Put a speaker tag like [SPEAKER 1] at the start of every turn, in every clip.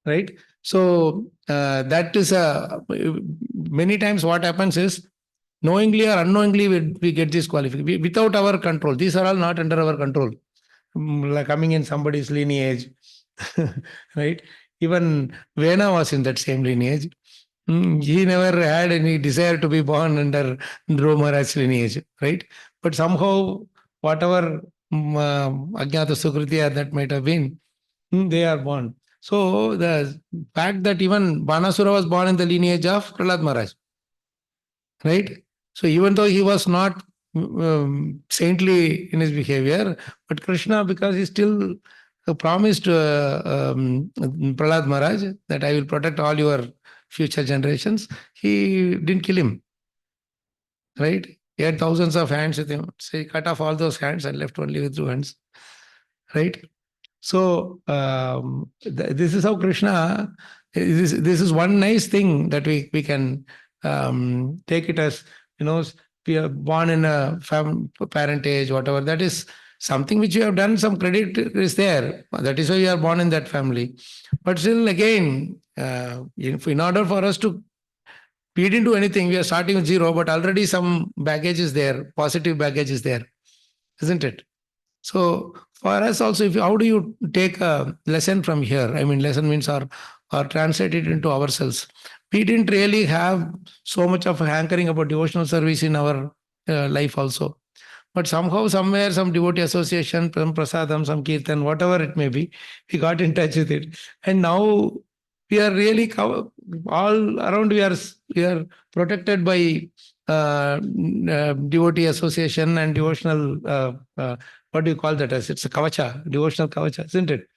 [SPEAKER 1] right? So that is many times what happens is, knowingly or unknowingly, we get this qualification without our control. These are all not under our control. Like coming in somebody's lineage, right? Even Vena was in that same lineage. He never had any desire to be born under Dhruva Maharaj's lineage, right? But somehow, whatever Ajnata Sukritya that might have been, they are born. So the fact that even Banasura was born in the lineage of Prahlad Maharaj, right? So even though he was not saintly in his behavior, but Krishna, because he still promised Prahlad Maharaj that I will protect all your future generations, he didn't kill him, right? He had thousands of hands with him. So he cut off all those hands and left only with 2 hands, right? So this is how Krishna. This is one nice thing that we can take it as, we are born in a parentage, whatever. That is something which you have done. Some credit is there. That is why you are born in that family. But still, again, in order for us to feed into anything, we are starting with zero. But already some baggage is there. Positive baggage is there, isn't it? So for us also, how do you take a lesson from here? I mean, lesson means or translate it into ourselves. We didn't really have so much of a hankering about devotional service in our life also. But somehow, somewhere, some devotee association, some prasadam, some kirtan, whatever it may be, we got in touch with it. And now we are really all around, we are protected by devotee association and devotional, what do you call that as? It's a kavacha, devotional kavacha, isn't it?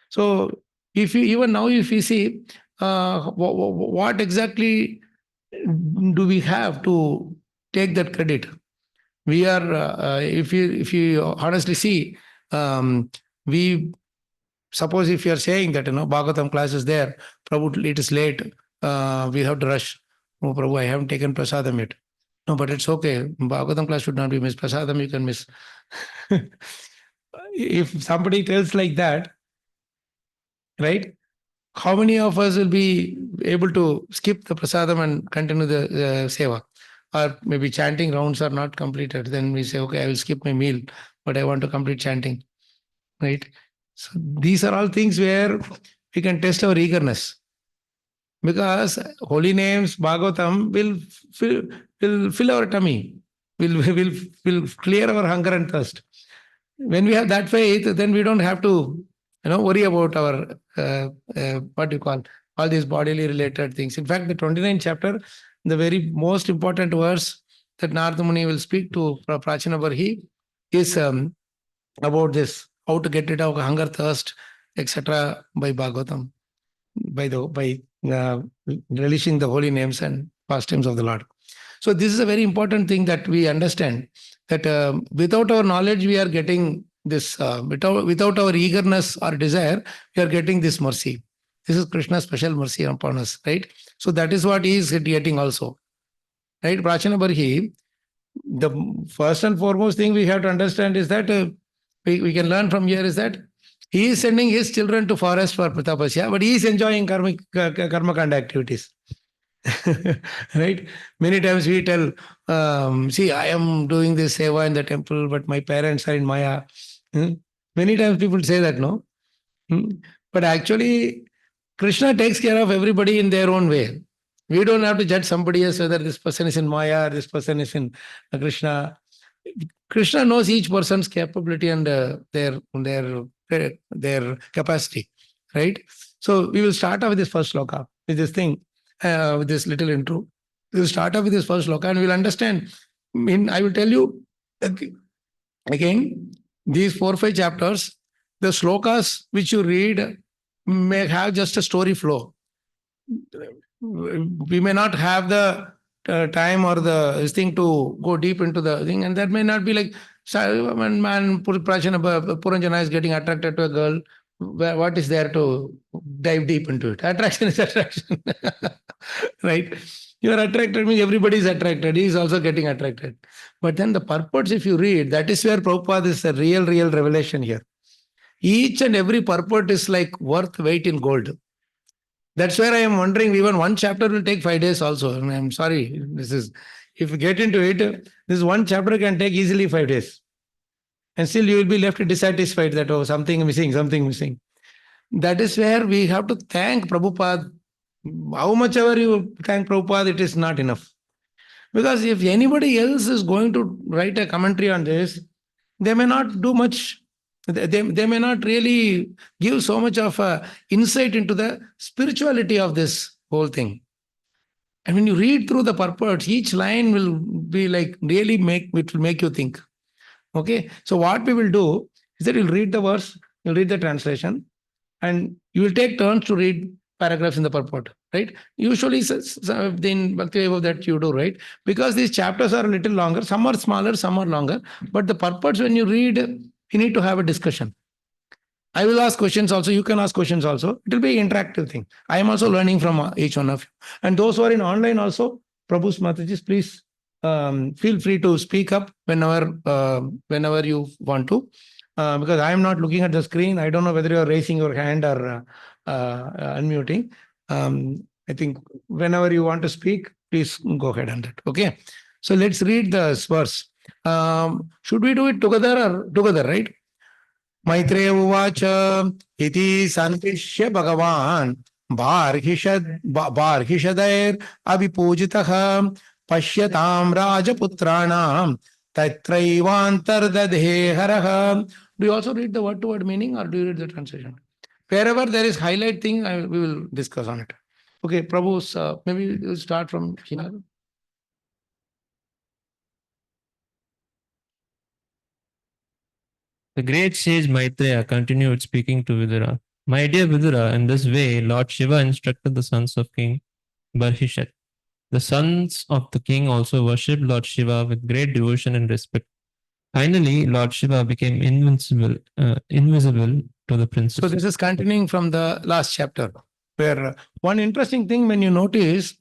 [SPEAKER 1] So if you even now, if you see, what exactly do we have to take that credit? We are, if you honestly see, we suppose if you are saying that, Bhagavatam class is there, Prabhu, it is late, we have to rush. Oh, Prabhu, I haven't taken prasadam yet. No, but it's okay. Bhagavatam class should not be missed. Prasadam you can miss. If somebody tells like that, right? How many of us will be able to skip the prasadam and continue the seva? Or maybe chanting rounds are not completed. Then we say, okay, I will skip my meal, but I want to complete chanting, right? So these are all things where we can test our eagerness. Because holy names, Bhagavatam will fill our tummy, will clear our hunger and thirst. When we have that faith, then we don't have to, worry about our what do you call all these bodily related things. In fact, the 29th chapter, the very most important verse that Narada Muni will speak to Prachina Barhi is about this, how to get rid of hunger, thirst, etc. by Bhagavatam, by relishing the holy names and pastimes of the Lord. So this is a very important thing that we understand, that without our knowledge, we are getting this, without our eagerness or desire, we are getting this mercy. This is Krishna's special mercy upon us, right? So that is what he is getting also, right? Prachana Barhi, the first and foremost thing we have to understand is that we can learn from here is that he is sending his children to forest for tapasya, but he is enjoying karma kanda activities. Right? Many times we tell, see, I am doing this seva in the temple, but my parents are in Maya. Many times people say that, no? But actually, Krishna takes care of everybody in their own way. We don't have to judge somebody else whether this person is in Maya or this person is in Krishna. Krishna knows each person's capability and their capacity, right? So we will start off with this first sloka, with this thing, with this little intro. We will start off with this first sloka and we'll understand. I will tell you again, these 4 or 5 chapters, the slokas which you read may have just a story flow. We may not have the time or the thing to go deep into the thing, and that may not be like man Puranjana is getting attracted to a girl. What is there to dive deep into it? Attraction is attraction. Right? You are attracted means everybody is attracted. He is also getting attracted. But then the purpose, if you read, that is where Prabhupada is a real revelation here. Each and every purport is like worth weight in gold. That's where I am wondering, even one chapter will take 5 days also. And I'm sorry, if you get into it, this one chapter can take easily 5 days. And still you will be left dissatisfied that, oh, something missing, something missing. That is where we have to thank Prabhupada. How much ever you thank Prabhupada, it is not enough. Because if anybody else is going to write a commentary on this, they may not do much. They may not really give so much of insight into the spirituality of this whole thing. And when you read through the purports, each line will be like really it will make you think. Okay. So what we will do is that you'll read the verse, you'll read the translation, and you will take turns to read paragraphs in the purport, right? Usually in Bhakti Vaibhav that you do, right? Because these chapters are a little longer, some are smaller, some are longer, but the purports, when you read, you need to have a discussion. I will ask questions also. You can ask questions also. It will be an interactive thing. I am also learning from each one of you. And those who are in online also, Prabhu's Matajis, please feel free to speak up whenever you want to. Because I am not looking at the screen. I don't know whether you are raising your hand or unmuting. I think whenever you want to speak, please go ahead and that. Okay. So let's read this verse. Should we do it together, right? Maitreya उवाच इति सन्तिष्य भगवान् बार्हिषदैरभिपूजितः पश्यतां राजपुत्राणां तत्रैवान्तर्दधे हरः. Do you also read the word-to-word meaning or do you read the translation? Wherever there is highlight thing, we will discuss on it. Okay, Prabhu's, maybe we'll start from here.
[SPEAKER 2] The great sage Maitreya continued speaking to Vidura. My dear Vidura, in this way, Lord Shiva instructed the sons of King Barhishat. The sons of the king also worshipped Lord Shiva with great devotion and respect. Finally, Lord Shiva became invisible to the princess.
[SPEAKER 1] So this is continuing from the last chapter, where one interesting thing when you notice,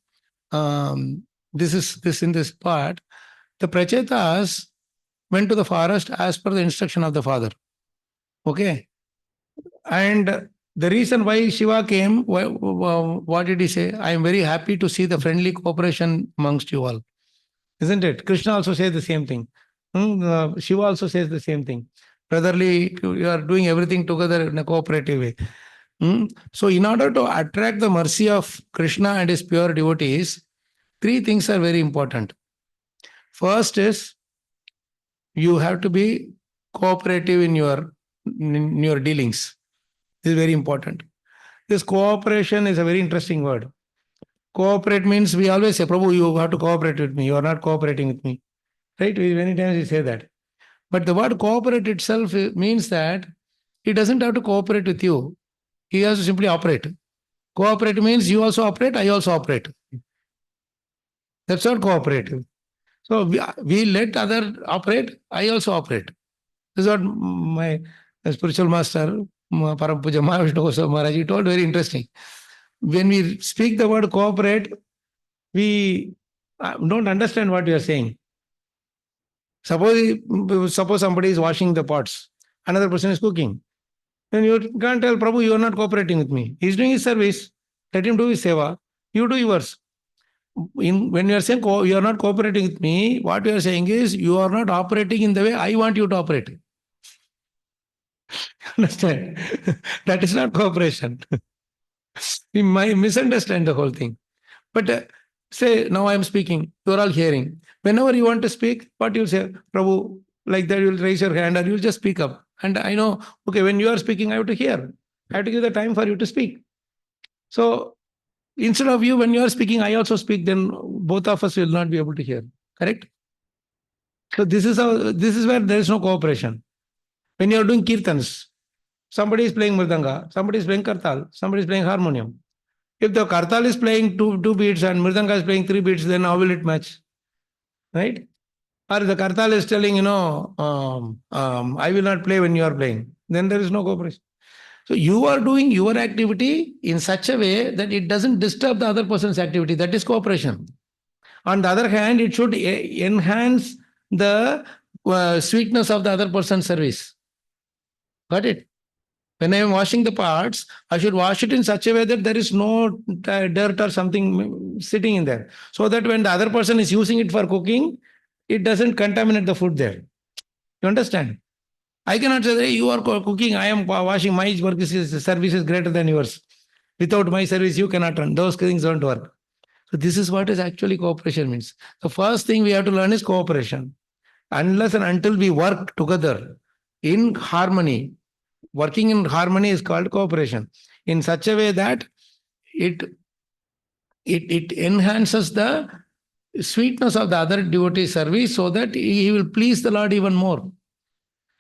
[SPEAKER 1] this in this part, the Prachetas went to the forest as per the instruction of the father. Okay. And the reason why Shiva came, what did he say? I am very happy to see the friendly cooperation amongst you all. Isn't it? Krishna also says the same thing. Shiva also says the same thing. Brotherly, you are doing everything together in a cooperative way. So in order to attract the mercy of Krishna and his pure devotees, 3 things are very important. First is, you have to be cooperative in your dealings. This is very important. This cooperation is a very interesting word. Cooperate means we always say, Prabhu, you have to cooperate with me. You are not cooperating with me. Right? Many times we say that. But the word cooperate itself means that he doesn't have to cooperate with you. He has to simply operate. Cooperate means you also operate, I also operate. That's not cooperative. So we let other operate, I also operate. This is what my spiritual master, Param Puja Mahavishnu Maharaj, told, very interesting. When we speak the word cooperate, we don't understand what we are saying. Suppose somebody is washing the pots, another person is cooking. Then you can't tell Prabhu, you are not cooperating with me. He is doing his service. Let him do his seva. You do yours. When you are saying you are not cooperating with me, what you are saying is you are not operating in the way I want you to operate. Understand? That is not cooperation. We might misunderstand the whole thing. But say, now I am speaking, you are all hearing. Whenever you want to speak, what you will say, Prabhu, like that, you will raise your hand or you will just speak up. And I know, okay, when you are speaking, I have to hear. I have to give the time for you to speak. So instead of you, when you are speaking, I also speak, then both of us will not be able to hear. Correct? So this is where there is no cooperation. When you are doing kirtans, somebody is playing mridanga, somebody is playing kartal, somebody is playing harmonium. If the kartal is playing two beats and mridanga is playing 3 beats, then how will it match? Right? Or the kartal is telling, I will not play when you are playing. Then there is no cooperation. So you are doing your activity in such a way that it doesn't disturb the other person's activity. That is cooperation. On the other hand, it should enhance the sweetness of the other person's service. Got it? When I am washing the pots, I should wash it in such a way that there is no dirt or something sitting in there. So that when the other person is using it for cooking, it doesn't contaminate the food there. You understand? I cannot say, hey, you are cooking, I am washing, my work is service is greater than yours. Without my service, you cannot run. Those things don't work. So this is what is actually cooperation means. The first thing we have to learn is cooperation. Unless and until we work together in harmony, working in harmony is called cooperation. In such a way that it enhances the sweetness of the other devotee service so that he will please the Lord even more.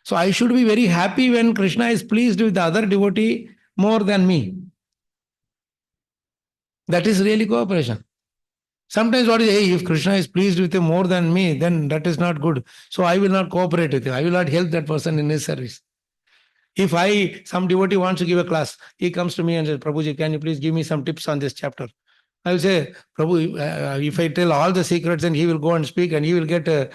[SPEAKER 1] So I should be very happy when Krishna is pleased with the other devotee more than me. That is really cooperation. Sometimes what is, hey, if Krishna is pleased with him more than me, then that is not good. So I will not cooperate with him. I will not help that person in his service. If some devotee wants to give a class, he comes to me and says, Prabhuji, can you please give me some tips on this chapter? I will say, Prabhu, if I tell all the secrets, then he will go and speak and he will get a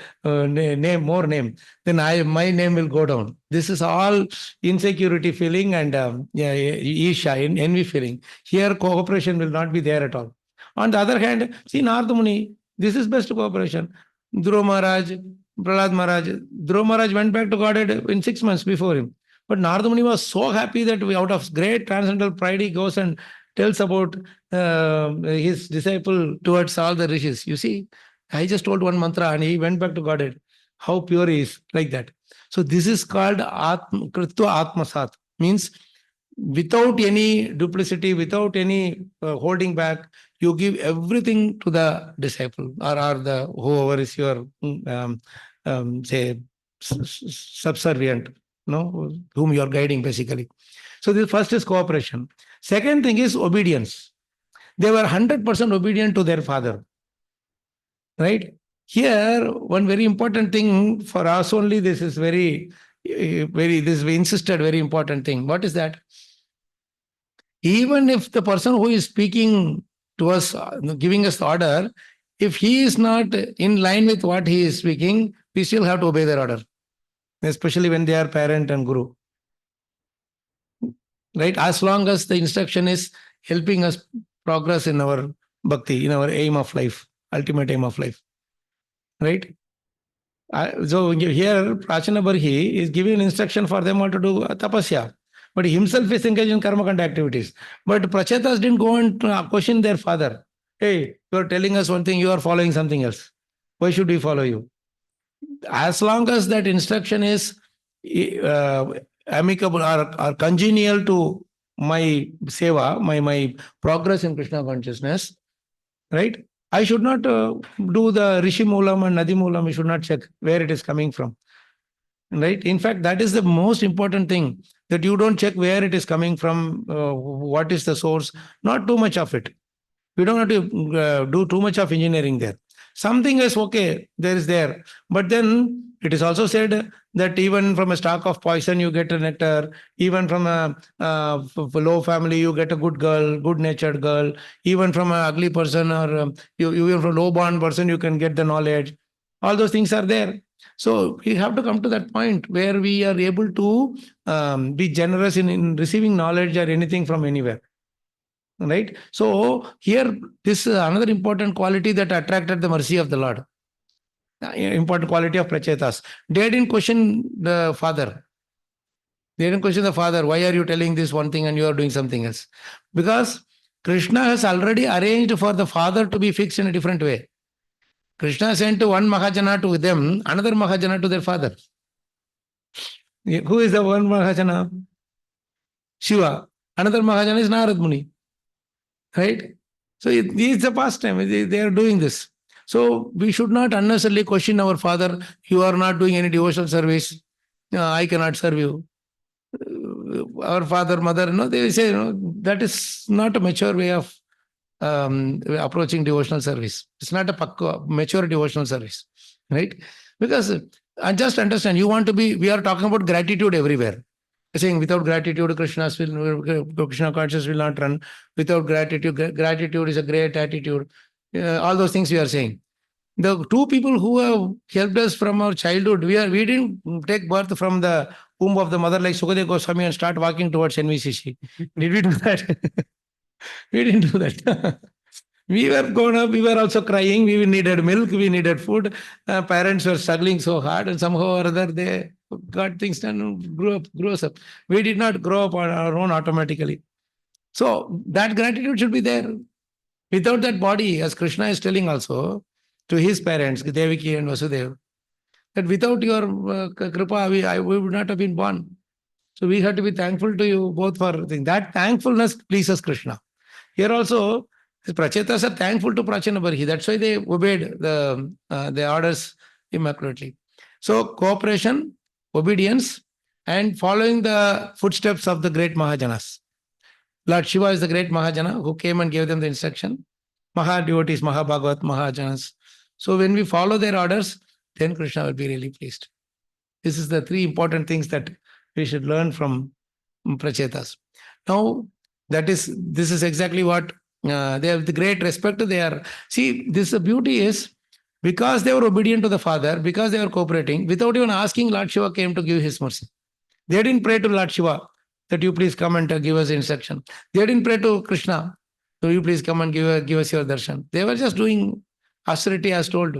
[SPEAKER 1] more name. Then my name will go down. This is all insecurity feeling and Isha, envy feeling. Here, cooperation will not be there at all. On the other hand, see Narada Muni, this is best cooperation. Dhruva Maharaj, Prahlad Maharaj. Dhruva Maharaj went back to Godhead in 6 months before him. But Narada Muni was so happy that out of great transcendental pride, he goes and tells about his disciple towards all the rishis. You see, I just told one mantra and he went back to Godhead. How pure he is, like that. So this is called Kritva Atmasat. Means without any duplicity, without any holding back, you give everything to the disciple or the whoever is your say subservient, whom you are guiding basically. So this first is cooperation. Second thing is obedience. They were 100% obedient to their father. Right? Here, one very important thing for us only, this is we insisted, very important thing. What is that? Even if the person who is speaking to us, giving us the order, if he is not in line with what he is speaking, we still have to obey their order. Especially when they are parent and guru. Right? As long as the instruction is helping us progress in our bhakti, in our aim of life, ultimate aim of life. Right? So here, Prachana Barhi is giving instruction for them all to do tapasya. But he himself is engaged in karmakanda activities. But Prachetas didn't go and question their father. Hey, you are telling us one thing, you are following something else. Why should we follow you? As long as that instruction is amicable or congenial to my seva, my progress in Krishna consciousness, right? I should not do the Rishi Moolam and Nadi Moolam. We should not check where it is coming from. Right? In fact, that is the most important thing, that you don't check where it is coming from, what is the source, not too much of it. We don't have to do too much of engineering there. Something is okay, there is there. But then it is also said that even from a stalk of poison, you get a nectar. Even from a low family, you get a good girl, good-natured girl. Even from an ugly person or even from a low-born person, you can get the knowledge. All those things are there. So we have to come to that point where we are able to be generous in receiving knowledge or anything from anywhere. Right? So here, this is another important quality that attracted the mercy of the Lord. Important quality of Prachetas. They didn't question the father. They didn't question the father. Why are you telling this one thing and you are doing something else? Because Krishna has already arranged for the father to be fixed in a different way. Krishna sent one Mahajana to them, another Mahajana to their father. Who is the one Mahajana? Shiva. Another Mahajana is Narad Muni. Right? So it is the pastime. They are doing this. So we should not unnecessarily question our father. You are not doing any devotional service. I cannot serve you. Our father, mother, they say, that is not a mature way of approaching devotional service. It's not a mature devotional service, right? Because just understand, we are talking about gratitude everywhere. Saying without gratitude, Krishna consciousness will not run. Without gratitude is a great attitude. All those things we are saying. The two people who have helped us from our childhood, we didn't take birth from the womb of the mother like Sukadeva Goswami and start walking towards NVCC. Did we do that? We didn't do that. We were grown up, we were also crying, we needed milk, we needed food. Parents were struggling so hard, and somehow or other they got things done and grew us up. We did not grow up on our own automatically. So that gratitude should be there. Without that body, as Krishna is telling also to his parents, Devaki and Vasudeva, that without your kripa, we would not have been born. So we have to be thankful to you both for things. That thankfulness pleases Krishna. Here also, the Prachetas are thankful to Prachana Barhi. That's why they obeyed the orders immaculately. So cooperation, obedience, and following the footsteps of the great Mahajanas. Lord Shiva is the great Mahajana who came and gave them the instruction. Maha devotees, Maha Bhagavat, Mahajanas. So when we follow their orders, then Krishna will be really pleased. This is the three important things that we should learn from Prachetas. Now, this is exactly what they have the great respect. They are, see, this the beauty is because they were obedient to the Father, because they were cooperating, without even asking, Lord Shiva came to give his mercy. They didn't pray to Lord Shiva that you please come and give us instruction. They didn't pray to Krishna, so you please come and give us your darshan. They were just doing austerity as told.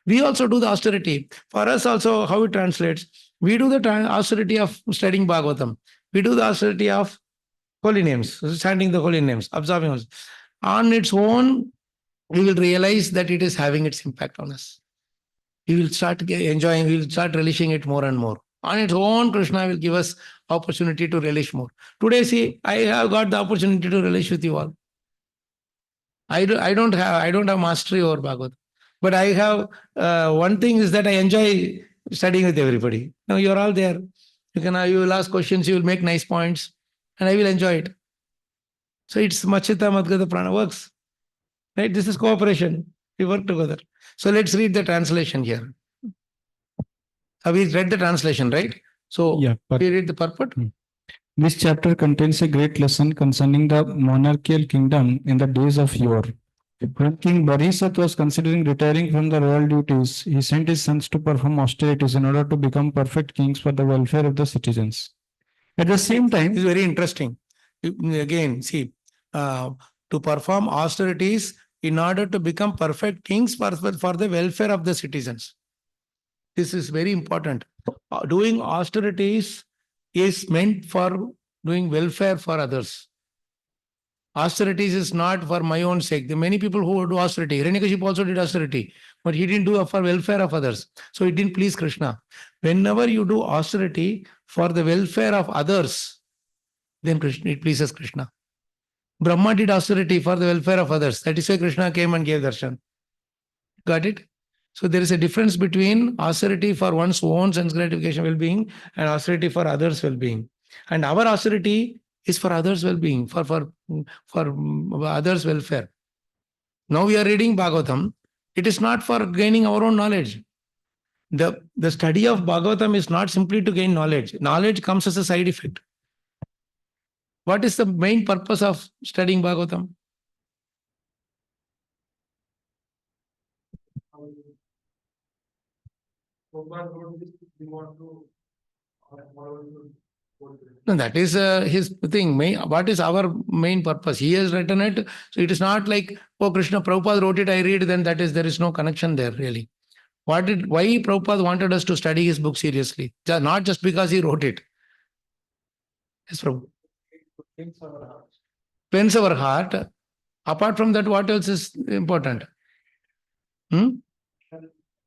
[SPEAKER 1] We also do the austerity. For us also, how it translates, we do the austerity of studying Bhagavatam. We do the austerity of holy names, chanting the holy names, observing us. On its own, we will realize that it is having its impact on us. We will start enjoying, we will start relishing it more and more. On its own, Krishna will give us opportunity to relish more. Today, see, I have got the opportunity to relish with you all. I don't have mastery over Bhagavad. But I have one thing is that I enjoy studying with everybody. Now you're all there. You will ask questions, you will make nice points, and I will enjoy it. So it's Machita Madgata Prana works. Right? This is cooperation. We work together. So let's read the translation here. We read the translation, right? So
[SPEAKER 3] Yeah,
[SPEAKER 1] we read the purport.
[SPEAKER 3] This chapter contains a great lesson concerning the monarchical kingdom in the days of yore. When King Barisat was considering retiring from the royal duties, he sent his sons to perform austerities in order to become perfect kings for the welfare of the citizens. At the same time,
[SPEAKER 1] This is very interesting. Again, see, to perform austerities in order to become perfect kings for the welfare of the citizens. This is very important. Doing austerities is meant for doing welfare for others. Austerities is not for my own sake. There are many people who do austerity. Hiranyakashipu also did austerity, but he didn't do it for welfare of others. So it didn't please Krishna. Whenever you do austerity for the welfare of others, then it pleases Krishna. Brahma did austerity for the welfare of others. That is why Krishna came and gave darshan. Got it? So there is a difference between austerity for one's own sense gratification well-being and austerity for others' well-being. And our austerity is for others' well-being, for others' welfare. Now we are reading Bhagavatam. It is not for gaining our own knowledge. The study of Bhagavatam is not simply to gain knowledge. Knowledge comes as a side effect. What is the main purpose of studying Bhagavatam? No, that is his thing. What is our main purpose? He has written it. So it is not like, oh, Krishna Prabhupada wrote it, I read, then there is no connection there really. Why Prabhupada wanted us to study his book seriously? Not just because he wrote it. Yes, Prabhu. Cleanse our heart. Apart from that, what else is important?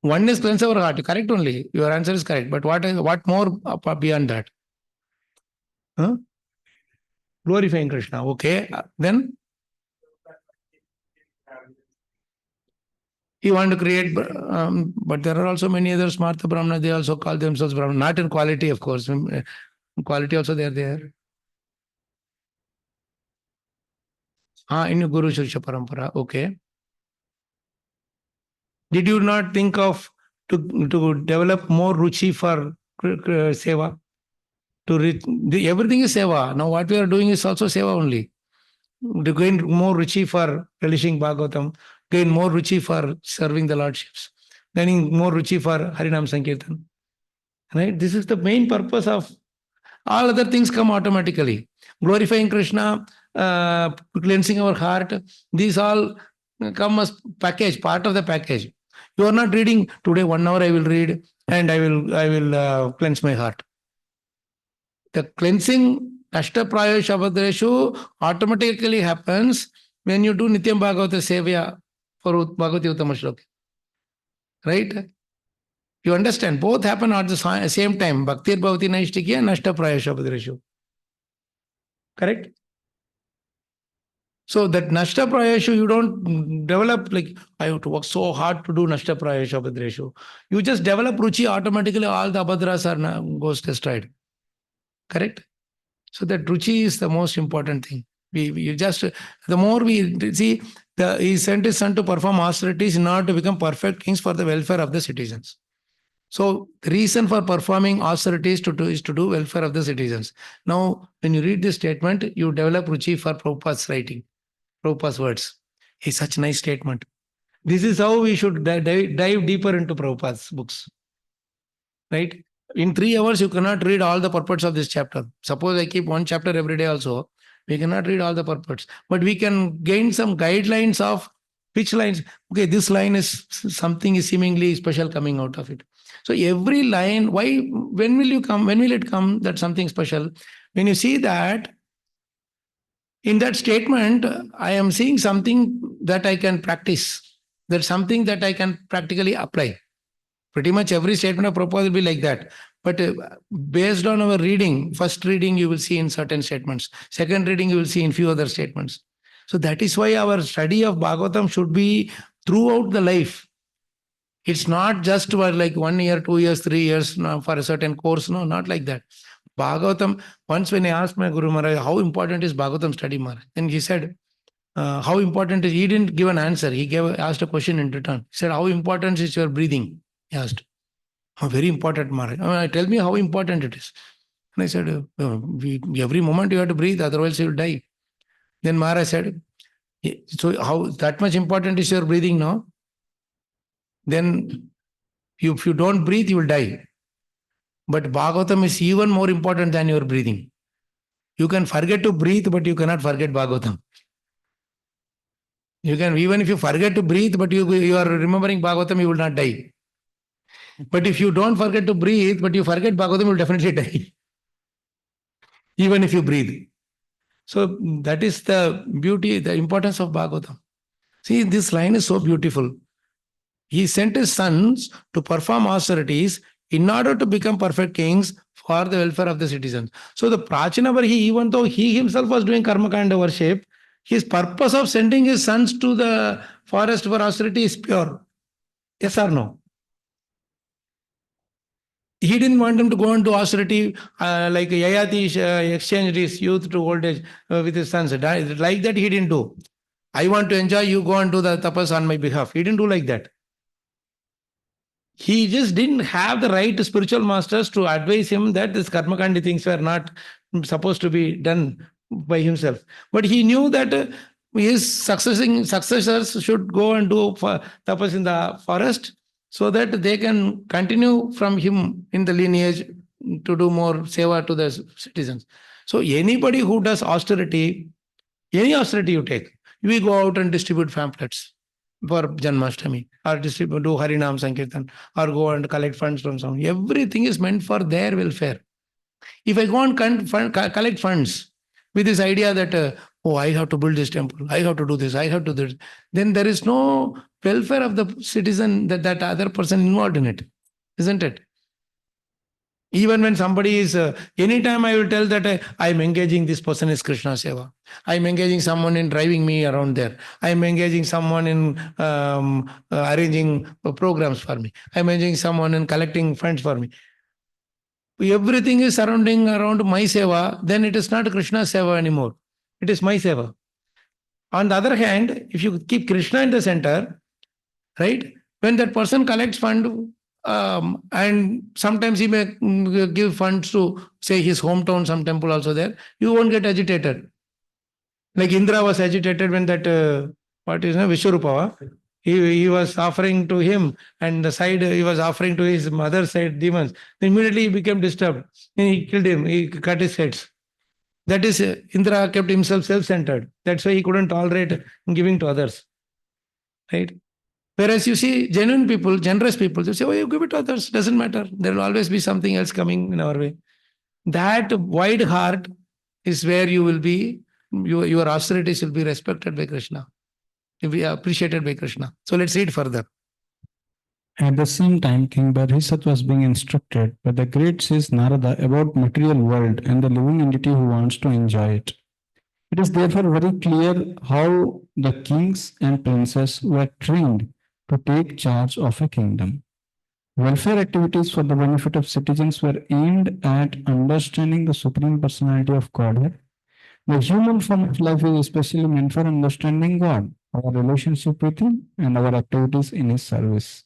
[SPEAKER 1] One is cleanse our heart. Correct only. Your answer is correct. But what more beyond that? Glorifying Krishna. Okay. Then he wanted to create, but there are also many other Smartha Brahmana. They also call themselves Brahmana. Not in quality, of course. In quality also they are there. In Guru Shishya Parampara. Okay. Did you not think of to develop more ruchi for seva? Everything is seva. Now what we are doing is also seva only. To gain more ruchi for relishing Bhagavatam, gain more ruchi for serving the lordships, gaining more ruchi for Harinam Sankirtan. Right? This is the main purpose of all other things come automatically. Glorifying Krishna, cleansing our heart, these all come as package, part of the package. You are not reading today 1 hour I will read and I will cleanse my heart. The cleansing Ashtapraya Shabadreshu automatically happens when you do Nityam Bhagavata Sevya for Bhagavati Uttama Shloka. Right? You understand? Both happen at the same time. Bhaktir Bhavati Naishtikya and Ashtapraya Shabadreshu. Correct? So that Nashta Prayashu, you don't develop like, I have to work so hard to do Nashta Prayashu Abhadreshu. You just develop Ruchi, automatically all the Abhadras are goes destroyed. Correct? So that Ruchi is the most important thing. We just, the more we see, he sent his son to perform austerities in order to become perfect kings for the welfare of the citizens. So the reason for performing austerities is to do welfare of the citizens. Now, when you read this statement, you develop Ruchi for Prabhupada's writing. Prabhupada's words. It's such a nice statement. This is how we should dive deeper into Prabhupada's books. Right? In 3 hours, you cannot read all the purports of this chapter. Suppose I keep one chapter every day also, we cannot read all the purports. But we can gain some guidelines of which lines. Okay, this line is something is seemingly special coming out of it. So every line, when will it come that something special? When you see that, in that statement, I am seeing something that I can practice. That's something that I can practically apply. Pretty much every statement of Prabhupada will be like that. But based on our reading, first reading you will see in certain statements. Second reading you will see in few other statements. So that is why our study of Bhagavatam should be throughout the life. It's not just for like 1 year, 2 years, 3 years for a certain course. No, not like that. Bhagavatam, once when I asked my Guru Maharaj, how important is Bhagavatam study, Maharaj? And he said, how important is, he didn't give an answer. He asked a question in return. He said, how important is your breathing? He asked. Oh, very important, Maharaj. Tell me how important it is. And I said, every moment you have to breathe, otherwise you will die. Then Maharaj said, so how that much important is your breathing now? Then if you don't breathe, you will die. But Bhagavatam is even more important than your breathing. You can forget to breathe, but you cannot forget Bhagavatam. You can, even if you forget to breathe, but you are remembering Bhagavatam, you will not die. But if you don't forget to breathe, but you forget Bhagavatam, you will definitely die. Even if you breathe. So that is the beauty, the importance of Bhagavatam. See, this line is so beautiful. He sent his sons to perform austerities in order to become perfect kings for the welfare of the citizens. So the Prachinavar, even though he himself was doing Karmakanda worship, his purpose of sending his sons to the forest for austerity is pure. Yes or no? He didn't want them to go into austerity like Yayati exchanged his youth to old age with his sons. Like that he didn't do. I want to enjoy, you go and do the tapas on my behalf. He didn't do like that. He just didn't have the right spiritual masters to advise him that this Karmakandi things were not supposed to be done by himself. But he knew that his successors should go and do tapas in the forest so that they can continue from him in the lineage to do more seva to the citizens. So anybody who does austerity, any austerity you take, we go out and distribute pamphlets for Janmashtami, or do Harinam Sankirtan, or go and collect funds from someone. Everything is meant for their welfare. If I go and collect funds with this idea that, I have to build this temple, I have to do this, I have to do this, then there is no welfare of the citizen, that other person involved in it, isn't it? Even when somebody is, anytime I will tell that I am engaging this person is Krishna Seva. I am engaging someone in driving me around there. I am engaging someone in arranging programs for me. I am engaging someone in collecting funds for me. Everything is surrounding around my Seva, then it is not Krishna Seva anymore. It is my Seva. On the other hand, if you keep Krishna in the center, right, when that person collects fund, and sometimes he may give funds to, say, his hometown, some temple also there, you won't get agitated. Like Indra was agitated when that what is Vishwarupava. He was offering to him, and the side he was offering to his mother side demons. Immediately he became disturbed. And he killed him. He cut his heads. That is, Indra kept himself self-centered. That's why he couldn't tolerate giving to others. Right? Whereas you see genuine people, generous people, they say, oh, you give it to others, doesn't matter. There will always be something else coming in our way. That wide heart is where you will be, your austerities will be respected by Krishna. You'll be appreciated by Krishna. So let's read further.
[SPEAKER 3] At the same time, King Barhisat was being instructed by the great sage Narada about material world and the living entity who wants to enjoy it. It is therefore very clear how the kings and princes were trained to take charge of a kingdom. Welfare activities for the benefit of citizens were aimed at understanding the Supreme Personality of Godhead. The human form of life is especially meant for understanding God, our relationship with Him, and our activities in His service.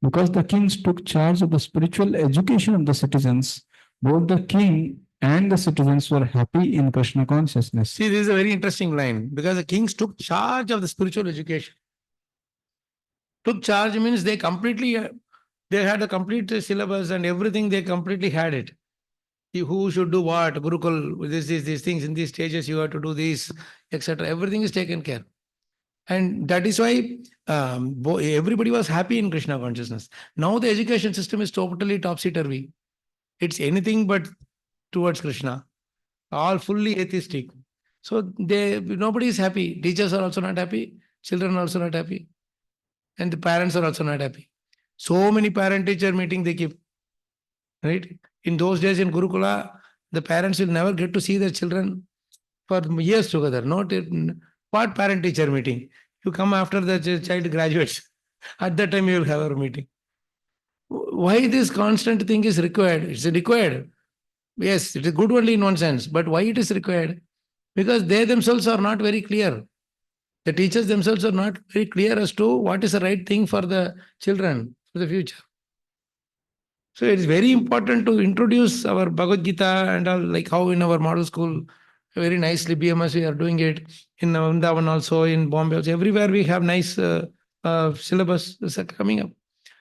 [SPEAKER 3] Because the kings took charge of the spiritual education of the citizens, both the king and the citizens were happy in Krishna consciousness.
[SPEAKER 1] See, this is a very interesting line, because the kings took charge of the spiritual education. Took charge means they completely, they had a complete syllabus and everything, they completely had it. Who should do what, Gurukul, these things, in these stages you have to do this, etc. Everything is taken care. And that is why everybody was happy in Krishna consciousness. Now the education system is totally topsy-turvy. It's anything but towards Krishna. All fully atheistic. So nobody is happy. Teachers are also not happy. Children are also not happy. And the parents are also not happy. So many parent-teacher meetings they keep. Right? In those days in Gurukula, the parents will never get to see their children for years together. What parent-teacher meeting? You come after the child graduates. At that time you will have a meeting. Why this constant thing is required? It's required. Yes, it is good only in one sense. But why it is required? Because they themselves are not very clear. The teachers themselves are not very clear as to what is the right thing for the children, for the future. So it is very important to introduce our Bhagavad Gita and all, like how in our model school, very nicely BMS we are doing it. In Vrindavan also, in Bombay also, everywhere we have nice syllabus coming up.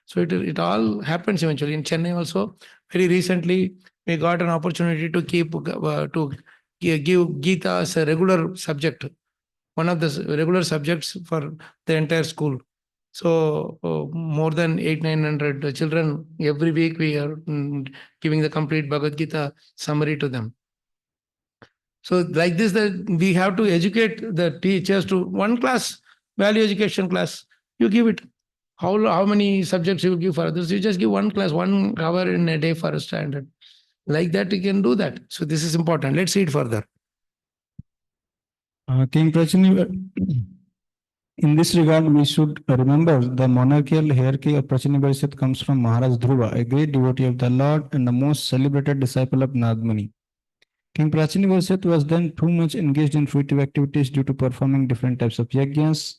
[SPEAKER 1] So it all happens eventually. In Chennai also, very recently, we got an opportunity to give Gita as a regular subject, one of the regular subjects for the entire school. So more than 800-900 children, every week we are giving the complete Bhagavad Gita summary to them. So like this, we have to educate the teachers to one class, value education class. You give it. How many subjects you will give for others? You just give one class, 1 hour in a day for a standard. Like that, you can do that. So this is important. Let's read further.
[SPEAKER 3] King Prachini, in this regard, we should remember the monarchical hierarchy of Prachini Barhisat comes from Maharaj Dhruva, a great devotee of the Lord and the most celebrated disciple of Narad Muni. King Prachini Barhisat was then too much engaged in fruitive activities due to performing different types of yajnas.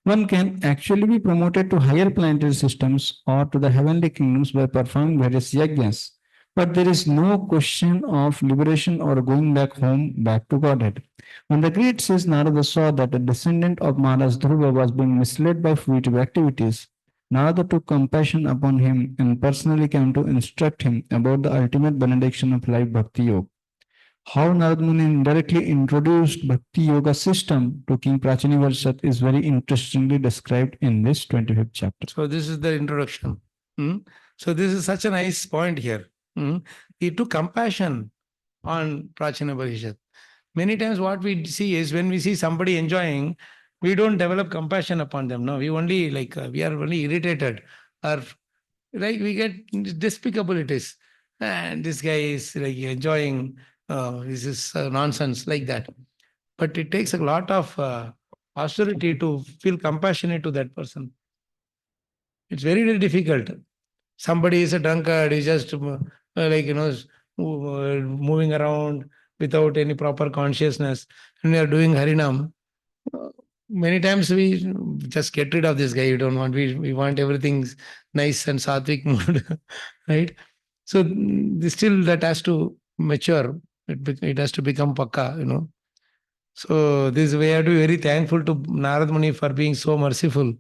[SPEAKER 3] One can actually be promoted to higher planetary systems or to the heavenly kingdoms by performing various yajnas. But there is no question of liberation or going back home, back to Godhead. When the great sage Narada saw that a descendant of Maharaj Dhruva was being misled by fruitive activities, Narada took compassion upon him and personally came to instruct him about the ultimate benediction of life Bhakti Yoga. How Narad Muni indirectly introduced Bhakti Yoga system to King Prachini Barhisat is very interestingly described in this 25th chapter.
[SPEAKER 1] So this is the introduction. So this is such a nice point here. He took compassion on Prachina Barhisat. Many times what we see is when we see somebody enjoying, we don't develop compassion upon them. No, we only we are only irritated, or like we get despicable it is. And this guy is like enjoying, this is nonsense like that. But it takes a lot of austerity to feel compassionate to that person. It's very, very difficult. Somebody is a drunkard, he's just moving around without any proper consciousness, and we are doing Harinam. Many times we just get rid of this guy. We want everything nice and sattvic mood, right? So still that has to mature. It has to become pakka, So this we have to be very thankful to Narad Muni for being so merciful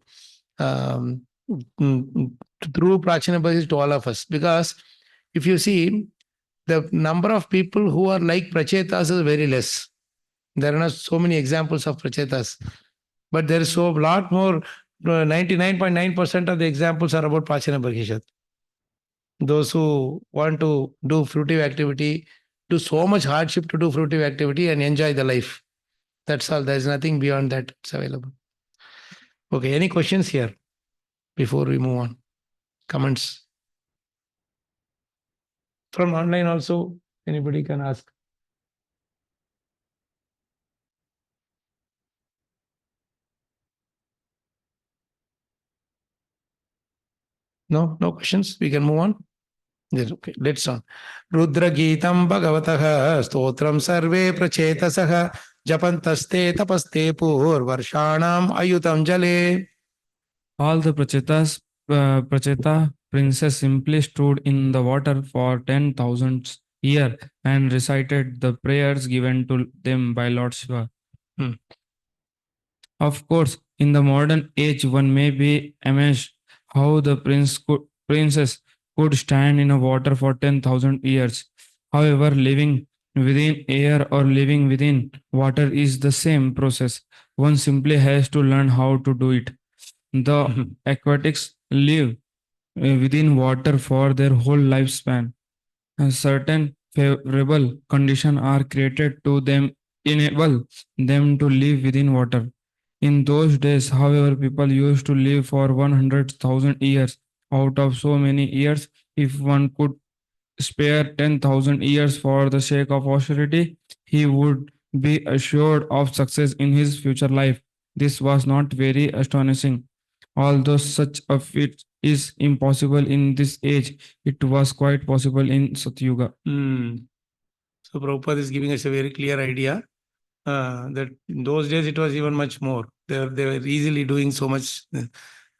[SPEAKER 1] um, through Prachina Bhakti to all of us. Because if you see, the number of people who are like Prachetas is very less. There are not so many examples of Prachetas. But there is so lot more, 99.9% of the examples are about Prachina Bhakti. Those who want to do fruitive activity, do so much hardship to do fruitive activity and enjoy the life. That's all. There's nothing beyond that. It's available. Okay, any questions here before we move on? Comments? From online also, anybody can ask. No, no questions. We can move on. Yes, okay, let's on. Rudra Geetam Bhagavataha Stotram Sarve Prachetasaha Japantaste Tapaste Pur Varshanam Ayutam Jale.
[SPEAKER 3] All the Pracheta princes simply stood in the water for 10,000 years and recited the prayers given to them by Lord Shiva.
[SPEAKER 1] Hmm.
[SPEAKER 3] Of course, in the modern age, one may be amazed how the princess could stand in a water for 10,000 years. However, living within air or living within water is the same process. One simply has to learn how to do it. The aquatics live within water for their whole lifespan. Certain favorable conditions are created to them enable them to live within water. In those days, however, people used to live for 100,000 years. Out of so many years, if one could spare 10,000 years for the sake of austerity, he would be assured of success in his future life. This was not very astonishing. Although such a feat is impossible in this age, it was quite possible in Satyuga.
[SPEAKER 1] So Prabhupada is giving us a very clear idea that in those days it was even much more. They were easily doing so much.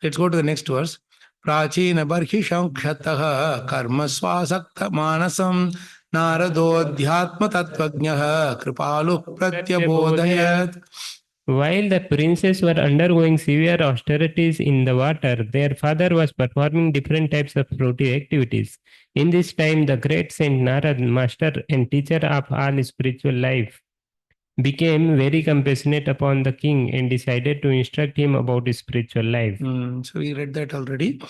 [SPEAKER 1] Let's go to the next verse. Prachina barhisham kshataha karma swasakta manasam naradodhyatma tattvajnaha kripalu pratyabodhayat.
[SPEAKER 4] While the princes were undergoing severe austerities in the water, their father was performing different types of fruitive activities. In this time, the great Saint Narad, master and teacher of all spiritual life, became very compassionate upon the king and decided to instruct him about spiritual life.
[SPEAKER 1] So we read that already.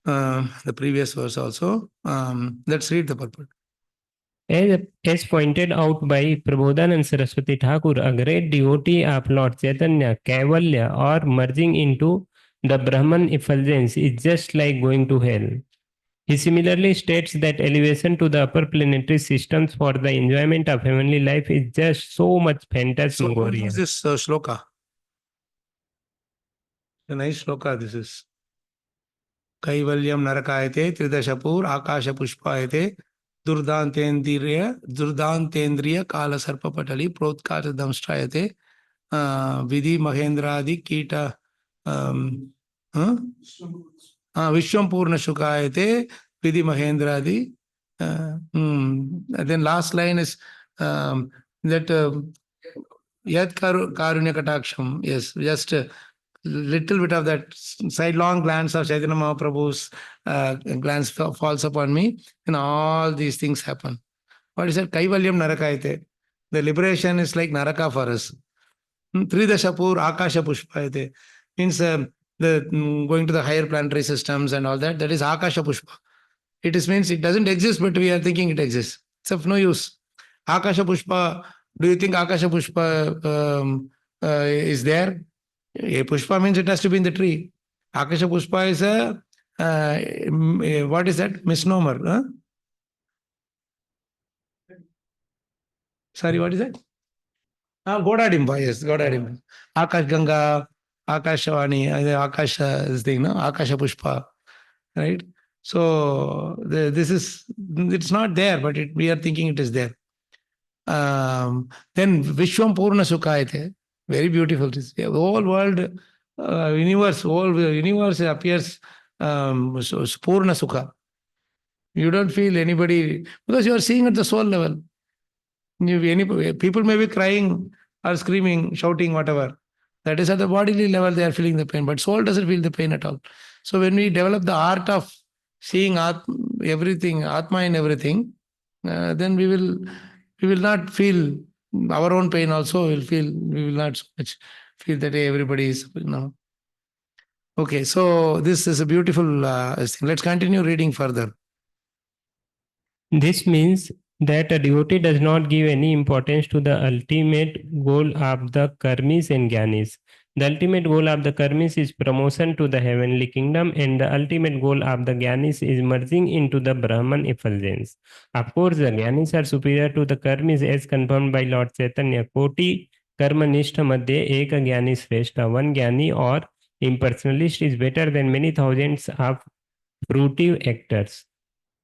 [SPEAKER 1] The previous verse also. Let's read the purport.
[SPEAKER 4] As pointed out by Prabodhanand Saraswati Thakur, a great devotee of Lord Chaitanya, Kaivalya, or merging into the Brahman effulgence is just like going to hell. He similarly states that elevation to the upper planetary systems for the enjoyment of heavenly life is just so much phantasmagoria.
[SPEAKER 1] So, what is this shloka? A nice shloka this is. Kaivalyam narakayate tridashapur akasha pushpayate Durdantendriya kala sarpa patali protkata damstrayate vidhi mahendradi kita Vishwam Purna Shukayate Vidhi Mahendradi. Then last line is that Yat Karunya Kataksham. Yes, just a little bit of that sidelong glance of Chaitanya Mahaprabhu's glance falls upon me, and all these things happen. What is that? Kaivalyam Narakayate. The liberation is like Naraka for us. Tridashapur Akasha Pushpayate means going to the higher planetary systems and all that. That is Akasha Pushpa. It is means it doesn't exist, but we are thinking it exists. It's of no use. Akasha Pushpa. Do you think Akasha Pushpa is there? A Pushpa means it has to be in the tree. Akasha Pushpa is a what is that? Misnomer. Huh? Sorry, what is that? Godadimba, yes, Godadimba. Akash Ganga, Akashawani, Akasha this thing, no? Akasha Pushpa, right? So this is, it's not there, but we are thinking it is there. Then Vishwam Purna Sukayate, very beautiful. The whole world, whole universe appears Purna Sukha. You don't feel anybody, because you are seeing at the soul level. People may be crying or screaming, shouting, whatever. That is at the bodily level they are feeling the pain, but soul doesn't feel the pain at all. So when we develop the art of seeing everything, Atma in everything, then we will not feel our own pain also. We will not so much feel that hey, everybody is, Okay, so this is a beautiful thing. Let's continue reading further.
[SPEAKER 4] This means that a devotee does not give any importance to the ultimate goal of the karmis and jnanis. The ultimate goal of the karmis is promotion to the heavenly kingdom, and the ultimate goal of the jnanis is merging into the Brahman effulgence. Of course, the jnanis are superior to the karmis as confirmed by Lord Chaitanya. Koti कर्मनिष्ठ मध्ये एक ज्ञानी श्रेष्ठ. One jnani or impersonalist is better than many thousands of fruitive actors.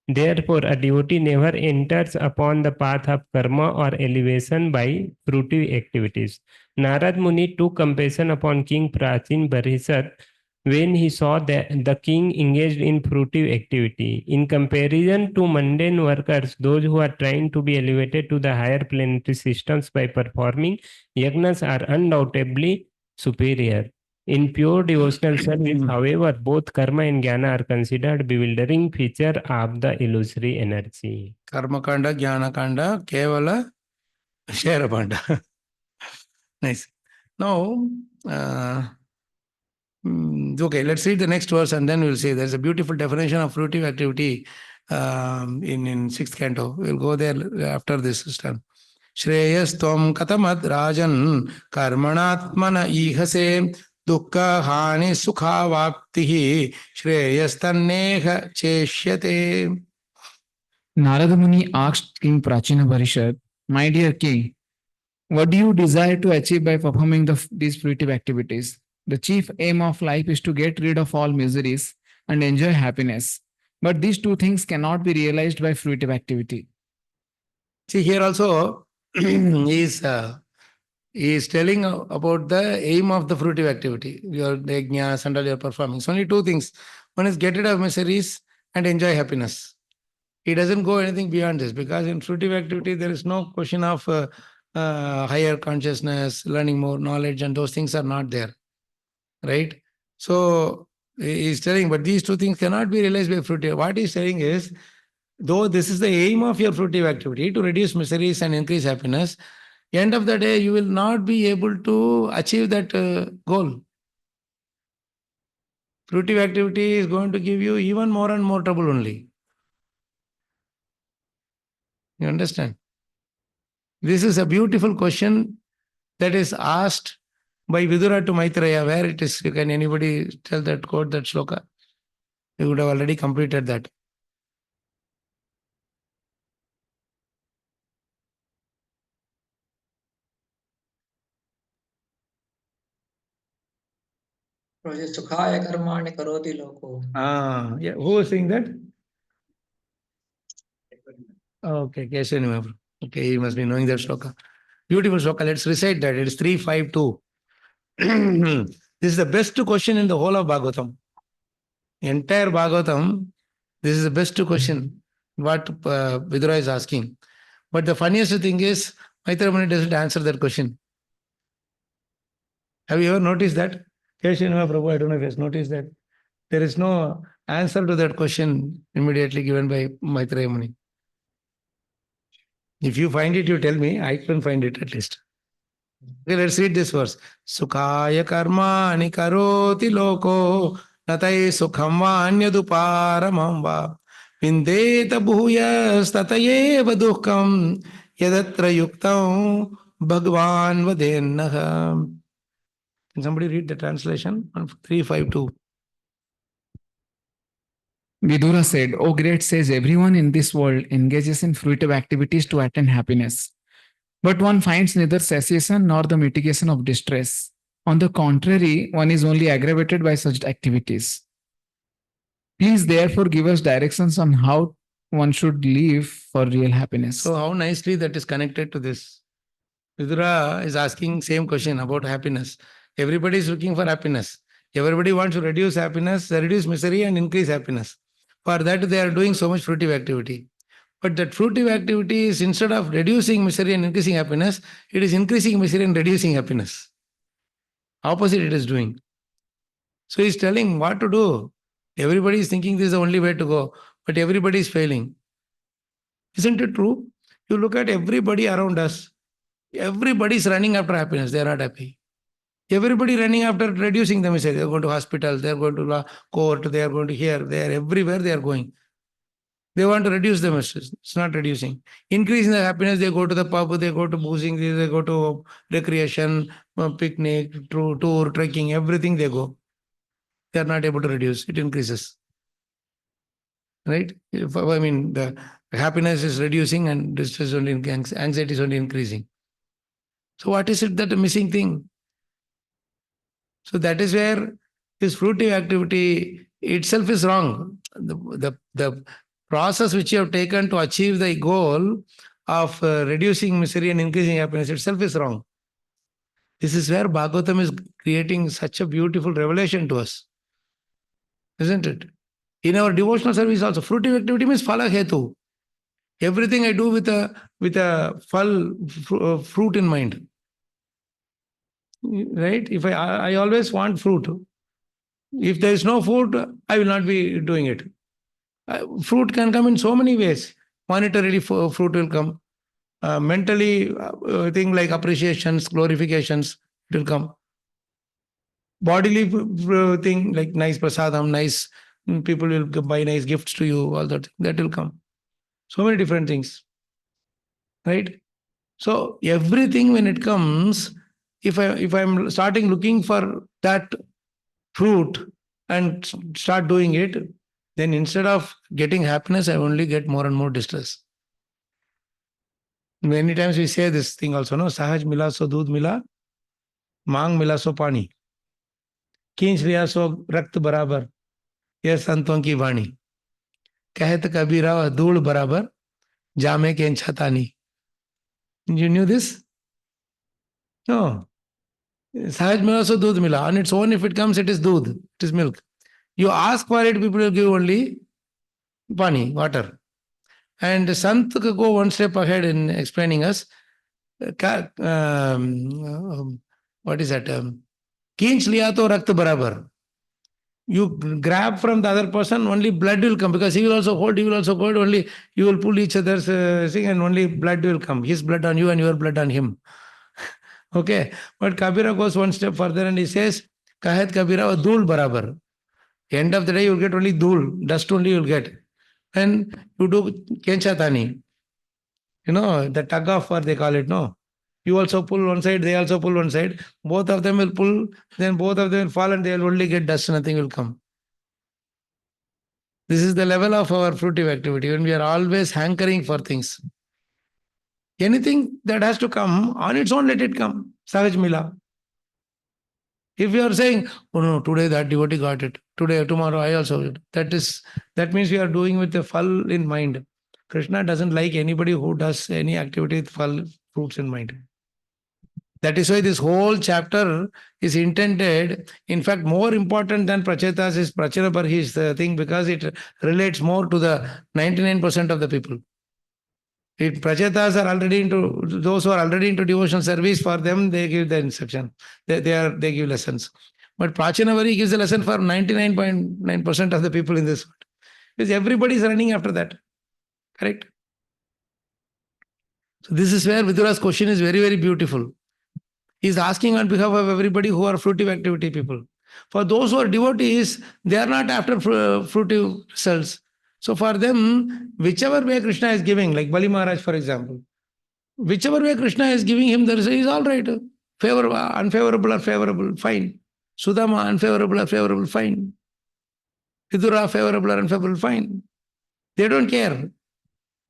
[SPEAKER 4] Therefore, a devotee never enters upon the path of karma or elevation by fruitive activities. Narad Muni took compassion upon King Prachin Barisat when he saw that the king engaged in fruitive activity. In comparison to mundane workers, those who are trying to be elevated to the higher planetary systems by performing yagnas are undoubtedly superior. In pure devotional service, however, both karma and jnana are considered bewildering feature of the illusory energy.
[SPEAKER 1] Karma kanda, jnana kanda, kevala, sharabanda. Nice. Now, okay, let's read the next verse and then we'll see. There's a beautiful definition of fruitive activity in sixth canto. We'll go there after this is done. Shreyastvam katamad rajan karmanatmana ihase dukkha hani sukha vaptihi shreyastanneha cheshyate.
[SPEAKER 3] Narada Muni asked King Prachina Parishad, "My dear king, what do you desire to achieve by performing these fruitive activities? The chief aim of life is to get rid of all miseries and enjoy happiness. But these two things cannot be realized by fruitive activity."
[SPEAKER 1] See, here also he is telling about the aim of the fruitive activity. Your yajna, and all you are performing. It's only two things. One is get rid of miseries and enjoy happiness. He doesn't go anything beyond this because in fruitive activity there is no question of higher consciousness, learning more knowledge, and those things are not there. Right? So he is telling, but these two things cannot be realized by fruitive. What he is saying is, though this is the aim of your fruitive activity to reduce miseries and increase happiness, end of the day you will not be able to achieve that goal. Fruitive activity is going to give you even more and more trouble only. You understand? This is a beautiful question that is asked by Vidura to Maitreya. Where it is? Can anybody tell that quote, that shloka? You would have already completed that.
[SPEAKER 5] Sukhaya karmani karoti loko.
[SPEAKER 1] Yeah. Who was saying that? Okay, Keshav Mahaprabhu. Okay, he must be knowing that shloka. Beautiful shloka. Let's recite that. It is 352. This is the best question in the whole of Bhagavatam. Entire Bhagavatam, this is the best question what Vidura is asking. But the funniest thing is, Maitreya Muni doesn't answer that question. Have you ever noticed that? Keshav Mahaprabhu, I don't know if he has noticed that. There is no answer to that question immediately given by Maitreya Muni. If you find it, you tell me. I can find it at least. Okay, let's read this verse. Sukhaya karmani karoti loko natai sukham vanyaduparamam va vindeta bhuyas tatayeva dukkam yadatra yuktam bhagwan vadennaha. Can somebody read the translation on 352?
[SPEAKER 3] Vidura said, "O great sage, everyone in this world engages in fruitive activities to attain happiness. But one finds neither cessation nor the mitigation of distress. On the contrary, one is only aggravated by such activities. Please therefore give us directions on how one should live for real happiness."
[SPEAKER 1] So how nicely that is connected to this. Vidura is asking same question about happiness. Everybody is looking for happiness. Everybody wants to reduce happiness, reduce misery and increase happiness. For that they are doing so much fruitive activity. But that fruitive activity is, instead of reducing misery and increasing happiness, it is increasing misery and reducing happiness. Opposite it is doing. So he's telling what to do. Everybody is thinking this is the only way to go, but everybody is failing. Isn't it true? You look at everybody around us. Everybody is running after happiness. They are not happy. Everybody running after reducing the misery. They are going to hospital. They are going to court. They are going to here. They are everywhere. They are going. They want to reduce the misery. It's not reducing. Increasing the happiness. They go to the pub. They go to boozing. They go to recreation, picnic, tour, trekking. Everything they go. They are not able to reduce. It increases. Right? I mean, the happiness is reducing and distress only, anxiety is only increasing. So what is it that the missing thing? So that is where this fruitive activity itself is wrong. The process which you have taken to achieve the goal of reducing misery and increasing happiness itself is wrong. This is where Bhagavatam is creating such a beautiful revelation to us. Isn't it? In our devotional service also, fruitive activity means phala hetu. Everything I do with a fruit in mind. Right? If I always want fruit. If there is no fruit, I will not be doing it. Fruit can come in so many ways. Monetarily, fruit will come. Mentally, things like appreciations, glorifications, it will come. Bodily thing like nice prasadam, nice people will buy nice gifts to you, all that will come. So many different things. Right? So everything when it comes, if I'm starting looking for that fruit and start doing it, then instead of getting happiness, I only get more and more distress. Many times we say this thing also, no? Sahaj mila so doodh mila, मांग मिला सो पानी, खींच लिया सो रक्त बराबर, यह संतों की वाणी, कहत कबीरा धूल बराबर, जामे के छतानी. You knew this? No. Sahaj mila so doodh mila. On its own, if it comes, it is doodh. It is milk. You ask for it, people will give only pani, water. And Sant go one step ahead in explaining us. What is that? Keench liya to rakt barabar. You grab from the other person, only blood will come because he will also hold, only you will pull each other's thing and only blood will come. His blood on you and your blood on him. Okay. But Kabira goes one step further and he says, Kahet Kabira dhul barabar. End of the day, you will get only dhul, dust only you will get. And you do kenchatani. You know, the tug of war they call it, no? You also pull one side, they also pull one side. Both of them will pull, then both of them will fall and they will only get dust, nothing will come. This is the level of our fruitive activity when we are always hankering for things. Anything that has to come, on its own, let it come. Sahaj Mila. If you are saying, oh no, today that devotee got it, today, tomorrow I also will. That means we are doing with a phal in mind. Krishna doesn't like anybody who does any activity with phal, fruits in mind. That is why this whole chapter is intended, in fact, more important than Prachetas is Prachana Parhi's thing because it relates more to the 99% of the people. If Prachetas are already into, those who are already into devotional service, for them they give the instruction. They give lessons. But Prachanavari gives a lesson for 99.9% of the people in this world. Because everybody is running after that. Correct? So this is where Vidura's question is very, very beautiful. He is asking on behalf of everybody who are fruitive activity people. For those who are devotees, they are not after fruitive results. So for them, whichever way Krishna is giving, like Bali Maharaj, for example, whichever way Krishna is giving him, the result is all right. Favorable, unfavorable or favorable, fine. Sudama, unfavorable or favorable, fine. Vidura, favorable or unfavorable, fine. They don't care.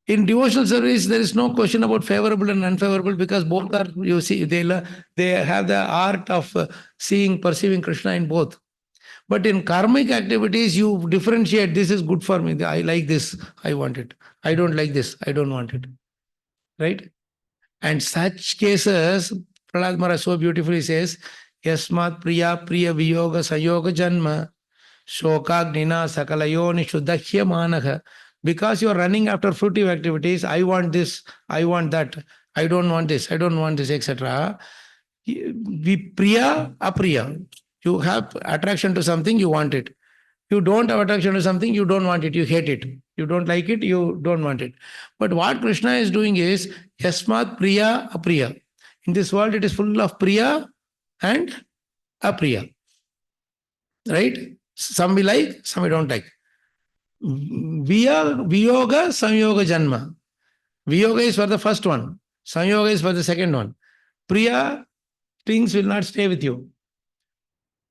[SPEAKER 1] In devotional service, there is no question about favorable and unfavorable because both are, you see, they have the art of perceiving Krishna in both. But in karmic activities, you differentiate, this is good for me, I like this, I want it. I don't like this, I don't want it. Right? And such cases, Prahlad Maharaj so beautifully says, Yasmat priya viyoga sayoga janma shokagnina sakalayoni shuddhya manaha Because you are running after fruitive activities, I want this, I want that, I don't want this, I don't want this, etc. Be priya, apriya. You have attraction to something, you want it. You don't have attraction to something, you don't want it, you hate it. You don't like it, you don't want it. But what Krishna is doing is yasmat priya apriya. In this world, it is full of priya and apriya. Right? Some we like, some we don't like. Viyoga, samyoga janma. Viyoga is for the first one. Samyoga is for the second one. Priya things will not stay with you.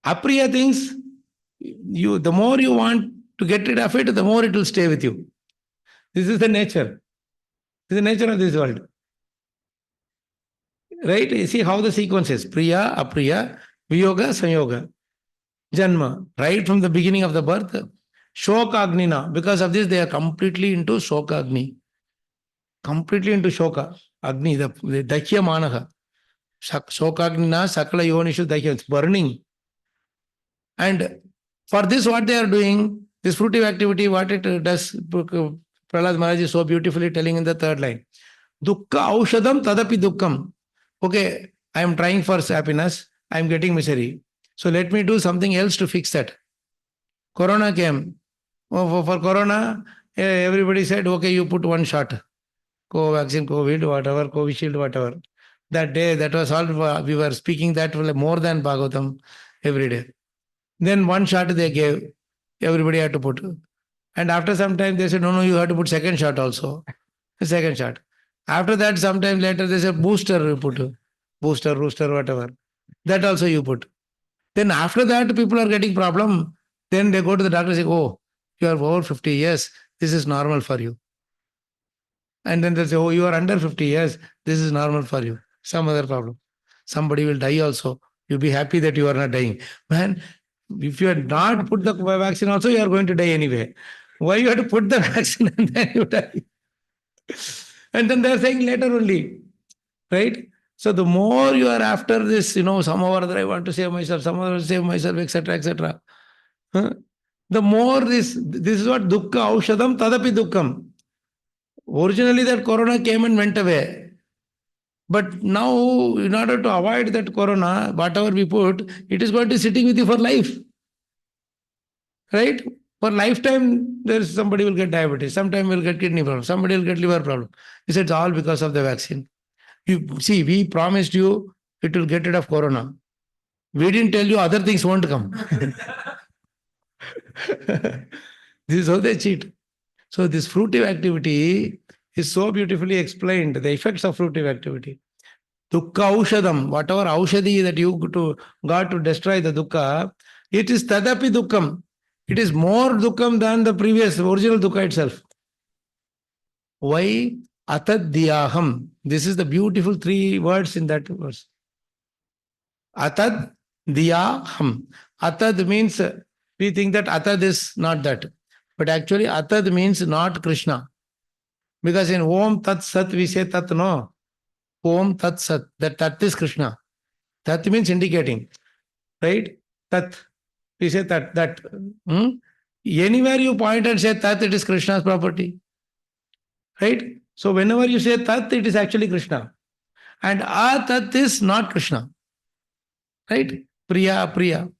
[SPEAKER 1] Apriya things, the more you want to get rid of it, the more it will stay with you. This is the nature. This is the nature of this world. Right? You see how the sequence is. Priya, apriya, viyoga, samyoga, janma. Right from the beginning of the birth. Shoka agnina. Because of this, they are completely into shoka agni. Completely into shoka agni, the dakhya manaha. Shoka agnina sakala yonishu dakhya. It's burning. And for this, what they are doing, this fruitive activity, what it does, Prahlad Maharaj is so beautifully telling in the third line. Dukkha aushadam tadapi dukkham. Okay, I am trying for happiness, I am getting misery. So let me do something else to fix that. Corona came. For Corona, everybody said, okay, you put one shot. Vaccine, COVID, whatever, Covishield, whatever. That day, that was all, we were speaking that more than Bhagavatam every day. Then one shot they gave, everybody had to put. And after some time, they said, no, you have to put second shot also. Second shot. After that, sometime later, they said, booster you put. Booster, rooster, whatever. That also you put. Then after that, people are getting problem. Then they go to the doctor and say, oh, you are over 50 years. This is normal for you. And then they say, oh, you are under 50 years. This is normal for you. Some other problem. Somebody will die also. You'll be happy that you are not dying. Man, if you had not put the vaccine also, you are going to die anyway. Why you have to put the vaccine and then you die? And then they are saying later only. Right? So the more you are after this, somehow or other I want to save myself, somehow or save myself, etc., etc. The more this is what dukkha aushadam tadapi dukkham. Originally that corona came and went away. But now, in order to avoid that corona, whatever we put, it is going to be sitting with you for life. Right? For lifetime, somebody will get diabetes, sometime will get kidney problem, somebody will get liver problem. He said it's all because of the vaccine. You see, we promised you it will get rid of corona. We didn't tell you other things won't come. This is how they cheat. So this fruitive activity is so beautifully explained, the effects of fruitive activity. Dukkha aushadam, whatever aushadi that you got to destroy the dukkha, it is tadapi dukkham. It is more dukkham than the previous original dukkha itself. Why? Atad diyaham. This is the beautiful 3 words in that verse. Atad diyaham. Atad means, we think that atad is not that. But actually atad means not Krishna. Because in Om Tat Sat we say Tat no. Om Tat Sat. That Tat is Krishna. Tat means indicating. Right? Tat. We say that. Anywhere you point and say Tat, it is Krishna's property. Right? So whenever you say Tat, it is actually Krishna. And Atat is not Krishna. Right? Priya, Apriya.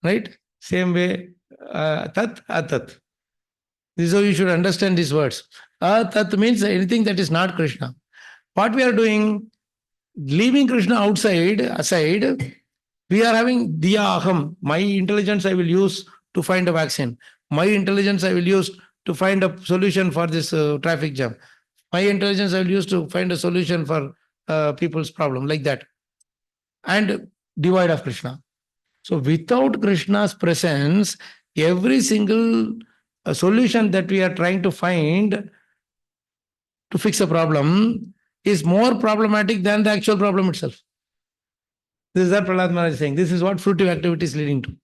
[SPEAKER 1] Right? Same way, Tat, Atat. This is how you should understand these words. Tat means anything that is not Krishna. What we are doing, leaving Krishna aside, we are having diya aham. My intelligence I will use to find a vaccine. My intelligence I will use to find a solution for this traffic jam. My intelligence I will use to find a solution for people's problem, like that. And divide of Krishna. So without Krishna's presence, every single solution that we are trying to find to fix a problem is more problematic than the actual problem itself. This is what Prahlad Maharaj is saying. This is what fruitive activity is leading to.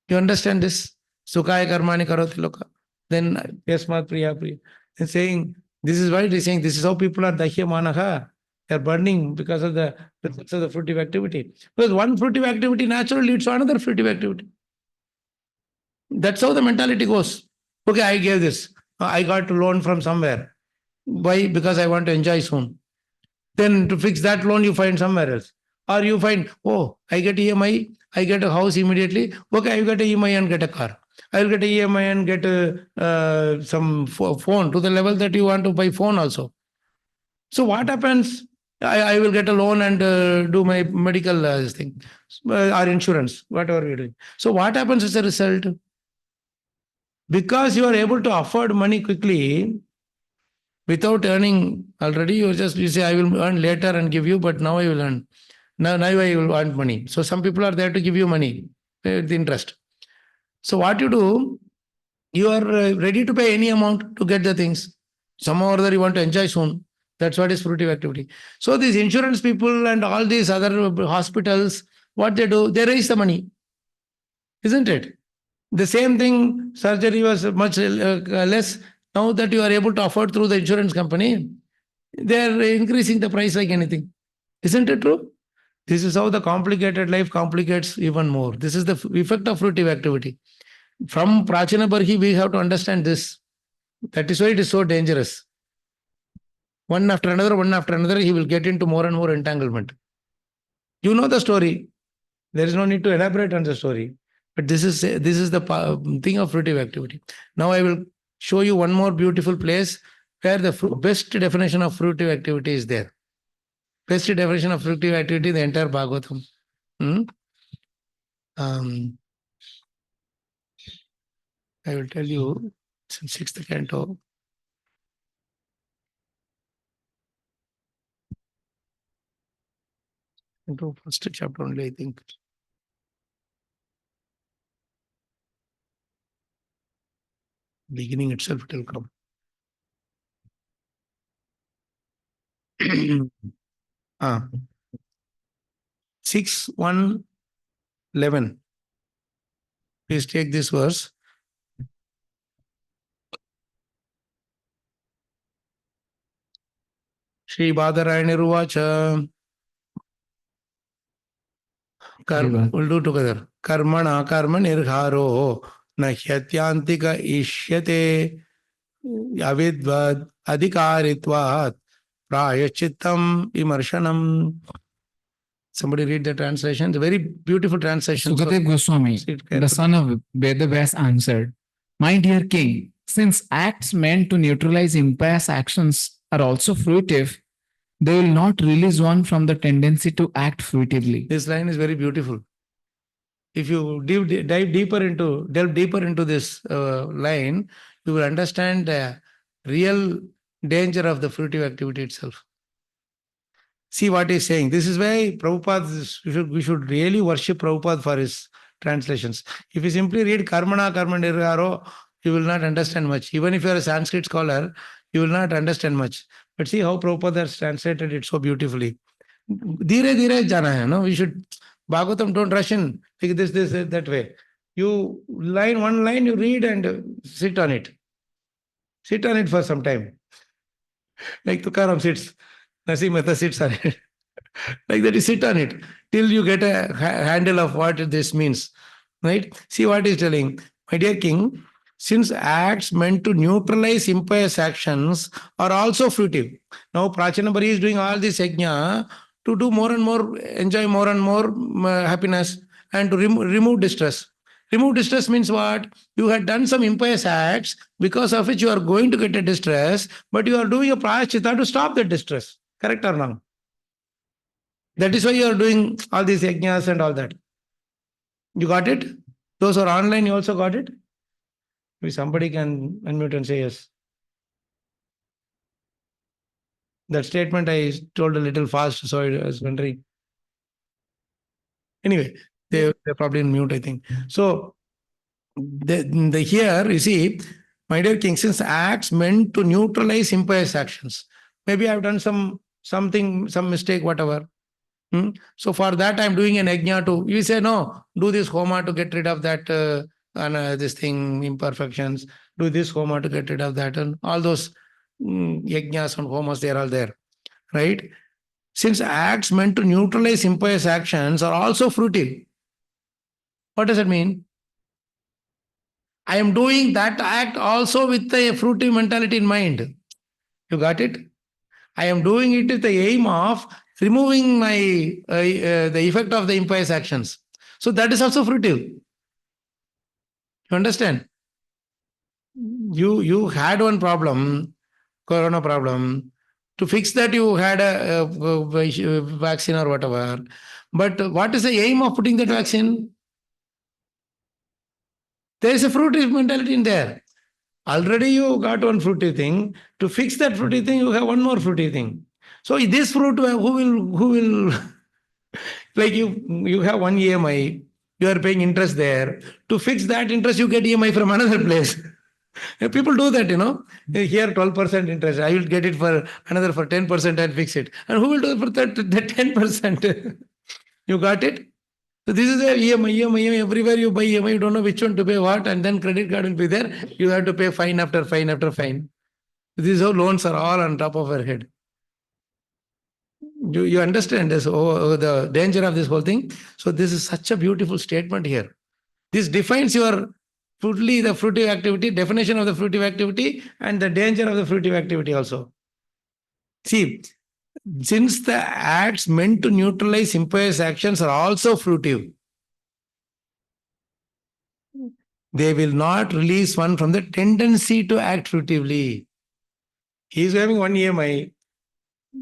[SPEAKER 1] You understand this? Sukhaya karmani karoti loka. Then yasmat priya priya. And saying, this is why it is saying, this is how people are dakhya manaha. They are burning because of the results of the fruitive activity. Because one fruitive activity naturally leads to another fruitive activity. That's how the mentality goes. Okay, I gave this. I got a loan from somewhere. Why? Because I want to enjoy soon. Then to fix that loan, you find somewhere else. Or you find, oh, I get EMI, I get a house immediately. Okay, I get a EMI and get a car. I will get a EMI and get some phone to the level that you want to buy phone also. So what happens? I will get a loan and do my medical thing or insurance, whatever you're doing. So what happens as a result? Because you are able to afford money quickly without earning already, you say, I will earn later and give you, but now I will earn. Now I will want money. So some people are there to give you money with interest. So what you do, you are ready to pay any amount to get the things. Somehow or other you want to enjoy soon. That's what is fruitive activity. So these insurance people and all these other hospitals, what they do, they raise the money. Isn't it? The same thing, surgery was much less. Now that you are able to afford through the insurance company, they are increasing the price like anything. Isn't it true? This is how the complicated life complicates even more. This is the effect of fruitive activity. From Prachina Barhi, we have to understand this. That is why it is so dangerous. One after another, he will get into more and more entanglement. You know the story. There is no need to elaborate on the story. But this is the thing of fruitive activity. Now I will show you one more beautiful place where the best definition of fruitive activity is there. Best definition of fruitive activity, the entire Bhagavatam. I will tell you, it's in 6th canto. Into first chapter only, I think. Beginning itself it will come. 6:1:11. Please take this verse. Shri Badarayani Ruvacha. We'll do together. Karmana karma nirgharo nahyatyantika ishyate avidvad adhikaritvat prayachittam imarshanam. Somebody read the translation. It's a very beautiful translation.
[SPEAKER 6] Sukadev Goswami, the son of Vedavyas, answered, My dear king, since acts meant to neutralize impious actions are also fruitive, they will not release one from the tendency to act fruitively.
[SPEAKER 1] This line is very beautiful. If you delve deeper into this line, you will understand the real danger of the fruitive activity itself. See what he's saying. This is why Prabhupada, we should really worship Prabhupada for his translations. If you simply read Karmana Karma Nirgaro, you will not understand much. Even if you are a Sanskrit scholar, you will not understand much. But see how Prabhupada has translated it so beautifully. Dhire dhire jana hai, no? We should, Bhagavatam, don't rush in like this, that way. You one line you read and sit on it. Sit on it for some time. Like Tukaram sits. Nasim Mehta sits on it. Like that, you sit on it till you get a handle of what this means. Right? See what he's telling. My dear king, since acts meant to neutralize impious actions are also fruitive. Now Prachinabari is doing all this yajna to do more and more, enjoy more and more happiness and to remove distress. Remove distress means what? You had done some impious acts because of which you are going to get a distress, but you are doing a prayashchitta to stop that distress. Correct or wrong? That is why you are doing all these yajnas and all that. You got it? Those who are online, you also got it? Maybe somebody can unmute and say yes. That statement I told a little fast, so I was wondering. Anyway, they're probably in mute, I think. So, here, you see, my dear king, since acts meant to neutralize impious actions, maybe I've done some mistake, whatever. So for that, I'm doing an yajna to, you say, no, do this homa to get rid of that, this thing, imperfections, do this homa to get rid of that, and all those yajnas and homas, they're all there, right? Since acts meant to neutralize impious actions are also fruitive. What does it mean? I am doing that act also with a fruitive mentality in mind. You got it? I am doing it with the aim of removing my the effect of the impious actions. So that is also fruitive. You understand? You had one problem, corona problem. To fix that, you had a vaccine or whatever. But what is the aim of putting that vaccine? There is a fruitive mentality in there. Already you got one fruity thing. To fix that fruity thing, you have one more fruity thing. So this fruit, who will like you have one EMI, you are paying interest there. To fix that interest, you get EMI from another place. People do that, Here 12% interest. I will get it for another for 10% and fix it. And who will do it for that 10%? You got it? So this is a EMI. Everywhere you buy EMI, you don't know which one to pay what, and then credit card will be there. You have to pay fine after fine after fine. This is how loans are all on top of our head. You understand this, the danger of this whole thing? So this is such a beautiful statement here. This defines your the fruitive activity, definition of the fruitive activity, and the danger of the fruitive activity also. See, since the acts meant to neutralize impious actions are also fruitive, they will not release one from the tendency to act fruitively. He is having one EMI.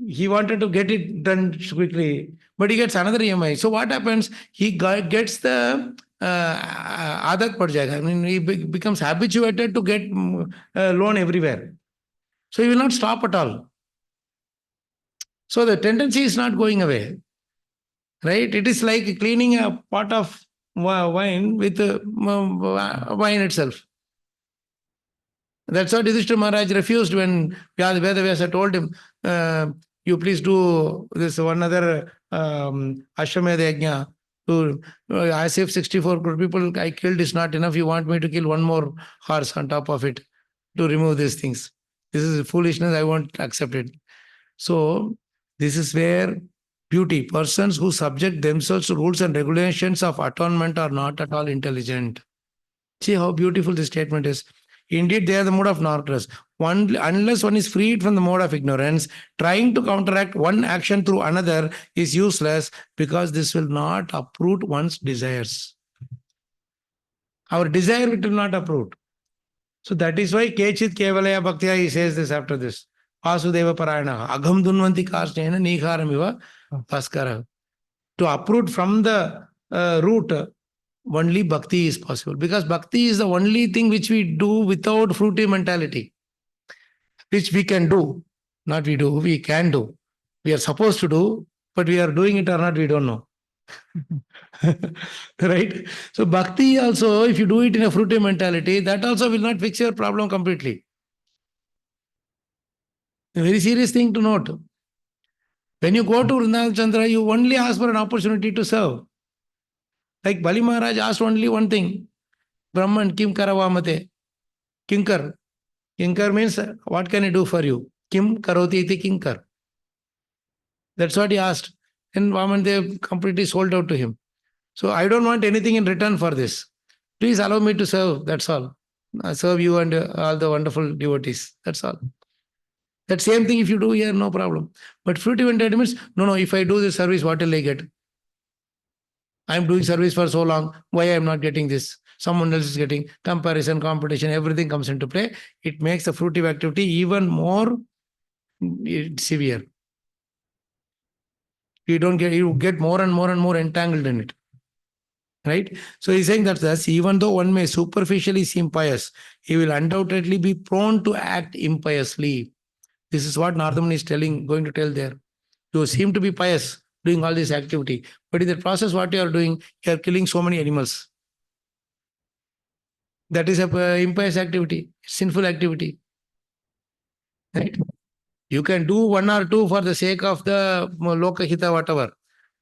[SPEAKER 1] He wanted to get it done quickly, but he gets another EMI. So what happens? He gets the adat pad jayega. I mean, he becomes habituated to get loan everywhere. So he will not stop at all. So the tendency is not going away, right? It is like cleaning a pot of wine with wine itself. That's what Yudhishthira Maharaj refused when Vedavyasa told him, you please do this one other Ashwamedha Yajna. As if 64 crore people I killed is not enough. You want me to kill one more horse on top of it to remove these things. This is foolishness. I won't accept it. So this is where beauty. Persons who subject themselves to rules and regulations of atonement are not at all intelligent. See how beautiful this statement is. Indeed, they are the mode of knowledge. Unless one is freed from the mode of ignorance, trying to counteract one action through another is useless because this will not uproot one's desires. Our desire it will not uproot. So that is why Kechit Kevalaya Bhaktya, he says this after this. Vasudeva Parayana. Agham Dunvanti Karstena Nikharamiva Bhaskara. To uproot from the root, only bhakti is possible. Because bhakti is the only thing which we do without fruitive mentality. Which we can do. Not we do, we can do. We are supposed to do, but we are doing it or not, we don't know. Right? So bhakti also, if you do it in a fruitive mentality, that also will not fix your problem completely. A very serious thing to note. When you go to Vrindavan Chandra, you only ask for an opportunity to serve. Like Bali Maharaj asked only one thing. Brahman, Kim Karavamate. Kinkar. Kinkar means, what can I do for you? Kim Karoti iti Kinkar. That's what he asked. And Vaman, they completely sold out to him. So I don't want anything in return for this. Please allow me to serve. That's all. I serve you and all the wonderful devotees. That's all. That same thing if you do here, no problem. But fruitive entitlement means, no, if I do this service, what will I get? I am doing service for so long. Why I am not getting this? Someone else is getting. Comparison, competition, everything comes into play. It makes the fruitive activity even more severe. You get more and more entangled in it. Right? So he's saying that thus, even though one may superficially seem pious, he will undoubtedly be prone to act impiously. This is what Nardaman is going to tell there. You seem to be pious, doing all this activity. But in the process, what you are doing, you are killing so many animals. That is a impious activity, sinful activity. Right? You can do one or two for the sake of the lokahita, whatever.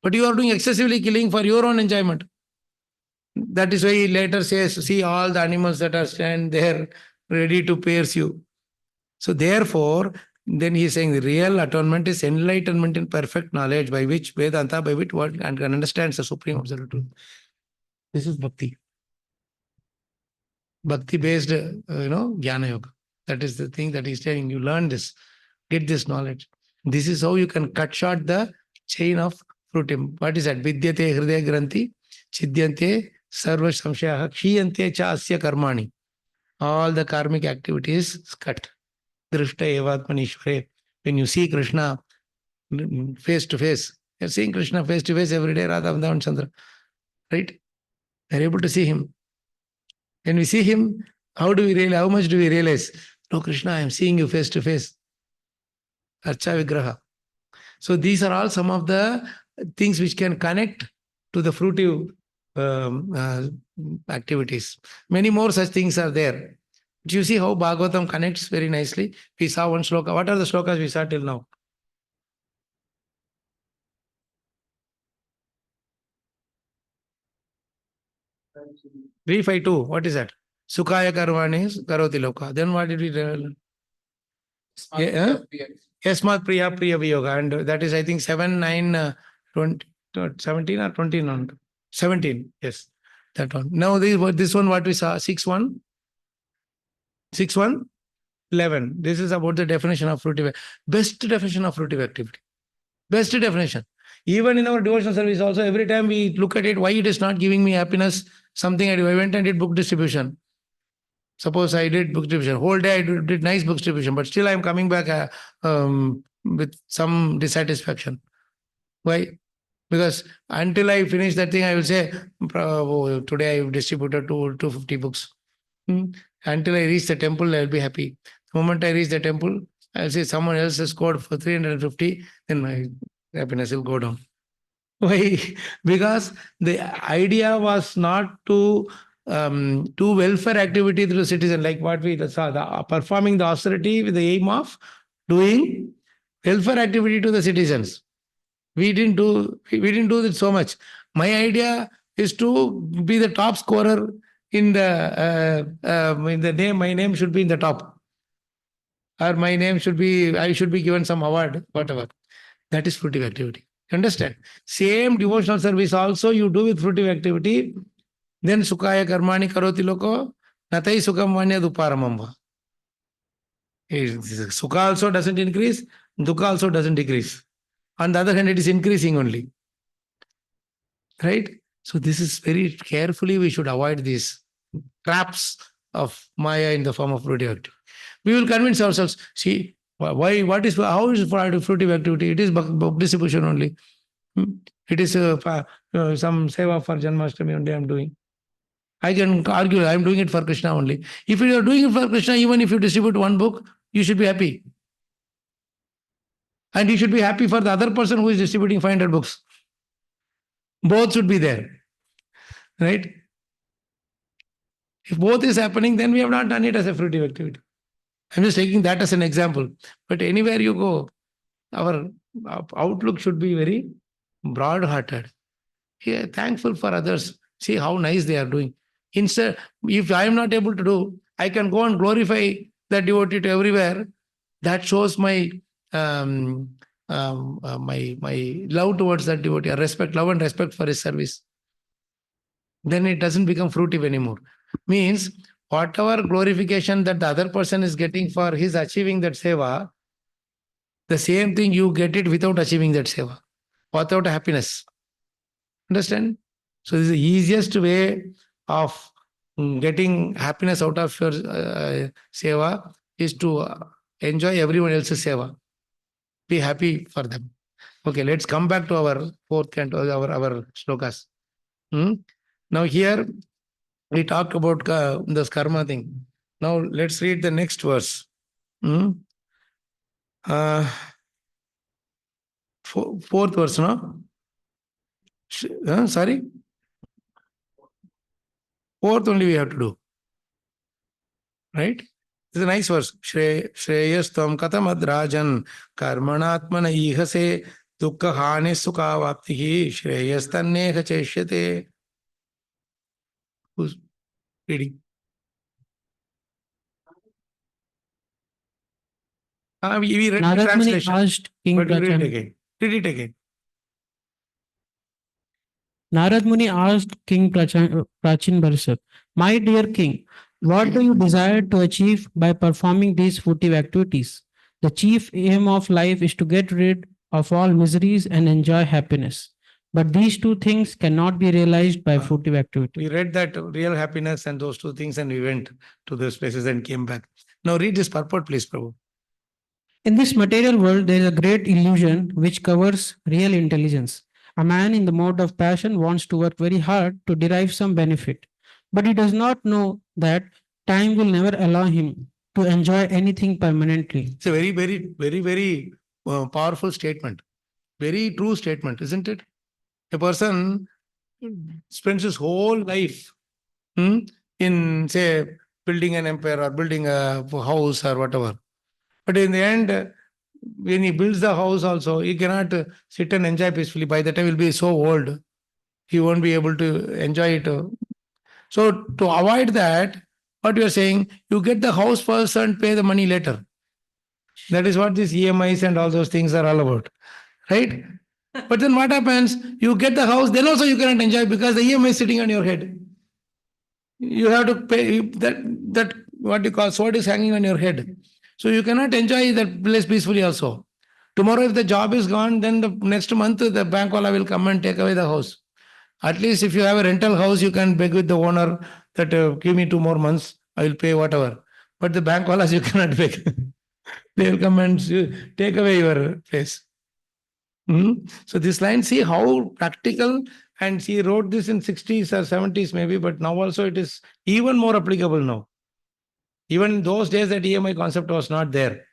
[SPEAKER 1] But you are doing excessively killing for your own enjoyment. That is why he later says, see all the animals that are stand there ready to pierce you. So therefore, then he is saying the real atonement is enlightenment in perfect knowledge by which Vedanta, by which one can understand the supreme absolute truth. This is bhakti. Bhakti based, Jnana Yoga. That is the thing that he's telling you. Learn this, get this knowledge. This is how you can cut short the chain of fruitim. What is that? Vidyate hridaya granthi, chidyante sarva samshaya, kshiyante cha asya karmani. All the karmic activities cut. Drishta evatmanishvare. When you see Krishna face to face, you're seeing Krishna face to face every day, Radha Vrindavan Chandra. Right? They're able to see him. When we see him, how much do we realize? No, Krishna, I am seeing you face to face. Archa Vigraha. So these are all some of the things which can connect to the fruitive activities. Many more such things are there. Do you see how Bhagavatam connects very nicely? We saw one sloka. What are the slokas we saw till now? Three, 5, 2. What is that? Sukhaya karmani karoti loka. Then what did we learn? Yasmat priya priya viyoga. And that is, I think, 7, 9, 20, 17 or 20? No, 17. Yes, that one. Now this one, what we saw? 6, 1? 6, 1? 11. This is about the definition of fruitive. Best definition of fruitive activity. Best definition. Even in our devotional service also, every time we look at it, why it is not giving me happiness, something I do. I went and did book distribution. Suppose I did book distribution. Whole day I did nice book distribution, but still I am coming back with some dissatisfaction. Why? Because until I finish that thing, I will say, oh, today I have distributed 250 books. Until I reach the temple, I will be happy. The moment I reach the temple, I will say someone else has scored for 350, then my happiness will go down. Why? Because the idea was not to do welfare activity through the citizen, like what we saw, performing the austerity with the aim of doing welfare activity to the citizens. We didn't do it so much. My idea is to be the top scorer in the name. My name should be in the top, or my name should be. I should be given some award, whatever. That is fruitive activity. Understand? Same devotional service also you do with fruitive activity. Then sukhaya karmani karoti loko natai sukham vanya duparamamba. Sukha also doesn't increase, dukkha also doesn't decrease. On the other hand, it is increasing only. Right? So this is very carefully we should avoid these traps of Maya in the form of fruitive activity. We will convince ourselves, see, how is fruitive activity? It is book distribution only. It is some seva for Janmashtami only I am doing. I can argue I am doing it for Krishna only. If you are doing it for Krishna, even if you distribute one book, you should be happy. And you should be happy for the other person who is distributing 500 books. Both should be there. Right? If both is happening, then we have not done it as a fruitive activity. I'm just taking that as an example. But anywhere you go, our outlook should be very broad-hearted. Yeah, thankful for others. See how nice they are doing. Instead, if I am not able to do, I can go and glorify that devotee to everywhere. That shows my my love towards that devotee, love and respect for his service. Then it doesn't become fruitive anymore. Means whatever glorification that the other person is getting for his achieving that seva, the same thing you get it without achieving that seva, without happiness. Understand? So this is the easiest way of getting happiness out of your seva is to enjoy everyone else's seva. Be happy for them. Okay, let's come back to our fourth canto, our shlokas. Now here we talked about this karma thing. Now let's read the next verse. Fourth verse, no? Sorry? Fourth only we have to do. Right? This is a nice verse. Shreyastvam katamad rajan karmanatmana ihase dukkha hane sukha vaptihi shreyastanneha cheshyate. Who's reading? We read the
[SPEAKER 2] Narad Muni
[SPEAKER 1] translation.
[SPEAKER 2] asked King
[SPEAKER 1] But read it
[SPEAKER 2] Prachan.
[SPEAKER 1] again. Read it again.
[SPEAKER 2] Narad Muni asked King Prachin Barisat, "My dear king,
[SPEAKER 7] What do you desire to achieve by performing these furtive activities? The chief aim of life is to get rid of all miseries and enjoy happiness. But these two things cannot be realized by furtive activity.
[SPEAKER 1] We read that real happiness and those two things, and we went to those places and came back. Now read this purport, please, Prabhu.
[SPEAKER 7] In this material world, there is a great illusion which covers real intelligence. A man in the mode of passion wants to work very hard to derive some benefit, but he does not know that time will never allow him to enjoy anything permanently.
[SPEAKER 1] It's a very powerful statement. Very true statement, isn't it? A person spends his whole life in, say, building an empire or building a house or whatever. But in the end, when he builds the house also, he cannot sit and enjoy peacefully. By the time he'll be so old, he won't be able to enjoy it. So to avoid that, what you are saying, you get the house first and pay the money later. That is what these EMIs and all those things are all about, right? But then what happens? You get the house, then also you cannot enjoy because the EMI is sitting on your head. You have to pay that what you call sword is hanging on your head. So you cannot enjoy that place peacefully also. Tomorrow, if the job is gone, then the next month the bank wala will come and take away the house. At least if you have a rental house, you can beg with the owner that give me 2 more months, I will pay whatever. But the bank walas you cannot beg. They will come and take away your place. So this line, see how practical, and she wrote this in 60s or 70s maybe, but now also it is even more applicable now. Even in those days, that EMI concept was not there,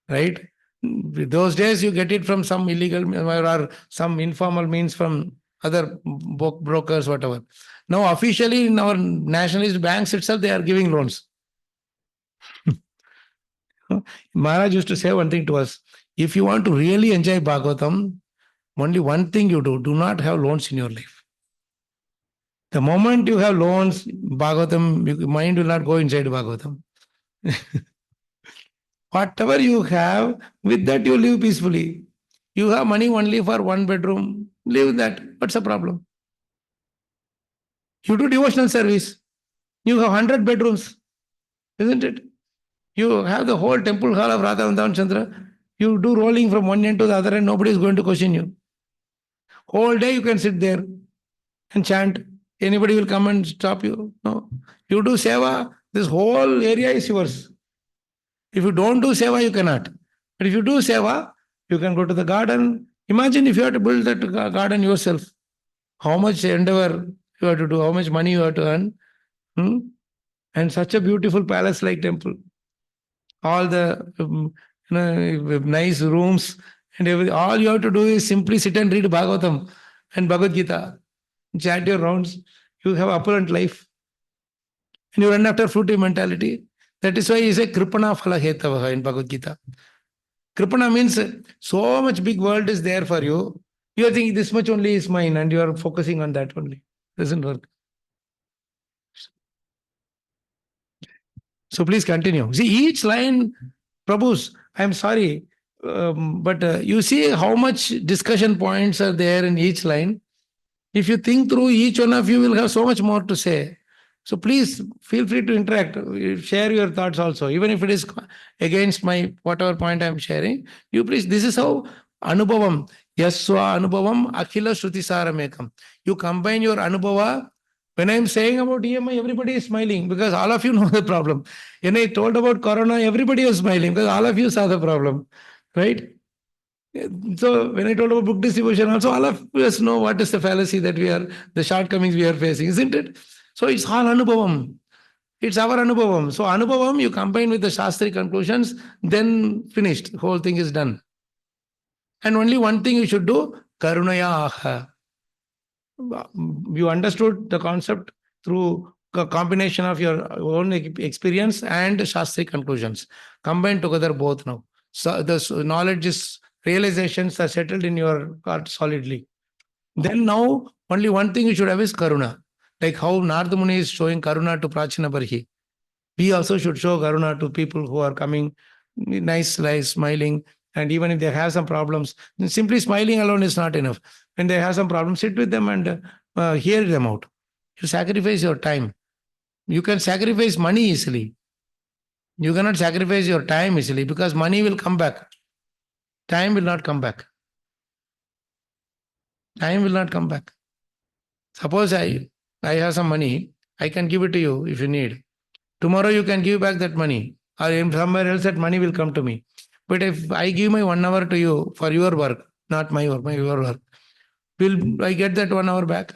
[SPEAKER 1] right? Those days, you get it from some illegal or some informal means from other brokers, whatever. Now, officially, in our nationalist banks itself, they are giving loans. Maharaj used to say one thing to us: if you want to really enjoy Bhagavatam, only one thing you do not have loans in your life. The moment you have loans, Bhagavatam, your mind will not go inside Bhagavatam. Whatever you have, with that you live peacefully. You have money only for 1 bedroom, live that. What's the problem? You do devotional service. You have 100 bedrooms, isn't it? You have the whole temple hall of Radha Vrindavan Chandra. You do rolling from one end to the other and nobody is going to question you. Whole day you can sit there and chant. Anybody will come and stop you? No. You do seva, this whole area is yours. If you don't do seva, you cannot. But if you do seva, you can go to the garden. Imagine if you have to build that garden yourself. How much endeavor you have to do, how much money you have to earn. And such a beautiful palace-like temple. All the nice rooms and everything. All you have to do is simply sit and read Bhagavatam and Bhagavad Gita. Chant your rounds. You have opulent life. And you run after fruitive mentality. That is why he says Kripana Phala Hetavaha in Bhagavad Gita. Kripana means so much big world is there for you. You are thinking this much only is mine and you are focusing on that only. Doesn't work. So please continue. See, each line, Prabhus, I'm sorry, but you see how much discussion points are there in each line. If you think through, each one of you will have so much more to say. So please feel free to interact, share your thoughts also, even if it is against my whatever point I'm sharing. You please, this is how Anubhavam, Yaswa Anubhavam, Akhila Shruti Saramekam. You combine your Anubhava. When I'm saying about EMI, everybody is smiling because all of you know the problem. When I told about Corona, everybody was smiling because all of you saw the problem, right? So when I told about book distribution, also all of us know what is the fallacy that we are, the shortcomings we are facing, isn't it? So it's all Anubhavam. It's our Anubhavam. So Anubhavam, you combine with the Shastri conclusions, then finished. The whole thing is done. And only one thing you should do, Karunaya. You understood the concept through a combination of your own experience and Shastri conclusions. Combine together both now. So the knowledge is, realizations are settled in your heart solidly. Then now, only one thing you should have is Karuna. Like how Narada Muni is showing Karuna to Prachina Barhi. We also should show Karuna to people who are coming, nice, smiling. And even if they have some problems, simply smiling alone is not enough. When they have some problems, sit with them and hear them out. You sacrifice your time. You can sacrifice money easily. You cannot sacrifice your time easily because money will come back. Time will not come back. Time will not come back. Suppose I have some money, I can give it to you if you need. Tomorrow you can give back that money, or somewhere else that money will come to me. But if I give my 1 hour to you for your work, not my work, your work, will I get that 1 hour back?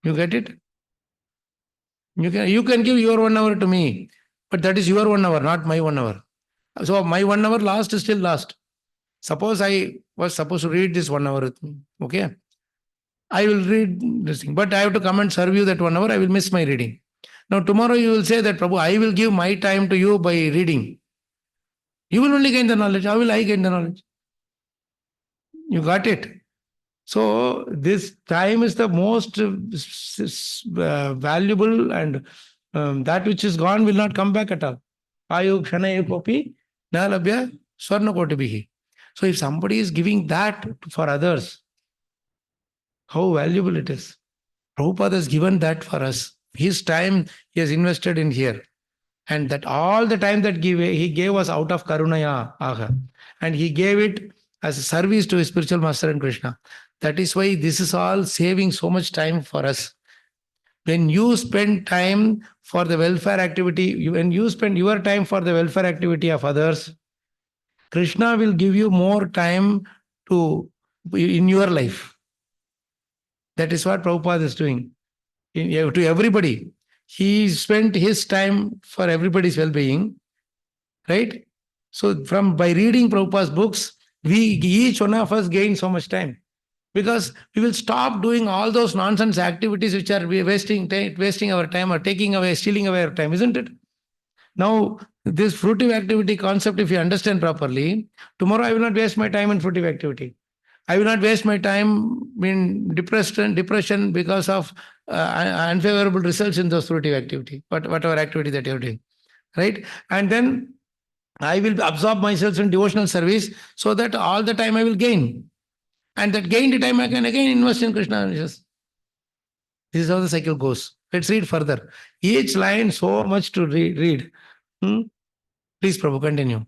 [SPEAKER 1] You get it? You can give your 1 hour to me, but that is your 1 hour, not my 1 hour. So my 1 hour lost is still lost. Suppose I was supposed to read this 1 hour with me. Okay. I will read this thing, but I have to come and serve you that 1 hour. I will miss my reading. Now tomorrow you will say that Prabhu, I will give my time to you by reading. You will only gain the knowledge. How will I gain the knowledge? You got it? So this time is the most valuable, and that which is gone will not come back at all. Ayu kshanaye kopi na labhya swarna kotibihi. So if somebody is giving that for others, how valuable it is. Prabhupada has given that for us. His time he has invested in here. And that all the time that he gave us out of Karunaya Aha. And he gave it as a service to his spiritual master and Krishna. That is why this is all saving so much time for us. When you spend time for the welfare activity, when you spend your time for the welfare activity of others, Krishna will give you more time in your life. That is what Prabhupada is doing. To everybody. He spent his time for everybody's well-being, right? So by reading Prabhupada's books, each one of us gain so much time. Because we will stop doing all those nonsense activities which are wasting our time or stealing away our time, isn't it? Now, this fruitive activity concept, if you understand properly, tomorrow I will not waste my time in fruitive activity. I will not waste my time in depression because of unfavorable results in those fruitive activity, whatever activity that you're doing, right? And then I will absorb myself in devotional service so that all the time I will gain. And that gained time I can again invest in Krishna consciousness. This is how the cycle goes. Let's read further. Each line, so much to read. Please, Prabhu, continue.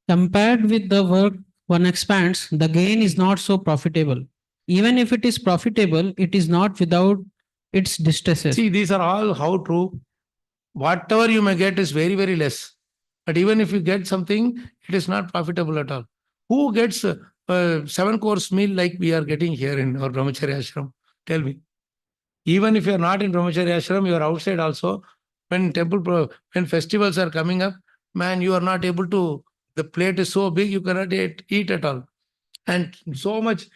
[SPEAKER 7] Compared with the work one expands, the gain is not so profitable. Even if it is profitable, it is not without its distresses.
[SPEAKER 1] See, these are all how true. Whatever you may get is very, very less. But even if you get something, it is not profitable at all. Who gets 7 course meal like we are getting here in our Brahmacharya ashram? Tell me. Even if you are not in Brahmacharya ashram, you are outside also. When festivals are coming up, man, you are not able to, the plate is so big, you cannot eat at all. And so much,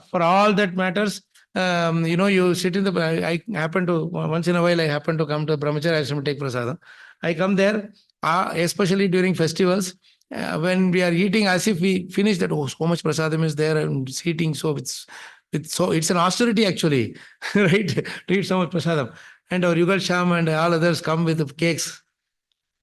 [SPEAKER 1] for all that matters, you sit in I happen to, once in a while, I happen to come to Brahmacharya ashram to take prasadam. I come there, especially during festivals, when we are eating, as if we finish that, oh, so much prasadam is there and it's eating, so it's an austerity actually, right? To eat so much prasadam. And our Yugal Sham and all others come with cakes,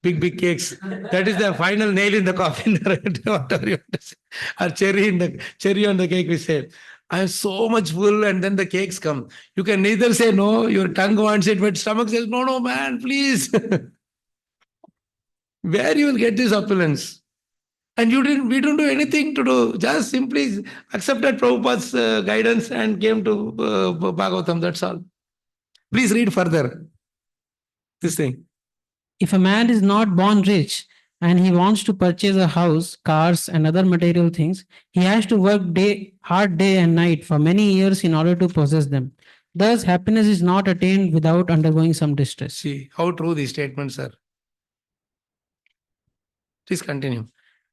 [SPEAKER 1] big cakes. That is the final nail in the coffin. Whatever you want to say. Or cherry on the cake, we say. I am so much full, and then the cakes come. You can neither say no, your tongue wants it, but stomach says, no, man, please. Where you will get this opulence? And we don't do anything to do, just simply accepted Prabhupada's guidance and came to Bhagavatam, that's all. Please read further this thing.
[SPEAKER 7] If a man is not born rich and he wants to purchase a house, cars, and other material things, he has to work hard day and night for many years in order to possess them. Thus, happiness is not attained without undergoing some distress.
[SPEAKER 1] See how true these statements are. Please continue.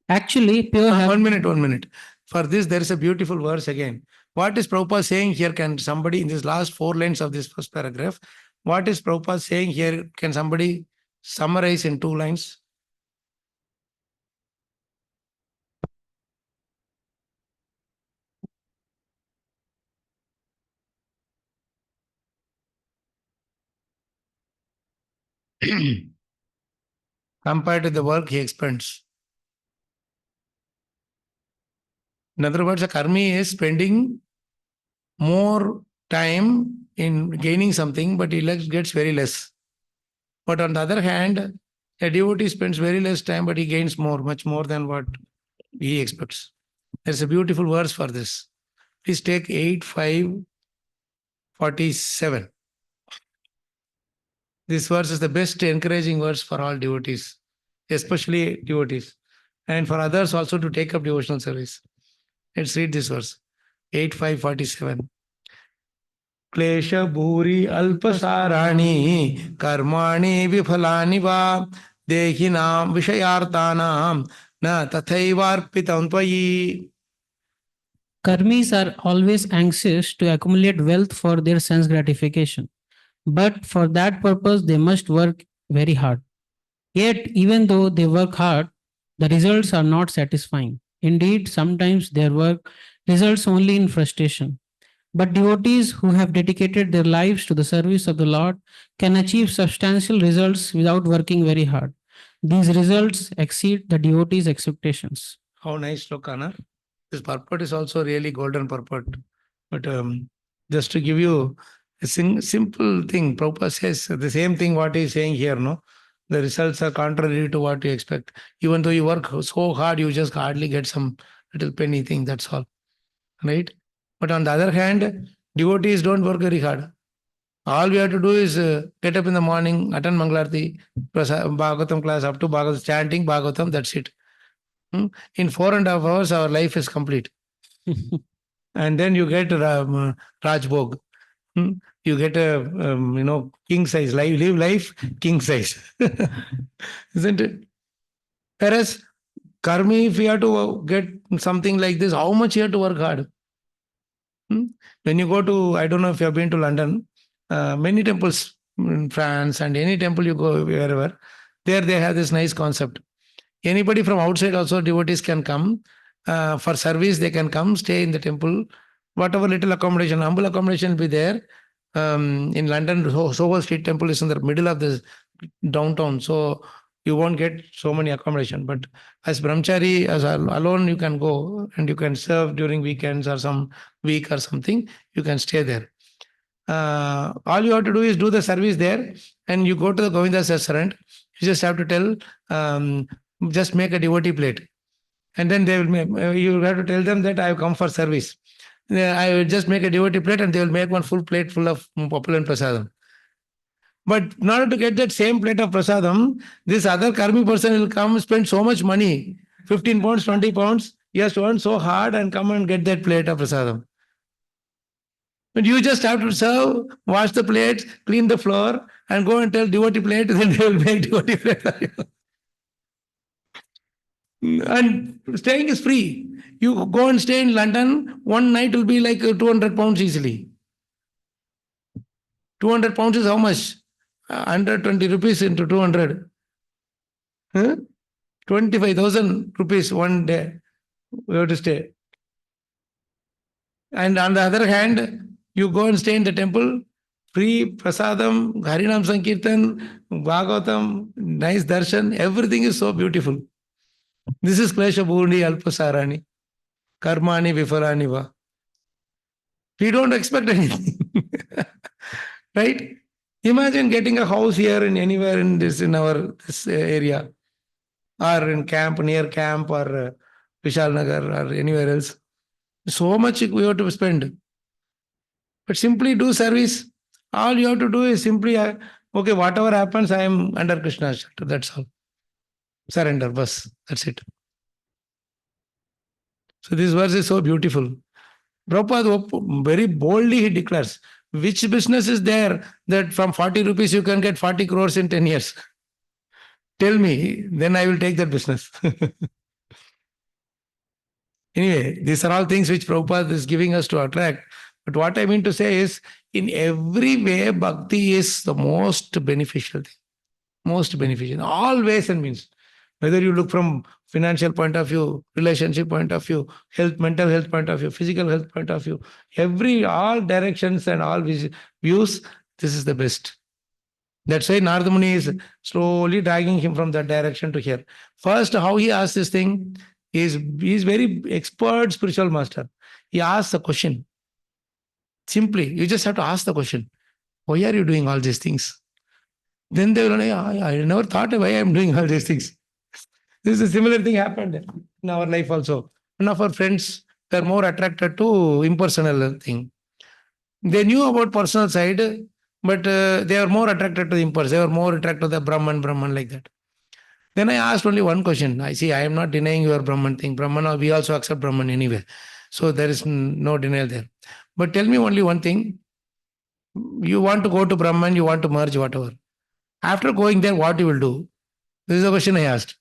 [SPEAKER 7] Actually, pure
[SPEAKER 1] 1 minute. For this, there is a beautiful verse again. What is Prabhupada saying here? Can somebody, in this last 4 lines of this first paragraph, what is Prabhupada saying here? Can somebody summarize in 2 lines? Compared to the work he expends. In other words, a karmi is spending more time in gaining something, but he gets very less. But on the other hand, a devotee spends very less time, but he gains more, much more than what he expects. There's a beautiful verse for this. Please take 8:5:47. This verse is the best encouraging verse for all devotees, especially devotees, and for others also to take up devotional service. Let's read this verse. 8:5:47. क्लेश भूरि अल्पसाराणि कर्माणि विफलानि वा देहिनां विषयार्थानां न तथैवार्पितं त्वयि.
[SPEAKER 7] Karmis are always anxious to accumulate wealth for their sense gratification, but for that purpose they must work very hard. Yet, even though they work hard, the results are not satisfying. Indeed, sometimes their work results only in frustration. But devotees who have dedicated their lives to the service of the Lord can achieve substantial results without working very hard. These results exceed the devotees' expectations.
[SPEAKER 1] How nice, Lokana. This purport is also really golden purport. But just to give you a simple thing, Prabhupada says the same thing what he is saying here, no? The results are contrary to what you expect. Even though you work so hard, you just hardly get some little penny thing, that's all. Right? But on the other hand, devotees don't work very hard. All we have to do is get up in the morning, attend Mangalarti, Bhagavatam class, up to Bhagavatam, chanting Bhagavatam, that's it. In 4.5 hours, our life is complete. And then you get Rajbhog. You get a king size life, live life king size. Isn't it? Whereas karmi, if you have to get something like this, how much you have to work hard? When you go to, I don't know if you have been to London, many temples in France and any temple you go wherever, there they have this nice concept. Anybody from outside also, devotees can come for service. They can come, stay in the temple. Whatever little accommodation, humble accommodation will be there. In London, Soho Street Temple is in the middle of the downtown, so you won't get so many accommodation. But as brahmachari, as alone, you can go and you can serve during weekends or some week or something. You can stay there. All you have to do is do the service there, and you go to the Govinda's restaurant. You just have to tell, just make a devotee plate, and then they will make. You have to tell them that I have come for service. I will just make a devotee plate, and they will make one full plate full of opulent prasadam. But in order to get that same plate of prasadam, this other karmi person will come, spend so much money, 15 pounds, 20 pounds. He has to earn so hard and come and get that plate of prasadam. But you just have to serve, wash the plates, clean the floor, and go and tell devotee plate, then they will make devotee plate for you. And staying is free. You go and stay in London, one night will be like 200 pounds easily. 200 pounds is how much? 120 rupees into 200. 25,000 rupees one day we have to stay. And on the other hand, you go and stay in the temple, free prasadam, Harinam Sankirtan, Bhagavatam, nice darshan, everything is so beautiful. This is Klesha Bhurni Alpasarani, Karmani Vifalani Va. We don't expect anything. Right? Imagine getting a house here in anywhere in this area, or in camp, near camp, or Vishal Nagar, or anywhere else. So much we have to spend. But simply do service. All you have to do is simply, okay, whatever happens, I am under Krishna's shelter. That's all. Surrender, bus. That's it. So this verse is so beautiful. Prabhupada very boldly he declares, which business is there that from 40 rupees you can get 40 crores in 10 years? Tell me, then I will take that business. Anyway, these are all things which Prabhupada is giving us to attract. But what I mean to say is, in every way, bhakti is the most beneficial thing. Most beneficial. In all ways and means. Whether you look from financial point of view, relationship point of view, health, mental health point of view, physical health point of view, all directions and all views, this is the best. That's why Narada Muni is slowly dragging him from that direction to here. First, how he asks this thing is, he is very expert spiritual master. He asks a question. Simply, you just have to ask the question, why are you doing all these things? Then they will say, I never thought why I am doing all these things. This is a similar thing happened in our life also. One of our friends were more attracted to impersonal thing. They knew about personal side, but they are more attracted to the impersonal. They were more attracted to the Brahman like that. Then I asked only one question. I see, I am not denying your Brahman thing. Brahman, we also accept Brahman anyway. So there is no denial there. But tell me only one thing. You want to go to Brahman, you want to merge, whatever. After going there, what you will do? This is the question I asked.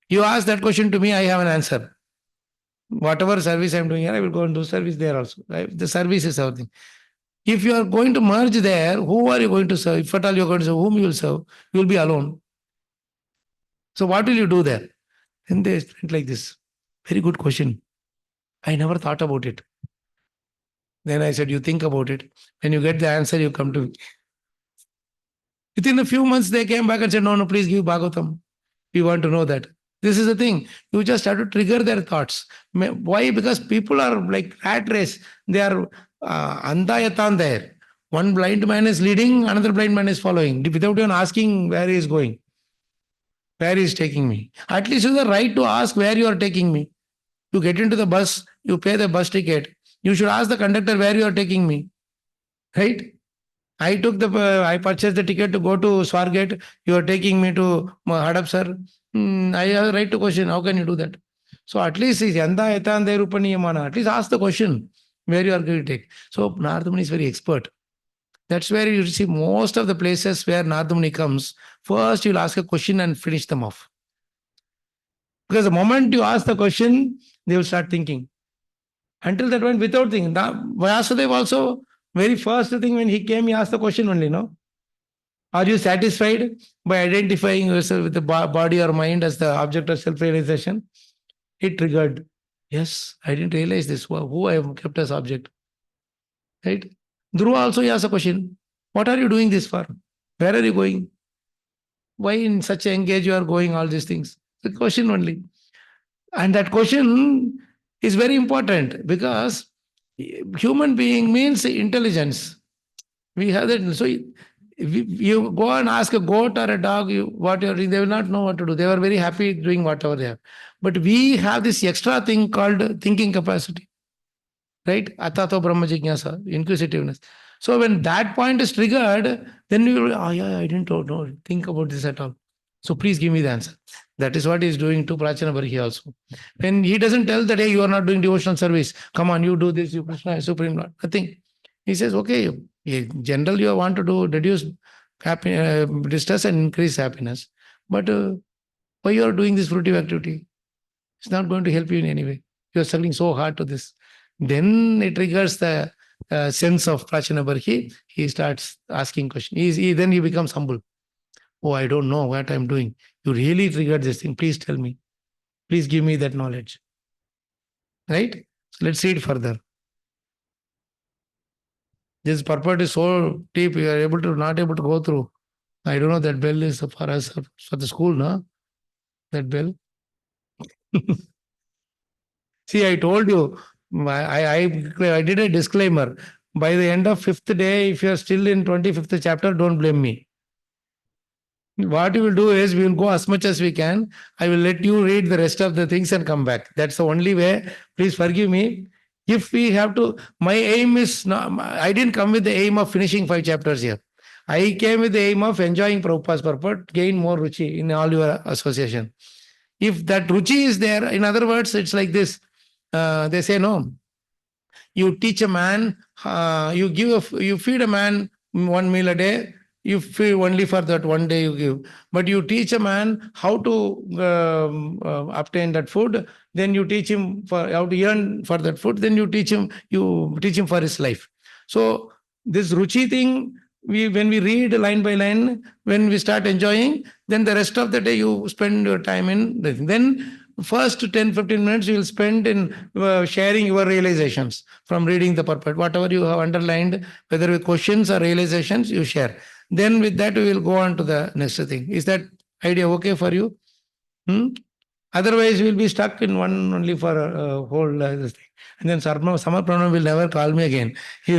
[SPEAKER 1] You ask that question to me, I have an answer. Whatever service I'm doing here, I will go and do service there also. Right? The service is our thing. If you are going to merge there, who are you going to serve? If at all you are going to serve, whom you will serve? You will be alone. So what will you do there? And they went like this. Very good question. I never thought about it. Then I said, you think about it. When you get the answer, you come to me. Within a few months, they came back and said, no, please give Bhagavatam. We want to know that. This is the thing. You just have to trigger their thoughts. Why? Because people are like rat race. They are andayatan there. One blind man is leading, another blind man is following. Without even asking where he is going. Where he is taking me. At least you have the right to ask where you are taking me. You get into the bus, you pay the bus ticket. You should ask the conductor where you are taking me. Right? I purchased the ticket to go to Swargate. You are taking me to Hadapsar. I have the right to question. How can you do that? So at least at least ask the question where you are going to take. So Nardamani is very expert. That's where you see most of the places where Nardamani comes. First, you'll ask a question and finish them off. Because the moment you ask the question, they will start thinking. Until that point, without thinking. Vyasadeva also, very first thing when he came, he asked the question only, no? Are you satisfied by identifying yourself with the body or mind as the object of self-realization? It triggered. Yes, I didn't realize this. Who I have kept as object. Right? Dhruva also he asked a question. What are you doing this for? Where are you going? Why in such a young age you are going all these things? The question only. And that question is very important because human being means intelligence. We have that. So if you go and ask a goat or a dog what you're doing, they will not know what to do. They were very happy doing whatever they have. But we have this extra thing called thinking capacity. Right? Atato Brahma Jignasa, inquisitiveness. So when that point is triggered, then you will, I didn't know, think about this at all. So please give me the answer. That is what he is doing to Prachana Barhi also. When he doesn't tell that, hey, you are not doing devotional service. Come on, you do this, you Krishna, Supreme Lord. Nothing. He says, okay, in general, you want to do reduce distress and increase happiness. But why you are doing this fruitive activity? It's not going to help you in any way. You are struggling so hard to this. Then it triggers the sense of Prachana Barhi. He starts asking questions. Then he becomes humble. Oh, I don't know what I'm doing. You really triggered this thing. Please tell me. Please give me that knowledge. Right? So let's see it further. This purport is so deep, you are not able to go through. I don't know, that bell is for us, for the school, no? That bell. See, I told you, I did a disclaimer. By the end of 5th day, if you are still in 25th chapter, don't blame me. What we will do is, we will go as much as we can. I will let you read the rest of the things and come back. That's the only way. Please forgive me. If we have to, my aim is not, I didn't come with the aim of finishing 5 chapters here. I came with the aim of enjoying Prabhupada's purport, gain more ruchi in all your association. If that ruchi is there, in other words, it's like this. They say, no, you teach a man, you feed a man 1 meal a day, you feed only for that one day you give. But you teach a man how to obtain that food, then you teach him for how to earn for that food, then you teach him for his life. So this ruchi thing, when we read line by line, when we start enjoying, then the rest of the day you spend your time in this. Then first 10-15 minutes you will spend in sharing your realizations from reading the purport. Whatever you have underlined, whether with questions or realizations, you share. Then with that, we will go on to the next thing. Is that idea okay for you? Otherwise, we will be stuck in one only for a whole this thing. And then Samarpranam will never call me again. He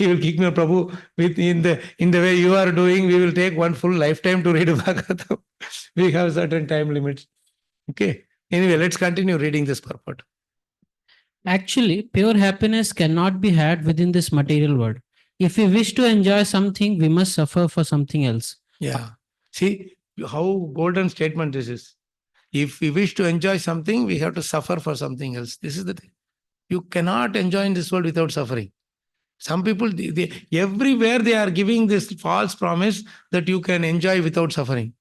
[SPEAKER 1] will kick me, Prabhu, in the way you are doing, we will take one full lifetime to read Bhagavatam. We have certain time limits. Okay. Anyway, let's continue reading this purport.
[SPEAKER 7] Actually, pure happiness cannot be had within this material world. If we wish to enjoy something, we must suffer for something else.
[SPEAKER 1] Yeah. See how golden statement this is. If we wish to enjoy something, we have to suffer for something else. This is the thing. You cannot enjoy in this world without suffering. Some people, everywhere they are giving this false promise that you can enjoy without suffering.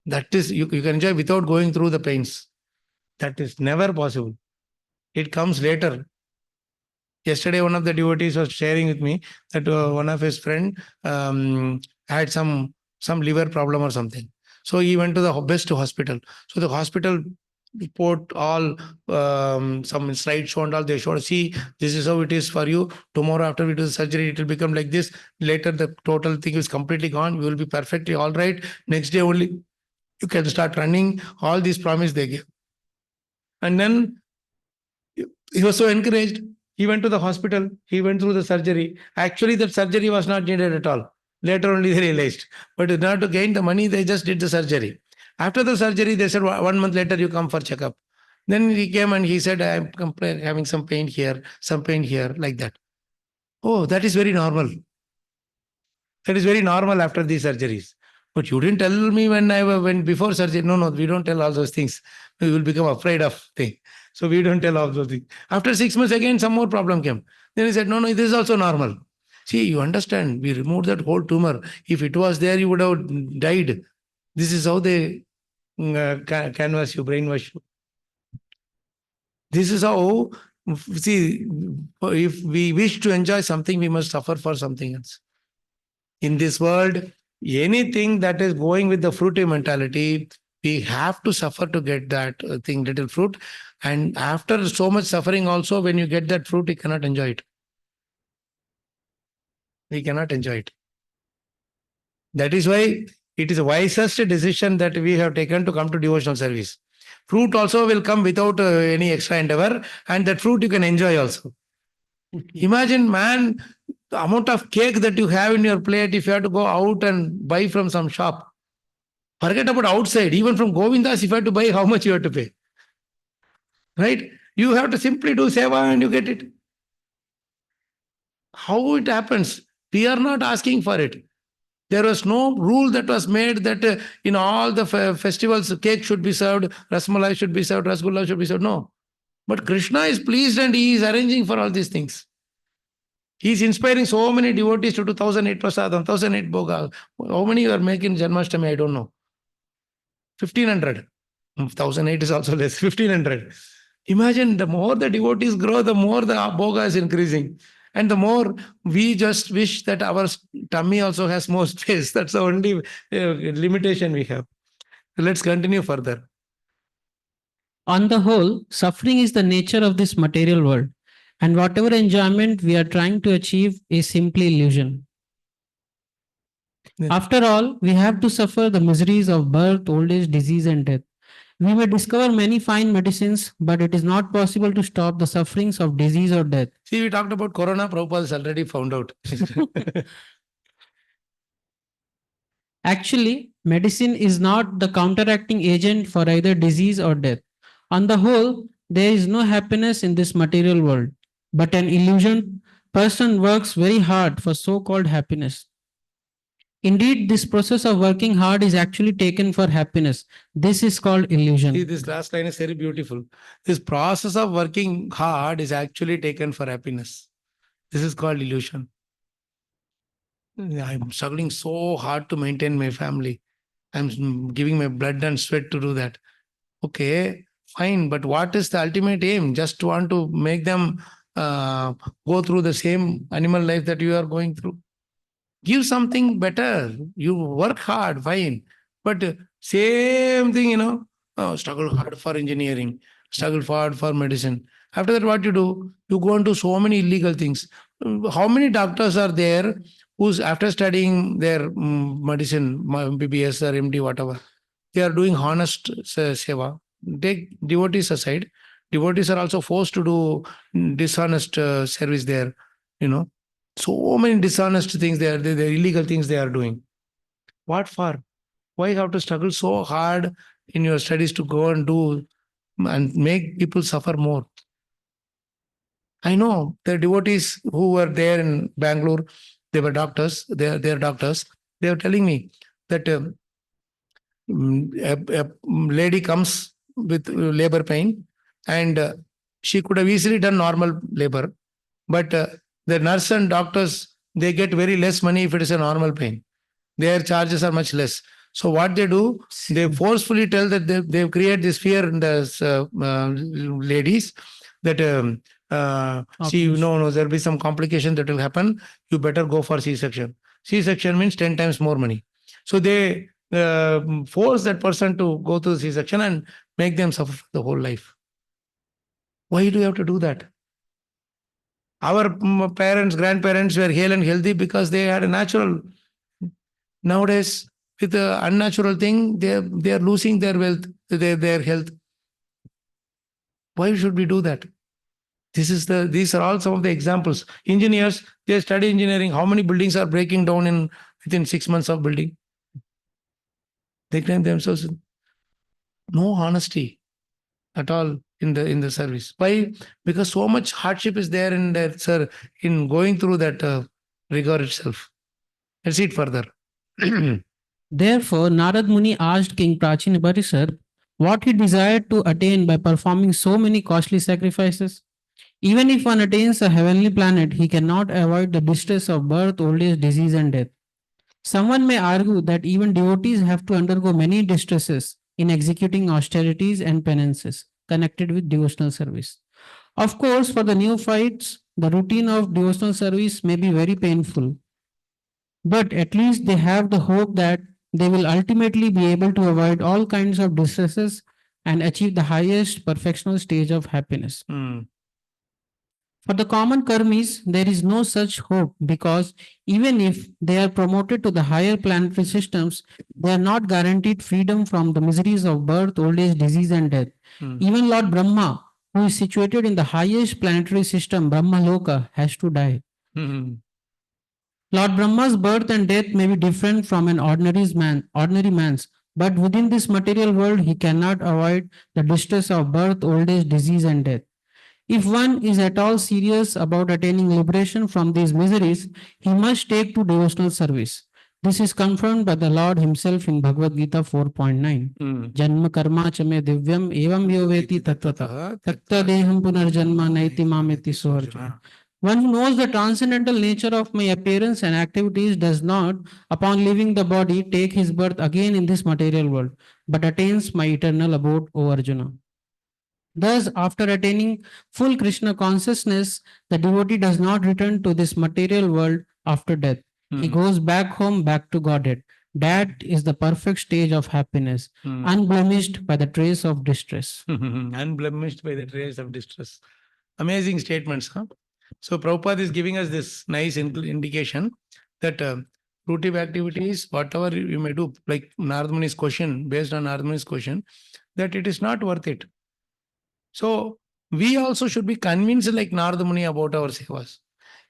[SPEAKER 1] That is, you can enjoy without going through the pains. That is never possible. It comes later. Yesterday, one of the devotees was sharing with me that one of his friend had some liver problem or something. So he went to the best hospital. So the hospital report all some slideshow and all. They showed, see, this is how it is for you. Tomorrow after we do the surgery, it will become like this. Later, the total thing is completely gone. You will be perfectly all right. Next day only, you can start running. All these promise they give. And then he was so encouraged. He went to the hospital. He went through the surgery. Actually, that surgery was not needed at all. Later only they realized. But in order to gain the money, they just did the surgery. After the surgery, they said, 1 month later, you come for checkup. Then he came and he said, I'm having some pain here, like that. Oh, that is very normal. That is very normal after these surgeries. But you didn't tell me when before surgery. No, we don't tell all those things. We will become afraid of things. So we don't tell all those things. After 6 months again, some more problem came. Then he said, no, this is also normal. See, you understand, we removed that whole tumor. If it was there, you would have died. This is how they canvas you, brainwash you. This is how, see, if we wish to enjoy something, we must suffer for something else. In this world, anything that is going with the fruity mentality, we have to suffer to get that thing, little fruit. And after so much suffering also, when you get that fruit, you cannot enjoy it. We cannot enjoy it. That is why it is the wisest decision that we have taken to come to devotional service. Fruit also will come without any extra endeavor, and that fruit you can enjoy also. Imagine, man, the amount of cake that you have in your plate, if you have to go out and buy from some shop. Forget about outside. Even from Govindas, if you have to buy, how much you have to pay? Right? You have to simply do seva and you get it. How it happens? We are not asking for it. There was no rule that was made that in all the festivals, cake should be served, rasmalai should be served, rasgulla should be served. No. But Krishna is pleased and he is arranging for all these things. He is inspiring so many devotees to do 1008 prasadam, 1008 bhoga. How many you are making Janmashtami? I don't know. 1500. 1008 is also less. 1500. Imagine, the more the devotees grow, the more the bhoga is increasing. And the more we just wish that our tummy also has more space. That's the only limitation we have. Let's continue further.
[SPEAKER 7] On the whole, suffering is the nature of this material world, and whatever enjoyment we are trying to achieve is simply illusion.
[SPEAKER 1] Yeah.
[SPEAKER 7] After all, we have to suffer the miseries of birth, old age, disease, and death. We may discover many fine medicines, but it is not possible to stop the sufferings of disease or death.
[SPEAKER 1] See, we talked about Corona. Prabhupada has already found out.
[SPEAKER 7] Actually, medicine is not the counteracting agent for either disease or death. On the whole, there is no happiness in this material world, but an illusion. Person works very hard for so-called happiness. Indeed, this process of working hard is actually taken for happiness. This is called illusion.
[SPEAKER 1] See, this last line is very beautiful. This process of working hard is actually taken for happiness. This is called illusion. I'm struggling so hard to maintain my family. I'm giving my blood and sweat to do that. Okay, fine. But what is the ultimate aim? Just want to make them go through the same animal life that you are going through. Give something better. You work hard, fine. But same thing, struggle hard for engineering, struggle hard for medicine. After that, what you do? You go into so many illegal things. How many doctors are there who's after studying their medicine, MBBS or MD, whatever, they are doing honest seva. Take devotees aside. Devotees are also forced to do dishonest service there. So many dishonest things they're illegal things they are doing. What for? Why you have to struggle so hard in your studies to go and do and make people suffer more? I know the devotees who were there in Bangalore, they were doctors, they're doctors. They were telling me that a lady comes with labor pain and she could have easily done normal labor, but the nurse and doctors, they get very less money if it is a normal pain. Their charges are much less. So what they do, they forcefully tell that they create this fear in the ladies that see, no, there'll be some complication that will happen. You better go for C-section. C-section means 10 times more money. So they force that person to go to the C-section and make them suffer for the whole life. Why do you have to do that? Our parents, grandparents were hale and healthy because they had a natural. Nowadays, with the unnatural thing, they are losing their wealth, their health. Why should we do that? These are all some of the examples. Engineers, they study engineering. How many buildings are breaking down within 6 months of building? They claim themselves. No honesty at all in the service. Why? Because so much hardship is there in that, sir, in going through that rigor itself. Let's see it further.
[SPEAKER 7] Therefore, Narad Muni asked King Prachin Barisar what he desired to attain by performing so many costly sacrifices. Even if one attains a heavenly planet, he cannot avoid the distress of birth, old age, disease, and death. Someone may argue that even devotees have to undergo many distresses in executing austerities and penances connected with devotional service. Of course, for the neophytes, the routine of devotional service may be very painful, but at least they have the hope that they will ultimately be able to avoid all kinds of distresses and achieve the highest perfectional stage of happiness. For the common karmis, there is no such hope because even if they are promoted to the higher planetary systems, they are not guaranteed freedom from the miseries of birth, old age, disease, and death. Even Lord Brahma, who is situated in the highest planetary system, Brahma Loka, has to die. Lord Brahma's birth and death may be different from an ordinary man's, but within this material world, he cannot avoid the distress of birth, old age, disease, and death. If one is at all serious about attaining liberation from these miseries, he must take to devotional service. This is confirmed by the Lord himself in Bhagavad Gita 4.9. Janma karma chame divyam evam yoveti tattvata takta deham punarjanma naiti mameti suharjuna. One who knows the transcendental nature of my appearance and activities does not, upon leaving the body, take his birth again in this material world, but attains my eternal abode, O Arjuna. Thus, after attaining full Krishna consciousness, the devotee does not return to this material world after death. He goes back home, back to Godhead. That is the perfect stage of happiness, unblemished by the trace of distress.
[SPEAKER 1] Unblemished by the trace of distress. Amazing statements, huh? So Prabhupada is giving us this nice indication that fruitive activities, whatever you may do, like Narad Muni's question, based on Narad Muni's question, that it is not worth it. So we also should be convinced like Narad Muni about our sevas.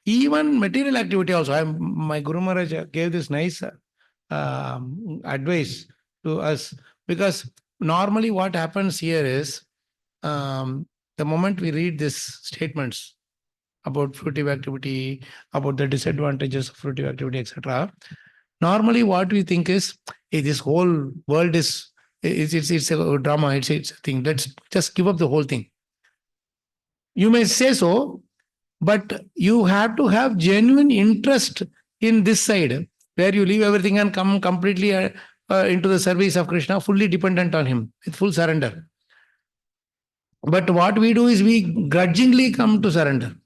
[SPEAKER 1] Even material activity also. My Guru Maharaj gave this nice advice to us, because normally what happens here is the moment we read these statements about fruitive activity, about the disadvantages of fruitive activity, etc. Normally what we think is, hey, this whole world is it's a drama, it's a thing. Let's just give up the whole thing. You may say so, but you have to have genuine interest in this side, where you leave everything and come completely into the service of Krishna, fully dependent on him, with full surrender. But what we do is we grudgingly come to surrender.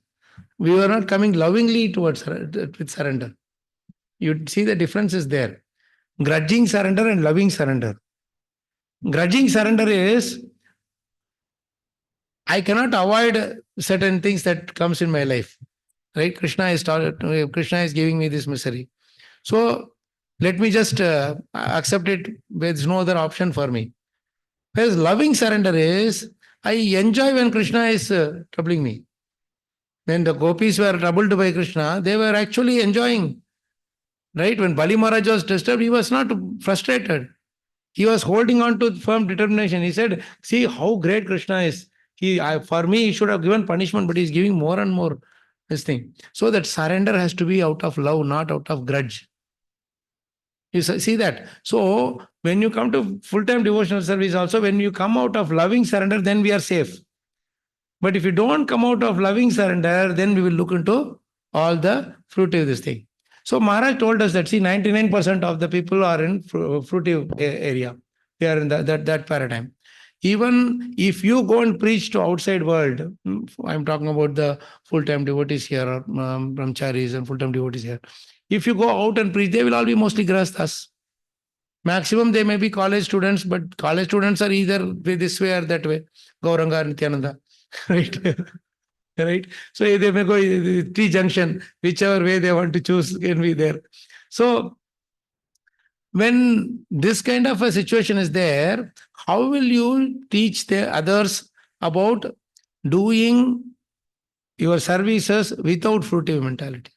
[SPEAKER 1] We are not coming lovingly towards with surrender. You see the difference is there. Grudging surrender and loving surrender. Grudging surrender is, I cannot avoid certain things that comes in my life. Right? Krishna is giving me this misery. So let me just accept it. There's no other option for me. Whereas loving surrender is, I enjoy when Krishna is troubling me. When the gopis were troubled by Krishna, they were actually enjoying. Right? When Bali Maharaj was disturbed, he was not frustrated. He was holding on to firm determination. He said, see how great Krishna is. For me, he should have given punishment, but he's giving more and more this thing. So that surrender has to be out of love, not out of grudge. You see that? So when you come to full-time devotional service also, when you come out of loving surrender, then we are safe. But if you don't come out of loving surrender, then we will look into all the fruitive this thing. So Maharaj told us that, see, 99% of the people are in fruitive area. They are in that paradigm. Even if you go and preach to outside world, I'm talking about the full-time devotees here, or brahmacharis and full-time devotees here. If you go out and preach, they will all be mostly grahasthas. Maximum they may be college students, but college students are either this way or that way. Gauranga, Nityananda. Right? Right? So they may go T junction, whichever way they want to choose can be there. So when this kind of a situation is there, how will you teach the others about doing your services without fruitive mentality?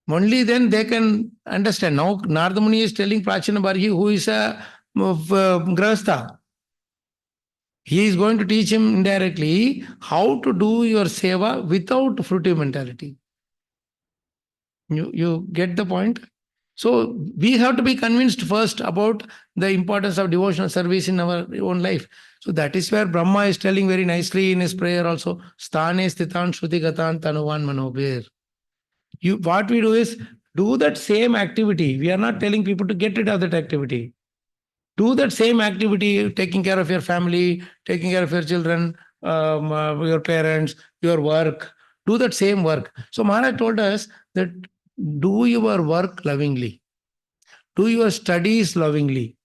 [SPEAKER 1] Only then they can understand. Now Narada Muni is telling Prachina Barhi, who is a grahastha. He is going to teach him indirectly how to do your seva without fruitive mentality. You get the point? So we have to be convinced first about the importance of devotional service in our own life. So that is where Brahma is telling very nicely in his prayer also, Sthane sthitan shruti gatan tanuvan manobir. What we do is do that same activity. We are not telling people to get rid of that activity. Do that same activity, taking care of your family, taking care of your children, your parents, your work. Do that same work. So Maharaj told us that do your work lovingly. Do your studies lovingly.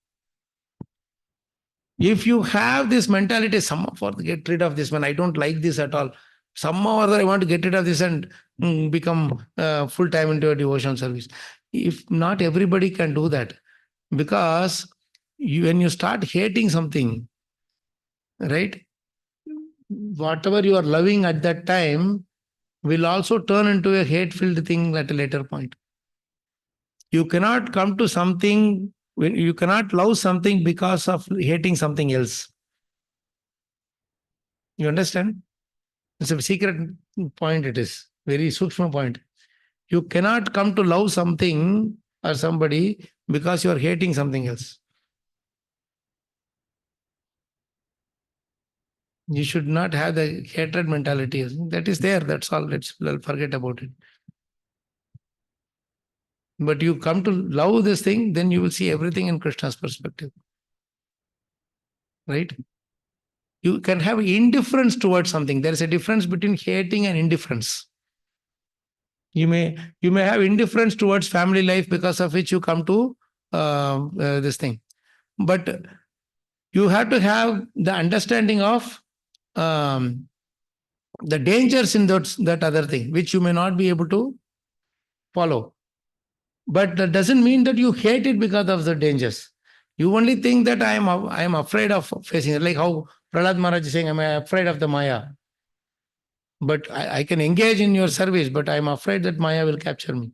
[SPEAKER 1] If you have this mentality, somehow get rid of this one, I don't like this at all. Somehow or other, I want to get rid of this and become full-time into a devotional service. If not everybody can do that, because when you start hating something, right, whatever you are loving at that time will also turn into a hate-filled thing at a later point. You cannot come to something, when you cannot love something because of hating something else. You understand? It's a secret point, it is. Very sukshma point. You cannot come to love something or somebody because you are hating something else. You should not have the hatred mentality. That is there, that's all. Let's forget about it. But you come to love this thing, then you will see everything in Krishna's perspective. Right? You can have indifference towards something. There is a difference between hating and indifference. You may have indifference towards family life, because of which you come to this thing. But you have to have the understanding of the dangers in that other thing, which you may not be able to follow. But that doesn't mean that you hate it because of the dangers. You only think that I am afraid of facing it. Like how Prahlad Maharaj is saying, I'm afraid of the Maya. But I can engage in your service, but I'm afraid that Maya will capture me.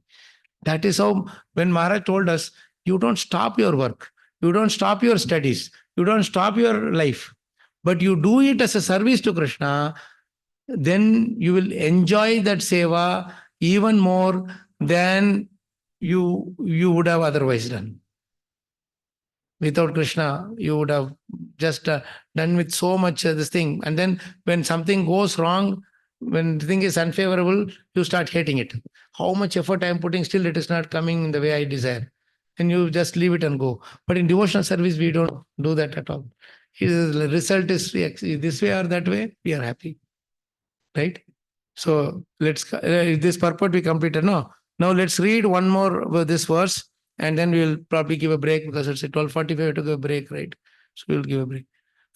[SPEAKER 1] That is how, when Maharaj told us, you don't stop your work, you don't stop your studies, you don't stop your life, but you do it as a service to Krishna, then you will enjoy that seva even more than you would have otherwise done. Without Krishna, you would have just done with so much this thing. And then when something goes wrong, when the thing is unfavorable, you start hating it. How much effort I am putting, still it is not coming in the way I desire. And you just leave it and go. But in devotional service, we don't do that at all. The result is this way or that way, we are happy. Right? So let's, this purport we completed. No. Now let's read one more this verse, and then we'll probably give a break, because it's at 12:45 to give a break, right? So we'll give a break.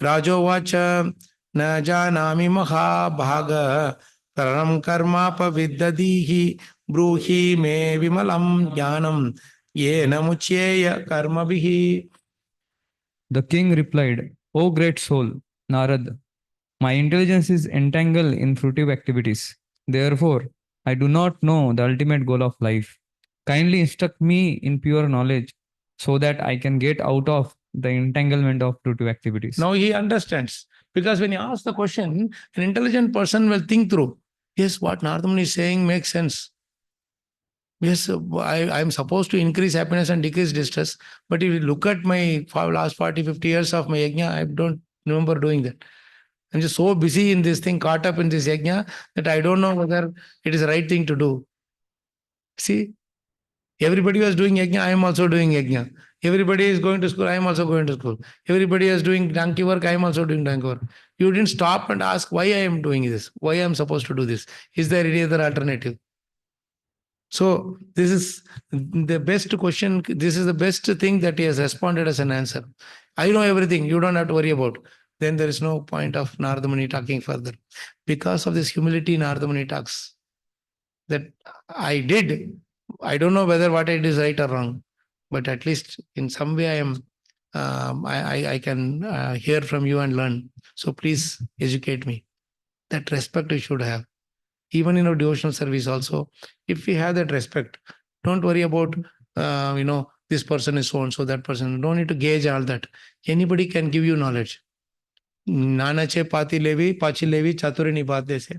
[SPEAKER 1] Rajo vacha na janami maha bhaga karanam karma paviddadihi bruhi me vimalam jnanam yena muchyeya karma bihi.
[SPEAKER 3] The king replied, O great soul,
[SPEAKER 8] Narad, my intelligence is entangled in fruitive activities. Therefore, I do not know the ultimate goal of life. Kindly instruct me in pure knowledge so that I can get out of the entanglement of fruitive activities.
[SPEAKER 1] Now he understands. Because when you ask the question, an intelligent person will think through. Yes, what Nardamani is saying makes sense. Yes, I am supposed to increase happiness and decrease distress. But if you look at my last 40, 50 years of my yajna, I don't remember doing that. I'm just so busy in this thing, caught up in this yajna, that I don't know whether it is the right thing to do. See, everybody was doing yajna, I am also doing yajna. Everybody is going to school, I am also going to school. Everybody is doing donkey work, I am also doing donkey work. You didn't stop and ask why I am doing this, why I am supposed to do this. Is there any other alternative? So this is the best question. This is the best thing that he has responded as an answer. I know everything. You don't have to worry about. Then there is no point of Nardamani talking further. Because of this humility, Nardamani talks that I did. I don't know whether what I did is right or wrong, but at least in some way I am. I can hear from you and learn. So please educate me. That respect you should have. Even in our devotional service also, if we have that respect, don't worry about this person is so and so, that person. Don't need to gauge all that. Anybody can give you knowledge. Nana che pati levi, pachi levi, chaturi nibhate se.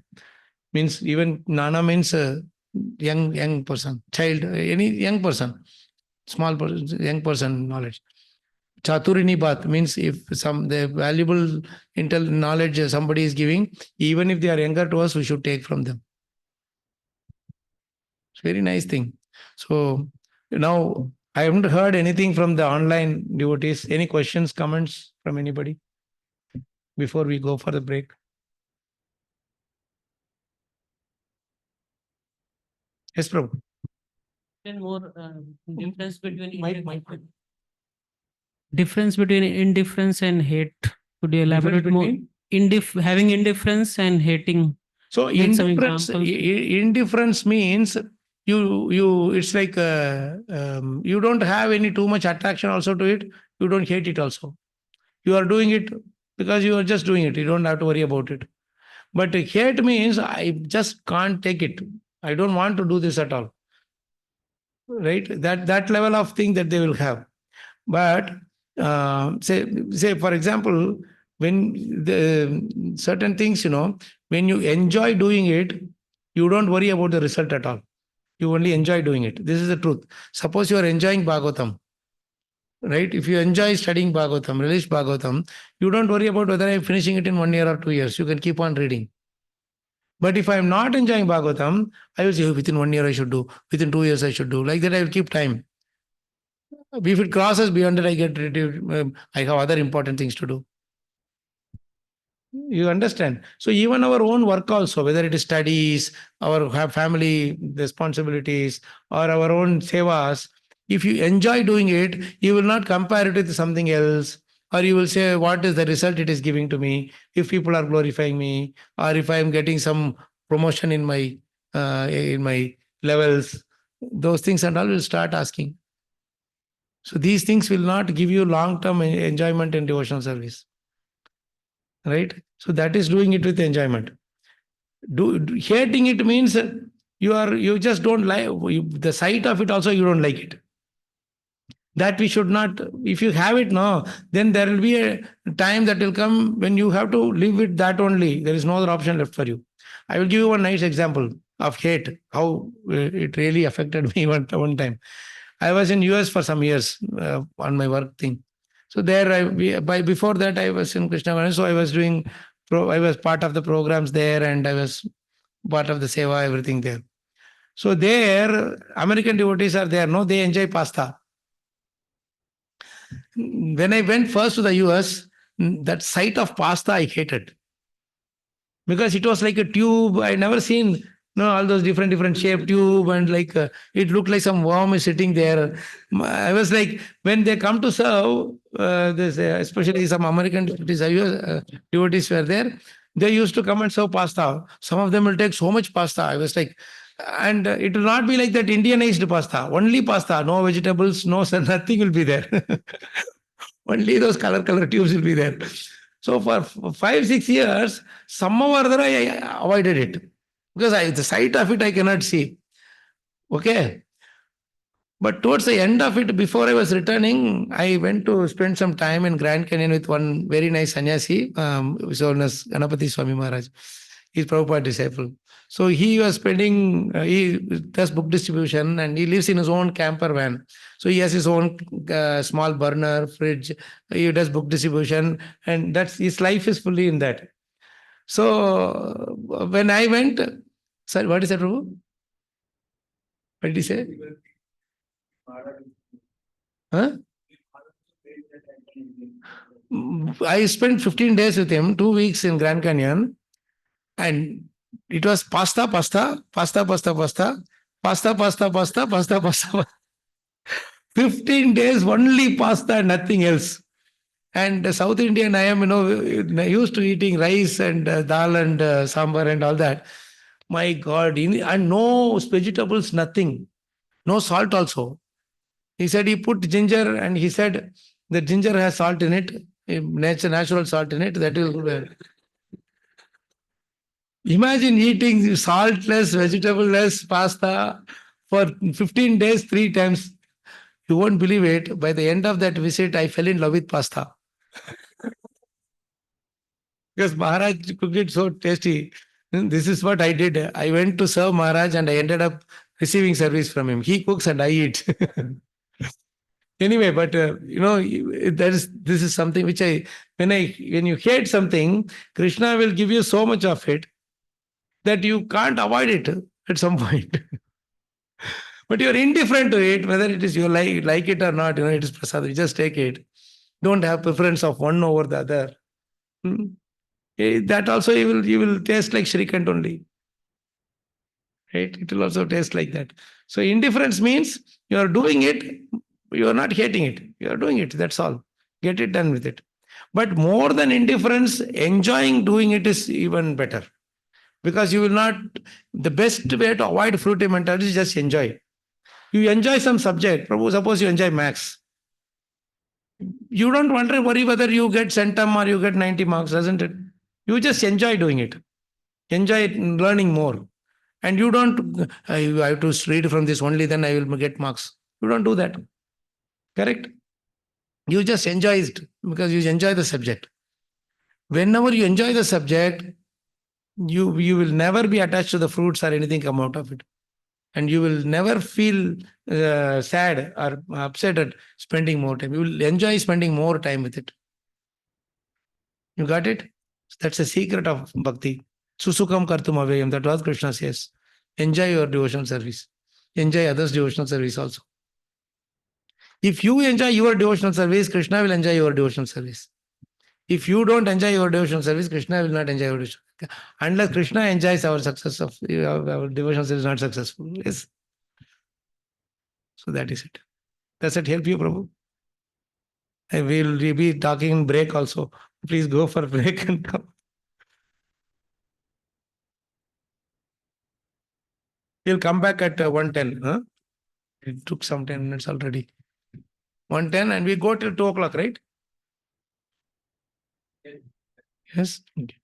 [SPEAKER 1] Means even Nana means young person, child, any young person, small person, young person knowledge. Chaturi nibat means if the valuable knowledge somebody is giving, even if they are younger to us, we should take from them. It's a very nice thing. So now I haven't heard anything from the online devotees. Any questions, comments from anybody before we go for the break? Yes, Prabhu.
[SPEAKER 7] More difference between indifference and hate. Could you elaborate more? Having indifference and hating.
[SPEAKER 1] So indifference means you it's like you don't have any too much attraction also to it. You don't hate it also. You are doing it because you are just doing it. You don't have to worry about it. But hate means I just can't take it. I don't want to do this at all. Right? That level of thing that they will have. But say for example, when the certain things, when you enjoy doing it, you don't worry about the result at all. You only enjoy doing it. This is the truth. Suppose you are enjoying Bhagavatam, right? If you enjoy studying Bhagavatam, relish Bhagavatam, you don't worry about whether I'm finishing it in 1 year or 2 years. You can keep on reading. But if I'm not enjoying Bhagavatam, I will say, oh, within 1 year I should do, within 2 years I should do. Like that I will keep time. If it crosses beyond that, I have other important things to do. You understand? So even our own work also, whether it is studies, our family responsibilities, or our own sevas, if you enjoy doing it, you will not compare it with something else. Or you will say, what is the result it is giving to me? If people are glorifying me, or if I am getting some promotion in my levels, those things and all will start asking. So these things will not give you long-term enjoyment in devotional service. Right? So that is doing it with enjoyment. Hating it means you just don't like the sight of it also, you don't like it. That we should not, if you have it now, then there will be a time that will come when you have to live with that only. There is no other option left for you. I will give you one nice example of hate, how it really affected me one time. I was in US for some years on my work thing. So there, before that, I was in Krishna. So I was part of the programs there, and I was part of the seva, everything there. So there, American devotees are there. No, they enjoy pasta. When I went first to the US, that sight of pasta I hated. Because it was like a tube. I never seen all those different shaped tube, and like it looked like some worm is sitting there. I was like, when they come to serve, especially some American devotees were there, they used to come and serve pasta. Some of them will take so much pasta. I was like, and it will not be like that Indianized pasta, only pasta, no vegetables, no nothing will be there. Only those color tubes will be there. So for 5, 6 years, somehow or other I avoided it because the sight of it I cannot see. Okay. But towards the end of it, before I was returning, I went to spend some time in Grand Canyon with one very nice sannyasi, who's known as Ganapati Swami Maharaj. He's Prabhupada disciple. So he was spending, he does book distribution and he lives in his own camper van. So he has his own small burner, fridge. He does book distribution and that's his life is fully in that. So when I went, sorry, what is that, Prabhu? What did he say? Huh? I spent 15 days with him, 2 weeks in Grand Canyon, and it was pasta, pasta, pasta, pasta, pasta, pasta, pasta, pasta, pasta, pasta. 15 days, only pasta, nothing else. And South Indian, I am, used to eating rice and dal and sambar and all that. My God, and no vegetables, nothing. No salt also. He said he put ginger and he said the ginger has salt in it, natural salt in it. That will. Imagine eating saltless, vegetable-less pasta for 15 days, 3 times. You won't believe it. By the end of that visit, I fell in love with pasta. Because Maharaj cooked it so tasty. This is what I did. I went to serve Maharaj and I ended up receiving service from him. He cooks and I eat. Anyway, but this is something which when you hate something, Krishna will give you so much of it that you can't avoid it at some point. But you're indifferent to it, whether it is you like it or not, it is prasad. You just take it. Don't have preference of one over the other. That also you will taste like Shrikant only. Right? It will also taste like that. So indifference means you are doing it, you are not hating it. You are doing it. That's all. Get it done with it. But more than indifference, enjoying doing it is even better. Because you will not, the best way to avoid fruitive mentality is just enjoy. You enjoy some subject. Suppose you enjoy maths. You don't worry whether you get centum or you get 90 marks, doesn't it? You just enjoy doing it. Enjoy learning more. And you don't, I have to read from this only, then I will get marks. You don't do that. Correct? You just enjoy it because you enjoy the subject. Whenever you enjoy the subject, you will never be attached to the fruits or anything come out of it. And you will never feel sad or upset at spending more time. You will enjoy spending more time with it. You got it? That's the secret of bhakti. Susukam kartum avayam. That's what Krishna says. Enjoy your devotional service. Enjoy others' devotional service also. If you enjoy your devotional service, Krishna will enjoy your devotional service. If you don't enjoy your devotional service, Krishna will not enjoy your devotional service. Unless Krishna enjoys our success of our devotional service is not successful. Yes. So that is it. Does it help you, Prabhu? I will be talking in break also. Please go for break and come. We'll come back at 1:10. Huh? It took some 10 minutes already. 1:10 and we go till 2 o'clock, right? Yes. Okay.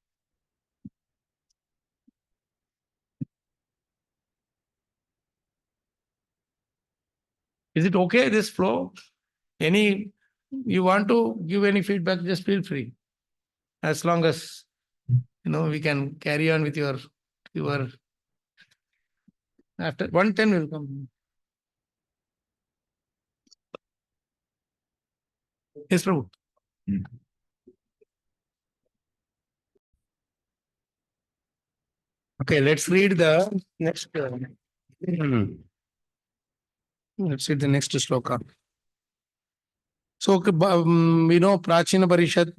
[SPEAKER 1] Is it okay, this flow? You want to give any feedback, just feel free. As long as, we can carry on with your after 1:10 will come. Yes, Prabhu. Okay, let's read the next. Let's read the next sloka. So, Prachina Parishad,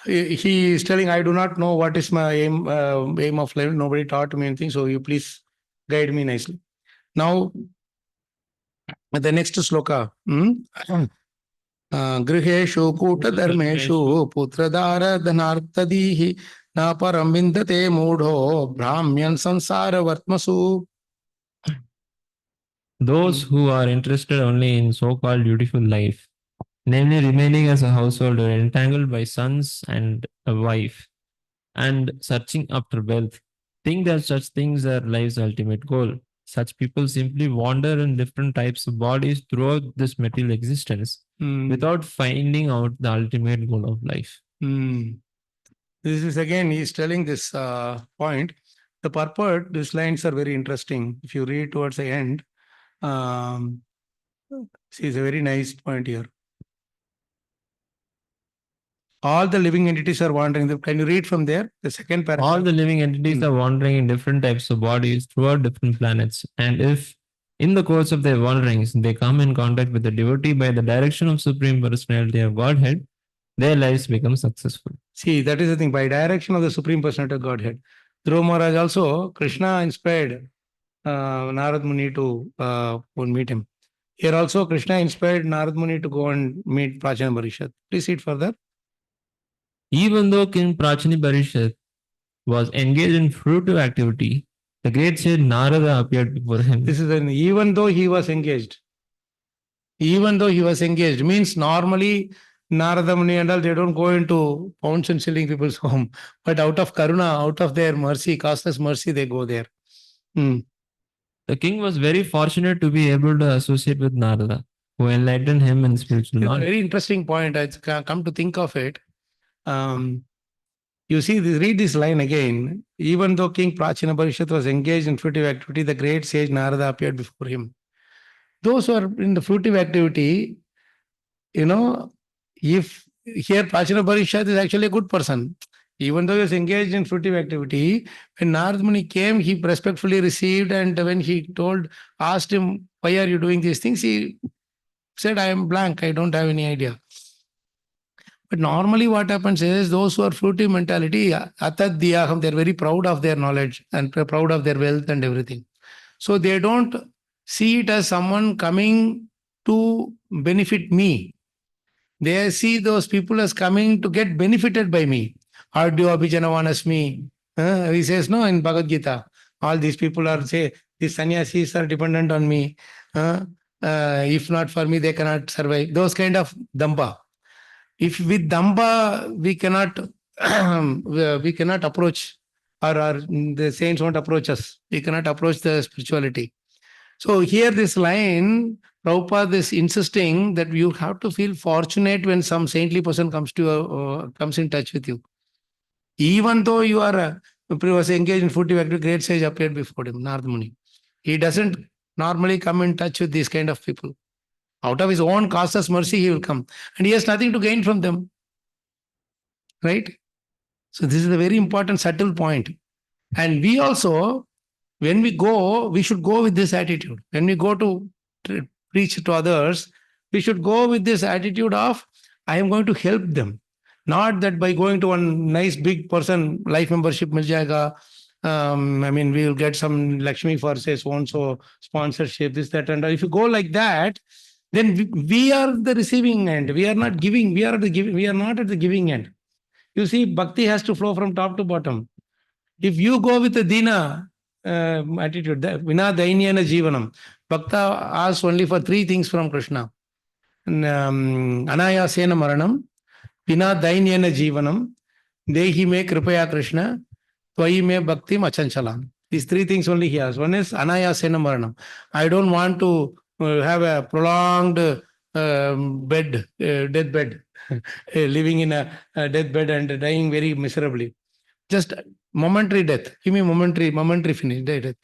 [SPEAKER 1] he is telling, I do not know what is my aim of life. Nobody taught me anything. So you please guide me nicely. Now, the next sloka. Griheshu Kuta Dharmeshu Putradara Dhanartadihi Na Param Vindate Mudho Brahmyan Sansara Vartmasu.
[SPEAKER 2] Those who are interested only in so-called beautiful life namely remaining as a householder, entangled by sons and a wife, and searching after wealth, think that such things are life's ultimate goal. Such people simply wander in different types of bodies throughout this material existence without finding out the ultimate goal of life.
[SPEAKER 1] This is again, he's telling this point. The purport, these lines are very interesting. If you read towards the end, see, it's a very nice point here. All the living entities are wandering. Can you read from there? The second paragraph.
[SPEAKER 2] All the living entities are wandering in different types of bodies throughout different planets. And if in the course of their wanderings they come in contact with the devotee by the direction of Supreme Personality of Godhead, their lives become successful.
[SPEAKER 1] See, that is the thing. By direction of the Supreme Personality of Godhead. Dhruva Maharaj also, Krishna inspired Narad Muni to go and meet him. Here also, Krishna inspired Narad Muni to go and meet Prachana Parishad. Please read further.
[SPEAKER 2] Even though King Prachani Parishad was engaged in fruitive activity, the great sage Narada appeared before him.
[SPEAKER 1] This is even though he was engaged. Even though he was engaged means normally Narada Muni and all, they don't go into pounds and shilling people's home. But out of Karuna, out of their mercy, causeless mercy, they go there.
[SPEAKER 2] The king was very fortunate to be able to associate with Narada, who enlightened him in spiritual knowledge.
[SPEAKER 1] Very interesting point. I come to think of it. You see, read this line again. Even though King Prachina Parishad was engaged in fruitive activity, the great sage Narada appeared before him. Those who are in the fruitive activity, if here Prachina Parishad is actually a good person. Even though he was engaged in fruitive activity, when Narad Muni came, he respectfully received, and when he asked him, why are you doing these things? He said, I am blank, I don't have any idea. But normally what happens is, those who are fruitive mentality, atad diyaham, they're very proud of their knowledge and proud of their wealth and everything. So they don't see it as someone coming to benefit me. They see those people as coming to get benefited by me. Ardyo abhijanavanasmi. He says, no, in Bhagavad Gita, all these people are, these sannyasis are dependent on me. If not for me, they cannot survive. Those kind of damba. If with damba we cannot approach, or the saints won't approach us. We cannot approach the spirituality. So here this line, Prabhupada is insisting that you have to feel fortunate when some saintly person comes in touch with you. Even though you are was engaged in fruitive activity, great sage appeared before him, Narad Muni. He doesn't normally come in touch with these kind of people. Out of his own causeless mercy, he will come. And he has nothing to gain from them. Right? So this is a very important, subtle point. And we also, when we go, we should go with this attitude. When we go to preach to others, we should go with this attitude of, I am going to help them. Not that by going to one nice big person, life membership mil jayega, we will get some Lakshmi for say so-and-so sponsorship, this, that, and if you go like that, then we are the receiving end. We are not giving. We are not at the giving end. You see, bhakti has to flow from top to bottom. If you go with the dina attitude, vina dainyana jivanam, bhakta asks only for three things from Krishna. Anayasena maranam, vina dainyana jivanam, dehi me kripaya Krishna, tvai me bhaktim achanchalam. These three things only he asks. One is anayasena maranam. I don't want to have a prolonged deathbed, living in a deathbed and dying very miserably. Just momentary death. Give me momentary finish, death.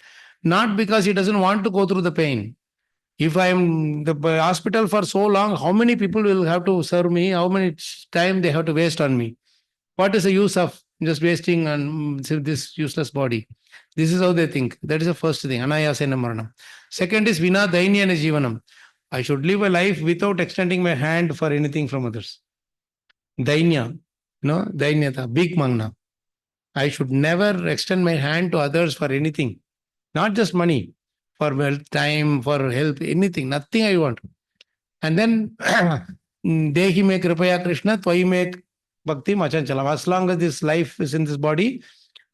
[SPEAKER 1] Not because he doesn't want to go through the pain. If I am the hospital for so long, how many people will have to serve me? How many time they have to waste on me? What is the use of just wasting on this useless body? This is how they think. That is the first thing. Anayasena maranam. Second is vina dainyana jivanam. I should live a life without extending my hand for anything from others. Dainya, dainyata, big magna. I should never extend my hand to others for anything. Not just money, for wealth, time, for help, anything, nothing I want. And then, dehi me kripaya Krishna, tvai me bhakti achanchalam. As long as this life is in this body,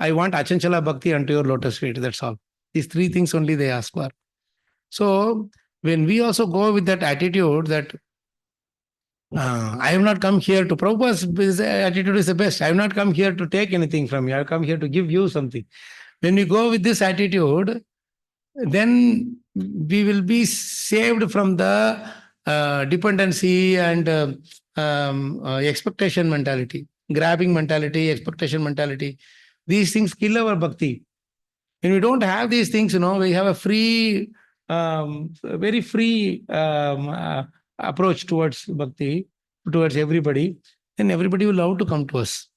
[SPEAKER 1] I want achanchala bhakti unto your lotus feet. That's all. These three things only they ask for. So, when we also go with that attitude that I have not come here to. Prabhupada's attitude is the best. I have not come here to take anything from you. I have come here to give you something. When we go with this attitude, then we will be saved from the dependency and expectation mentality, grabbing mentality, expectation mentality. These things kill our bhakti. When we don't have these things, we have a free, very free approach towards bhakti, towards everybody, then everybody will love to come to us.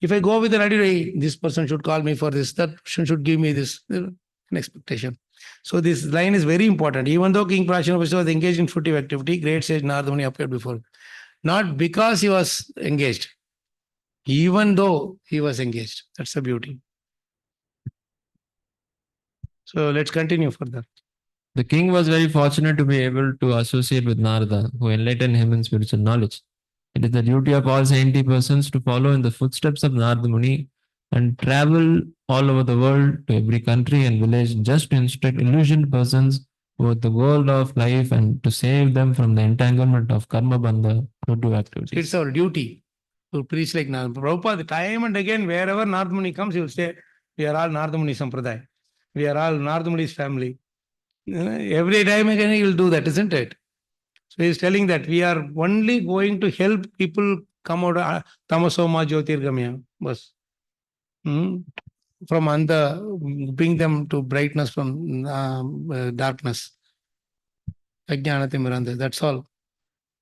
[SPEAKER 1] If I go with an attitude, hey, this person should call me for this, that person should give me this, an expectation. So this line is very important. Even though King Prashana was engaged in fruitive activity, great sage Narada Muni appeared before. Not because he was engaged, even though he was engaged. That's the beauty. So let's continue further.
[SPEAKER 2] The king was very fortunate to be able to associate with Narada, who enlightened him in spiritual knowledge. It is the duty of all saintly persons to follow in the footsteps of Narada Muni and travel all over the world to every country and village just to instruct illusioned persons about the world of life and to save them from the entanglement of karma bandha, fruitive activities.
[SPEAKER 1] It's our duty to preach like Narada. Prabhupada, time and again, wherever Narada Muni comes, he will say, we are all Narada Muni Sampradaya. We are all Narada Muni's family. Every time again he will do that, isn't it? So he is telling that we are only going to help people come out of Tamasoma Jyotirgamya. Bas. From Andha, bring them to brightness from darkness. Ajnanatimranda, that's all.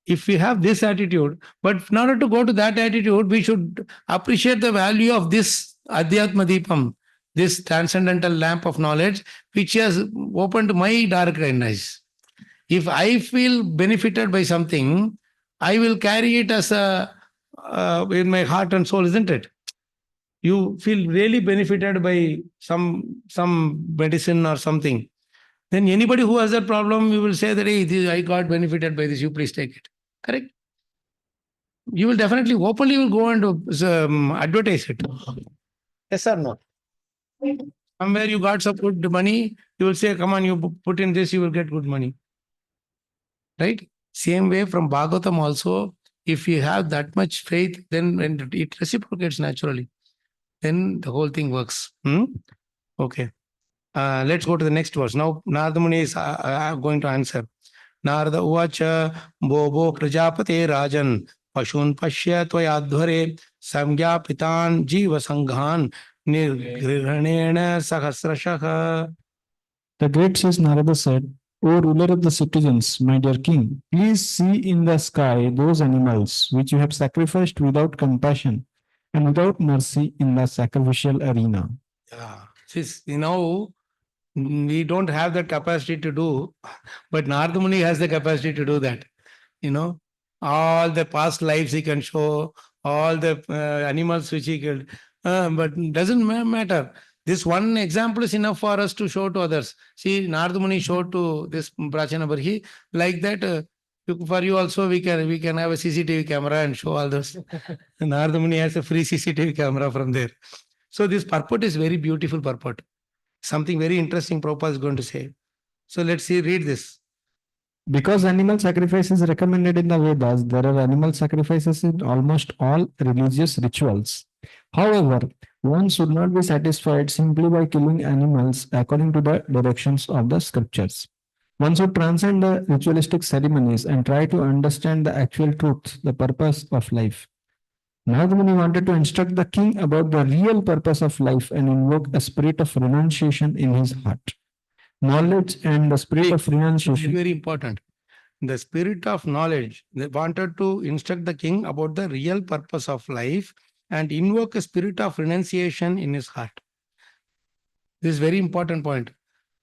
[SPEAKER 1] If we have this attitude, but in order to go to that attitude, we should appreciate the value of this Adhyatma Deepam, this transcendental lamp of knowledge, which has opened my dark eyes. If I feel benefited by something, I will carry it as in my heart and soul, isn't it? You feel really benefited by some medicine or something. Then anybody who has that problem, you will say that, hey, I got benefited by this, you please take it. Correct? You will definitely, openly will go and advertise it. Yes or no? Somewhere you got some good money, you will say, come on, you put in this, you will get good money. Right? Same way from Bhagavatam also, if you have that much faith, then when it reciprocates naturally, then the whole thing works. Okay. Let's go to the next verse. Now, Narada Muni is going to answer. Narada Uvacha Bobo Prajapate Rajan Pashun Pashya Tvayadhvare Samgya Pitan Jiva Sanghan Nirgrihanena Sahasrashakha.
[SPEAKER 3] The great sage Narada said, O ruler of the citizens, my dear king, please see in the sky those animals which you have sacrificed without compassion and without mercy in the sacrificial arena.
[SPEAKER 1] Yeah. Since, we don't have that capacity to do, but Narada Muni has the capacity to do that. All the past lives he can show, all the animals which he killed, but doesn't matter. This one example is enough for us to show to others. See, Narada Muni showed to this Prachana Barhi, like that. For you also, we can have a CCTV camera and show all this. Narada Muni has a free CCTV camera from there. So this purport is very beautiful purport. Something very interesting Prabhupada is going to say. So let's read this.
[SPEAKER 3] Because animal sacrifice is recommended in the Vedas, there are animal sacrifices in almost all religious rituals. However, one should not be satisfied simply by killing animals according to the directions of the scriptures. One should transcend the ritualistic ceremonies and try to understand the actual truth, the purpose of life. Narada Muni wanted to instruct the king about the real purpose of life and invoke a spirit of renunciation in his heart. Knowledge and the spirit of renunciation.
[SPEAKER 1] Very important. The spirit of knowledge. They wanted to instruct the king about the real purpose of life and invoke a spirit of renunciation in his heart. This is very important point.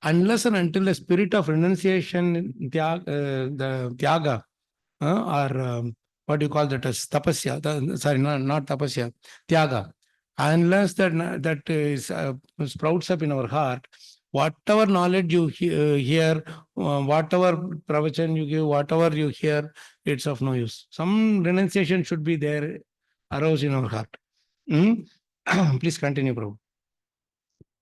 [SPEAKER 1] Unless and until the spirit of renunciation, the tyaga, or what do you call that as tapasya? Sorry, not tapasya, tyaga. Unless that is sprouts up in our heart, whatever knowledge you hear, whatever pravachan you give, whatever you hear, it's of no use. Some renunciation should be there, aroused in our heart. Please continue, Prabhu.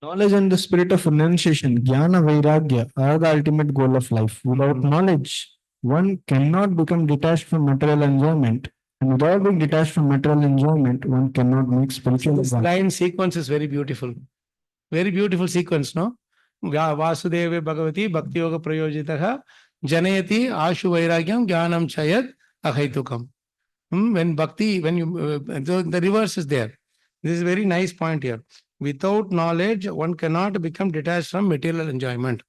[SPEAKER 3] Knowledge and the spirit of renunciation, jnana vairagya, are the ultimate goal of life. Without knowledge, one cannot become detached from material enjoyment. And without being detached from material enjoyment, one cannot make spiritual
[SPEAKER 1] This
[SPEAKER 3] advance.
[SPEAKER 1] line sequence is very beautiful. Very beautiful sequence, no? Vasudeva Bhagavati Bhakti Yoga Prayojitaha Janayati Ashu Vairagyam Jnanam Chayat Ahaitukam. When bhakti, when you, the reverse is there. This is a very nice point here. Without knowledge, one cannot become detached from material enjoyment.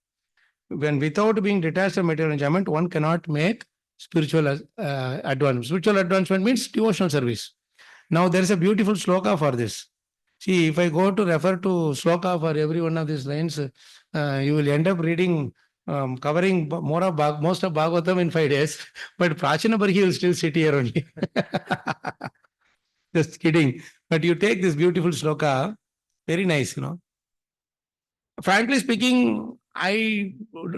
[SPEAKER 1] When without being detached from material enjoyment, one cannot make spiritual advancement. Spiritual advancement means devotional service. Now there is a beautiful sloka for this. See, if I go to refer to sloka for every one of these lines, you will end up reading, covering more of most of Bhagavatam in 5 days. But Prachina Barhi will still sit here only. Just kidding. But you take this beautiful sloka, very nice, you know. Frankly speaking, I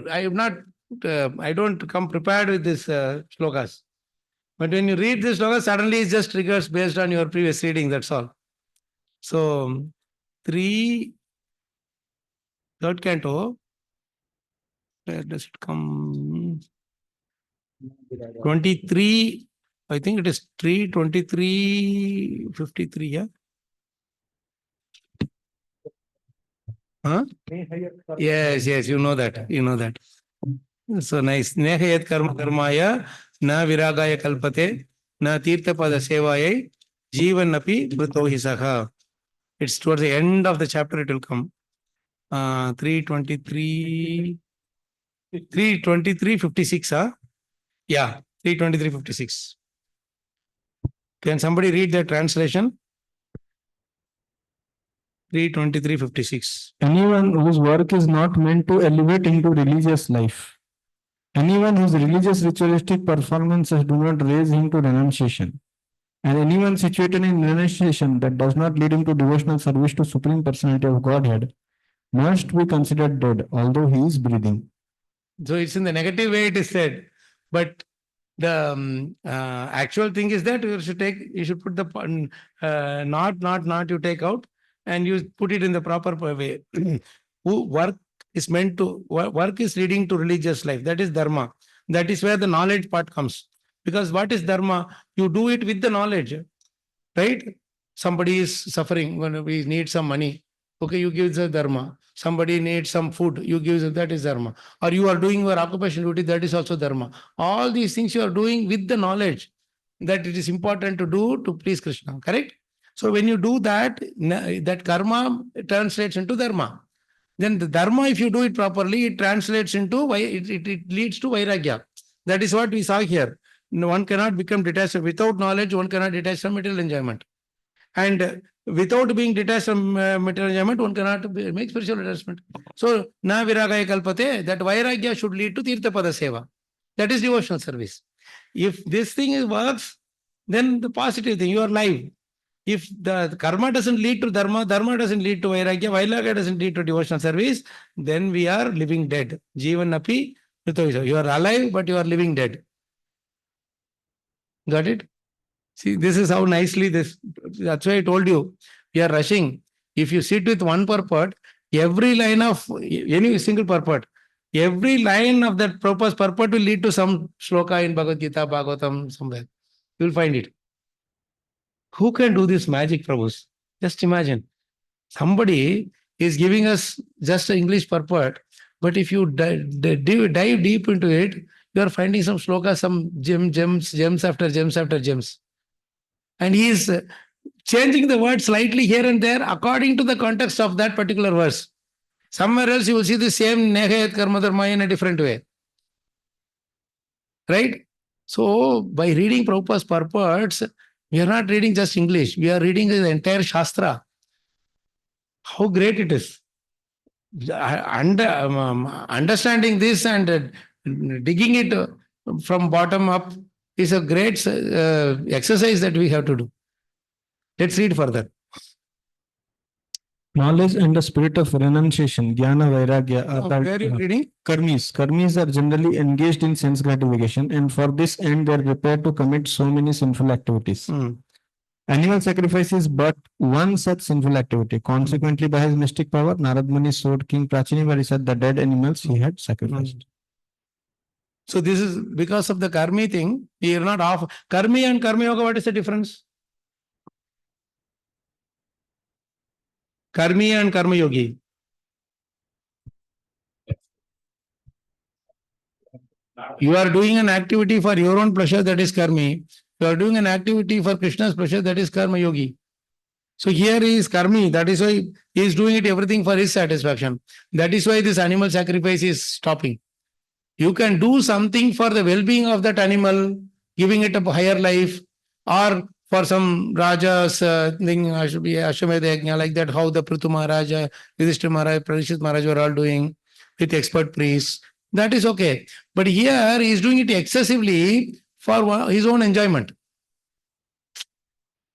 [SPEAKER 1] am not, I don't come prepared with this slokas. But when you read this sloka, suddenly it just triggers based on your previous reading, that's all. So, third canto, where does it come? 23, I think it is 323, 53, yeah? Huh? Yes, you know that. You know that. So nice. Nehayat karma karmaya, na viragaya kalpate, na tirtha pada sevayai, jivan api britohi sakha. It's towards the end of the chapter it will come. 323, 56, huh? Yeah, 323:56. Can somebody read the translation? 323:56.
[SPEAKER 3] Anyone whose work is not meant to elevate into religious life. Anyone whose religious ritualistic performances do not raise him to renunciation. And anyone situated in renunciation that does not lead him to devotional service to Supreme Personality of Godhead must be considered dead, although he is breathing.
[SPEAKER 1] So it's in the negative way it is said. But the actual thing is that you should put the not you take out and you put it in the proper way. Work is meant to, work is leading to religious life. That is dharma. That is where the knowledge part comes. Because what is dharma? You do it with the knowledge, right? Somebody is suffering when we need some money. Okay, you give the dharma. Somebody needs some food, you give them, that is dharma. Or you are doing your occupation duty, that is also dharma. All these things you are doing with the knowledge that it is important to do to please Krishna, correct? So when you do that, that karma translates into dharma. Then the dharma, if you do it properly, it translates into, it leads to vairagya. That is what we saw here. One cannot become detached. Without knowledge, one cannot detach from material enjoyment. And without being detached from material enjoyment, one cannot make spiritual attachment. So, na viragaya kalpate, that vairagya should lead to tirtha pada seva. That is devotional service. If this thing works, then the positive thing, you are live. If the karma doesn't lead to dharma, dharma doesn't lead to vairagya, vairagya doesn't lead to devotional service, then we are living dead. Jivan api, you are alive, but you are living dead. Got it? See, this is how nicely this, that's why I told you, we are rushing. If you sit with one purport, every line of any single purport, every line of that proposed purport will lead to some shloka in Bhagavad Gita, Bhagavatam, somewhere. You will find it. Who can do this magic, Prabhus? Just imagine. Somebody is giving us just an English purport, but if you dive deep into it, you are finding some shloka, some gems after gems after gems. And he is changing the word slightly here and there according to the context of that particular verse. Somewhere else you will see the same nehayat karma dharma in a different way. Right? So by reading Prabhupada's purports, we are not reading just English. We are reading the entire Shastra. How great it is. Understanding this and digging it from bottom up is a great exercise that we have to do. Let's read further.
[SPEAKER 3] Knowledge and the spirit of renunciation, jnana, vairagya, are
[SPEAKER 1] Where are you reading?
[SPEAKER 3] karmis. Karmis are generally engaged in sense gratification, and for this end, they are prepared to commit so many sinful activities. Animal sacrifice is but one such sinful activity. Consequently, by his mystic power, Narad Muni showed King Prachini Varisat the dead animals he had sacrificed.
[SPEAKER 1] So this is because of the karmi thing. You are not off. Karmi and karma yoga, what is the difference? Karmi and karma yogi. You are doing an activity for your own pleasure, that is karmi. You are doing an activity for Krishna's pleasure, that is karma yogi. So here he is karmi, that is why he is doing it everything for his satisfaction. That is why this animal sacrifice is stopping. You can do something for the well-being of that animal, giving it a higher life, or for some Raja's thing, should be Ashwamedha Yajna, like that, how the Prithu Maharaja, Yudhishthira Maharaj, Parikshit Maharaj were all doing with expert priests. That is okay. But here he is doing it excessively for his own enjoyment.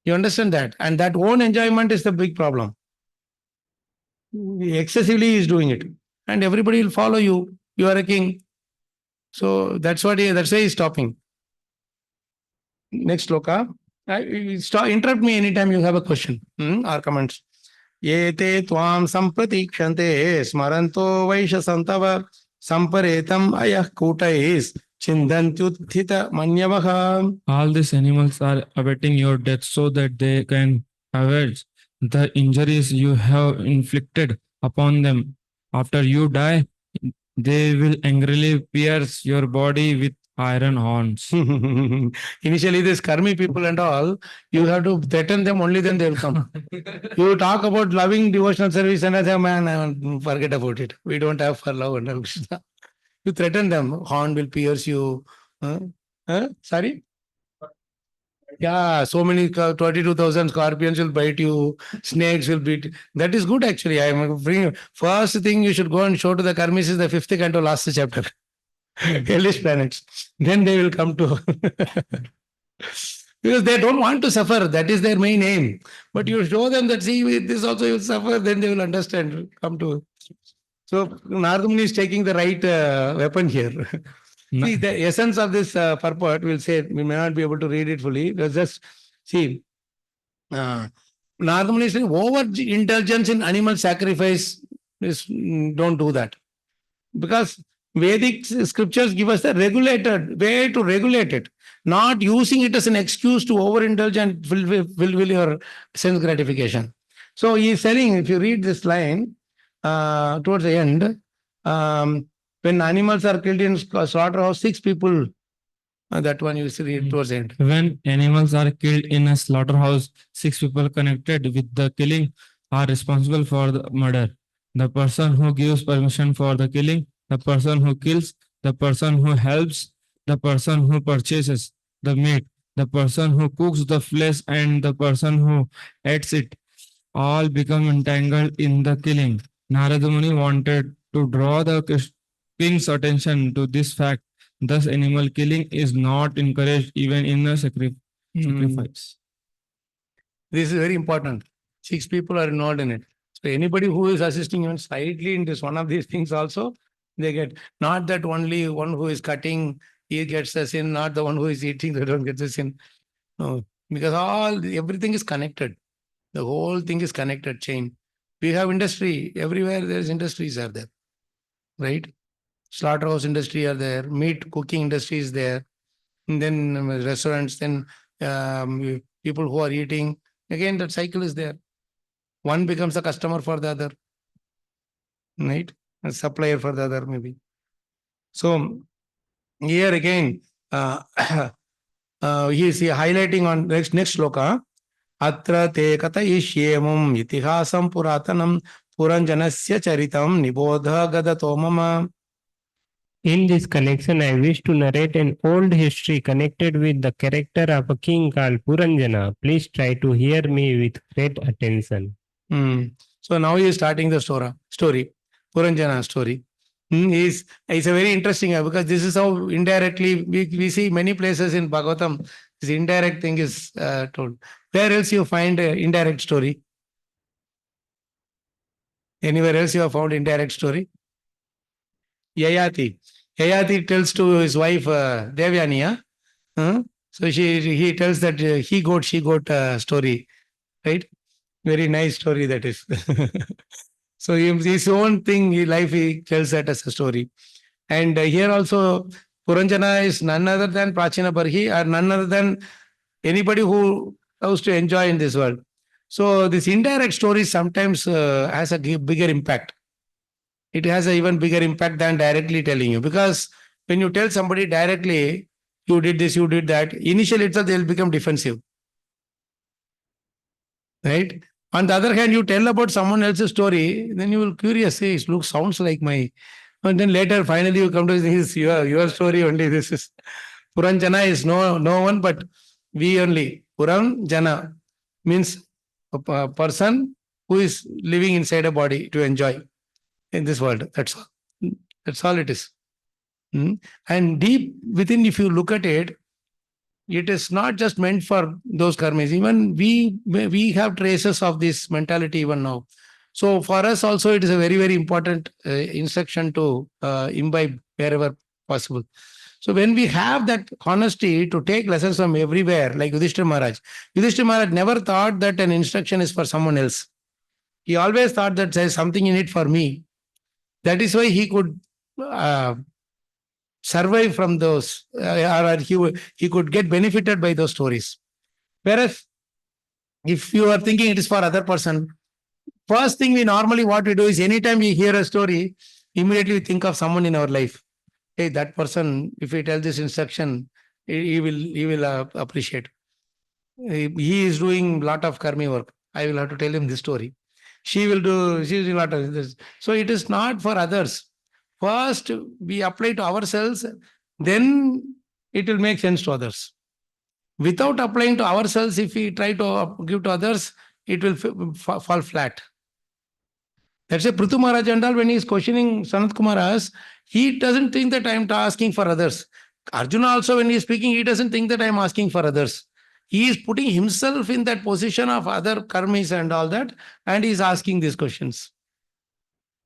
[SPEAKER 1] You understand that? And that own enjoyment is the big problem. Excessively he is doing it. And everybody will follow you. You are a king. So that's why he's stopping. Next sloka. Interrupt me anytime you have a question or comments. Yete tvam sampratikshante smaranto vaisha santava samparetam ayah kutais chindantyuthita manyavaha.
[SPEAKER 3] All these animals are awaiting your death so that they can avenge the injuries you have inflicted upon them. After you die, they will angrily pierce your body with iron horns.
[SPEAKER 1] Initially, these karmi people and all, you have to threaten them, only then they will come. You talk about loving devotional service and I say, man, forget about it. We don't have for love and all. You threaten them, horn will pierce you. Sorry? Yeah, so many 22,000 scorpions will bite you, snakes will beat. That is good actually. I am bringing. First thing you should go and show to the karmis is the 5th canto, last chapter. Hellish planets. Then they will come to. Because they don't want to suffer. That is their main aim. But you show them that, see, with this also you will suffer, then they will understand. Come to. So Narada Muni is taking the right weapon here. See, the essence of this purport, we'll say, we may not be able to read it fully. Let's just see. Narada Muni is saying, over-indulgence in animal sacrifice is, don't do that. Because Vedic scriptures give us the regulated way to regulate it, not using it as an excuse to overindulge and fulfill your sense gratification. So he is saying, if you read this line towards the end, when animals are killed in slaughterhouse, 6 people, that one you see towards the end.
[SPEAKER 3] When animals are killed in a slaughterhouse, 6 people connected with the killing are responsible for the murder. The person who gives permission for the killing, the person who kills, the person who helps, the person who purchases the meat, the person who cooks the flesh, and the person who eats it, all become entangled in the killing. Narada Muni wanted to draw the king's attention to this fact. Thus, animal killing is not encouraged even in a sacrifice.
[SPEAKER 1] This is very important. 6 people are involved in it. So anybody who is assisting even slightly in this one of these things also, they get, not that only one who is cutting, he gets the sin, not the one who is eating, they don't get the sin. No, because everything is connected. The whole thing is connected chain. We have industry. Everywhere there is industries are there. Right? Slaughterhouse industry are there. Meat cooking industry is there. And then restaurants, then people who are eating. Again, that cycle is there. One becomes a customer for the other. Right? A supplier for the other maybe. So here again, he is highlighting on next shloka. Atra te katayishyemum itihasam puratanam puranjanasya charitam nibodha gadato mama.
[SPEAKER 4] In this connection, I wish to narrate an old history connected with the character of a king called Puranjana. Please try to hear me with great attention.
[SPEAKER 1] So now he is starting the story, Puranjana story. It's a very interesting because this is how indirectly we see many places in Bhagavatam. This indirect thing is told. Where else you find an indirect story? Anywhere else you have found indirect story? Yayati. Yayati tells to his wife Devyani. So he tells that he goat, she goat story. Right? Very nice story that is. So his own thing, life, he tells that as a story. And here also Puranjana is none other than Prachina Barhi, or none other than anybody who loves to enjoy in this world. So this indirect story sometimes has a bigger impact. It has an even bigger impact than directly telling you, because when you tell somebody directly, you did this, you did that, initially itself they'll become defensive. Right? On the other hand, you tell about someone else's story, then you will curious, say, it looks, sounds like my. And then later, finally, you come to this, your story only. This is Puranjana is no one but we only. Puranjana means a person who is living inside a body to enjoy in this world. That's all. That's all it is. And deep within, if you look at it, it is not just meant for those karmas. Even we have traces of this mentality even now. So for us also, it is a very, very important instruction to imbibe wherever possible. So when we have that honesty to take lessons from everywhere, like Yudhishthira Maharaj never thought that an instruction is for someone else. He always thought that there is something in it for me. That is why he could survive from those, or he could get benefited by those stories. Whereas if you are thinking it is for other person, first thing what we do is anytime we hear a story, immediately we think of someone in our life. Hey, that person, if we tell this instruction, he will appreciate. He is doing a lot of karmi work. I will have to tell him this story. She is doing a lot of this. So it is not for others. First, we apply to ourselves, then it will make sense to others. Without applying to ourselves, if we try to give to others, it will fall flat. That's why Prithu Maharaj and all, when he is questioning Sanat Kumaras, he doesn't think that I am asking for others. Arjuna also, when he is speaking, he doesn't think that I am asking for others. He is putting himself in that position of other karmis and all that, and he is asking these questions.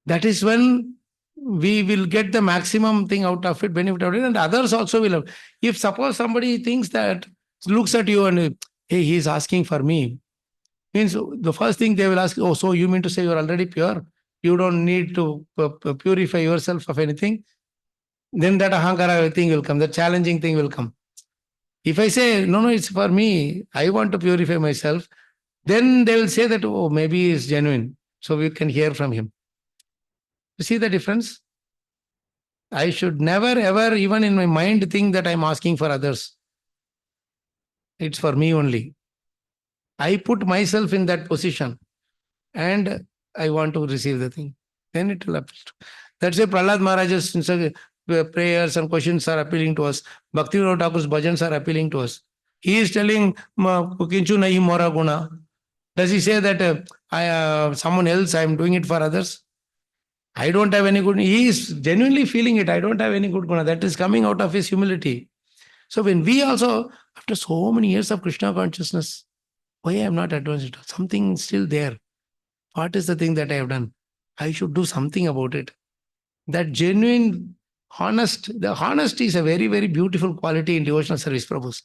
[SPEAKER 1] That is when we will get the maximum thing out of it, benefit out of it, and others also will have. If suppose somebody thinks that, looks at you and, hey, he is asking for me, means the first thing they will ask, oh, so you mean to say you are already pure? You don't need to purify yourself of anything? Then that ahankara thing will come, the challenging thing will come. If I say, no, it's for me, I want to purify myself, then they will say that, oh, maybe it's genuine. So we can hear from him. You see the difference? I should never, ever, even in my mind, think that I'm asking for others. It's for me only. I put myself in that position and I want to receive the thing. Then it will appeal. That's why Prahlad Maharaj's prayers and questions are appealing to us. Bhakti Thakur's bhajans are appealing to us. He is telling, Kinchu nahi mora guna. Does he say that someone else, I am doing it for others? I don't have any good. He is genuinely feeling it. I don't have any good guna. That is coming out of his humility. So when we also, after so many years of Krishna consciousness, why I am not advanced? Something still there. What is the thing that I have done? I should do something about it. That genuine, the honesty is a very, very beautiful quality in devotional service, Prabhus.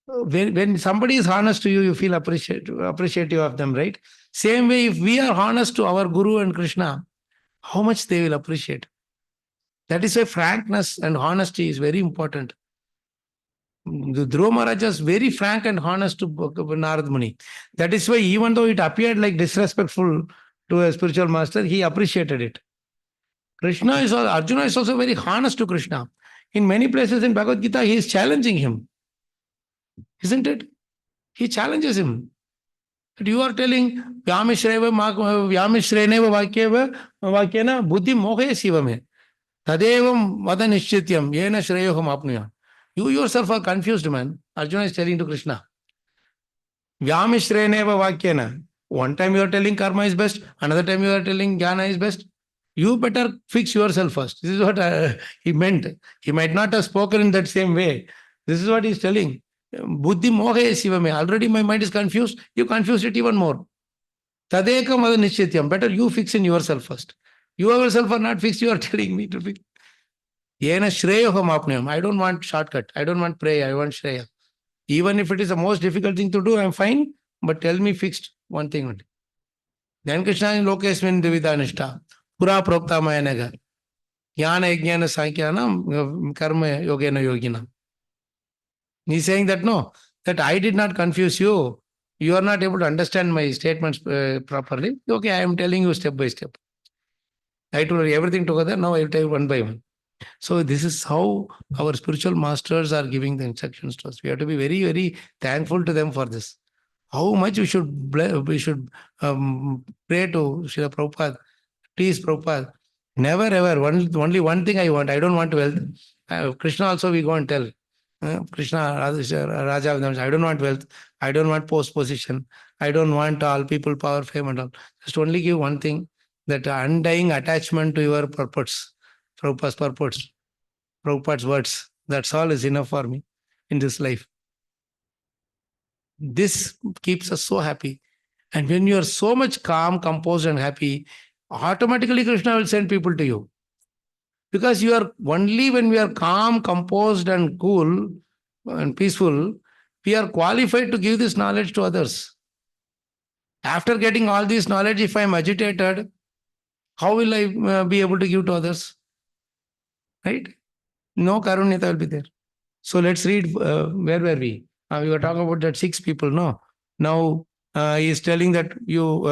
[SPEAKER 1] When somebody is honest to you, you feel appreciative of them, right? Same way, if we are honest to our Guru and Krishna, how much they will appreciate. That is why frankness and honesty is very important. The Dhruva Maharaj is very frank and honest to Narad Muni. That is why, even though it appeared like disrespectful to a spiritual master, he appreciated it. Arjuna is also very honest to Krishna. In many places in Bhagavad Gita, he is challenging him. Isn't it? He challenges him. But you are telling, Vyamishreva vakyena buddhi mohe sivame. Tadevam vada nishchityam yena shreyoham apnuya. You yourself are confused, man. Arjuna is telling to Krishna. Vyamishreneva vakyena. One time you are telling karma is best, another time you are telling jnana is best. You better fix yourself first. This is what he meant. He might not have spoken in that same way. This is what he is telling. Buddhi mohe sivame. Already my mind is confused. You confuse it even more. Tadekam vada nishchityam. Better you fix in yourself first. You yourself are not fixed. You are telling me to fix. Yena shreyoham apnayam. I don't want shortcut. I don't want prayer. I want shreya. Even if it is the most difficult thing to do, I am fine. But tell me fixed one thing only. Then Krishna in lokesmin dividanishta. Pura prokta mayanaga. Jnana Yajnana Sankhyanam Karma Yogena Yogina. He's saying that no, that I did not confuse you. You are not able to understand my statements properly. Okay, I am telling you step by step. I told you everything together. Now I will tell you one by one. So this is how our spiritual masters are giving the instructions to us. We have to be very, very thankful to them for this. How much we should pray to Srila Prabhupada. Please, Prabhupada, never ever. Only one thing I want. I don't want wealth. Krishna also we go and tell. Krishna, Raja, I don't want wealth. I don't want post position. I don't want all people, power, fame, and all. Just only give one thing, that undying attachment to your purpose, Prabhupada's purpose, Prabhupada's words. That's all is enough for me in this life. This keeps us so happy. And when you are so much calm, composed, and happy, automatically Krishna will send people to you. Because you are only when we are calm, composed, and cool and peaceful, we are qualified to give this knowledge to others. After getting all this knowledge, if I am agitated, how will I be able to give to others? Right? No karunyata will be there. So let's read, where were we? We were talking about that 6 people, no? Now he is telling that you,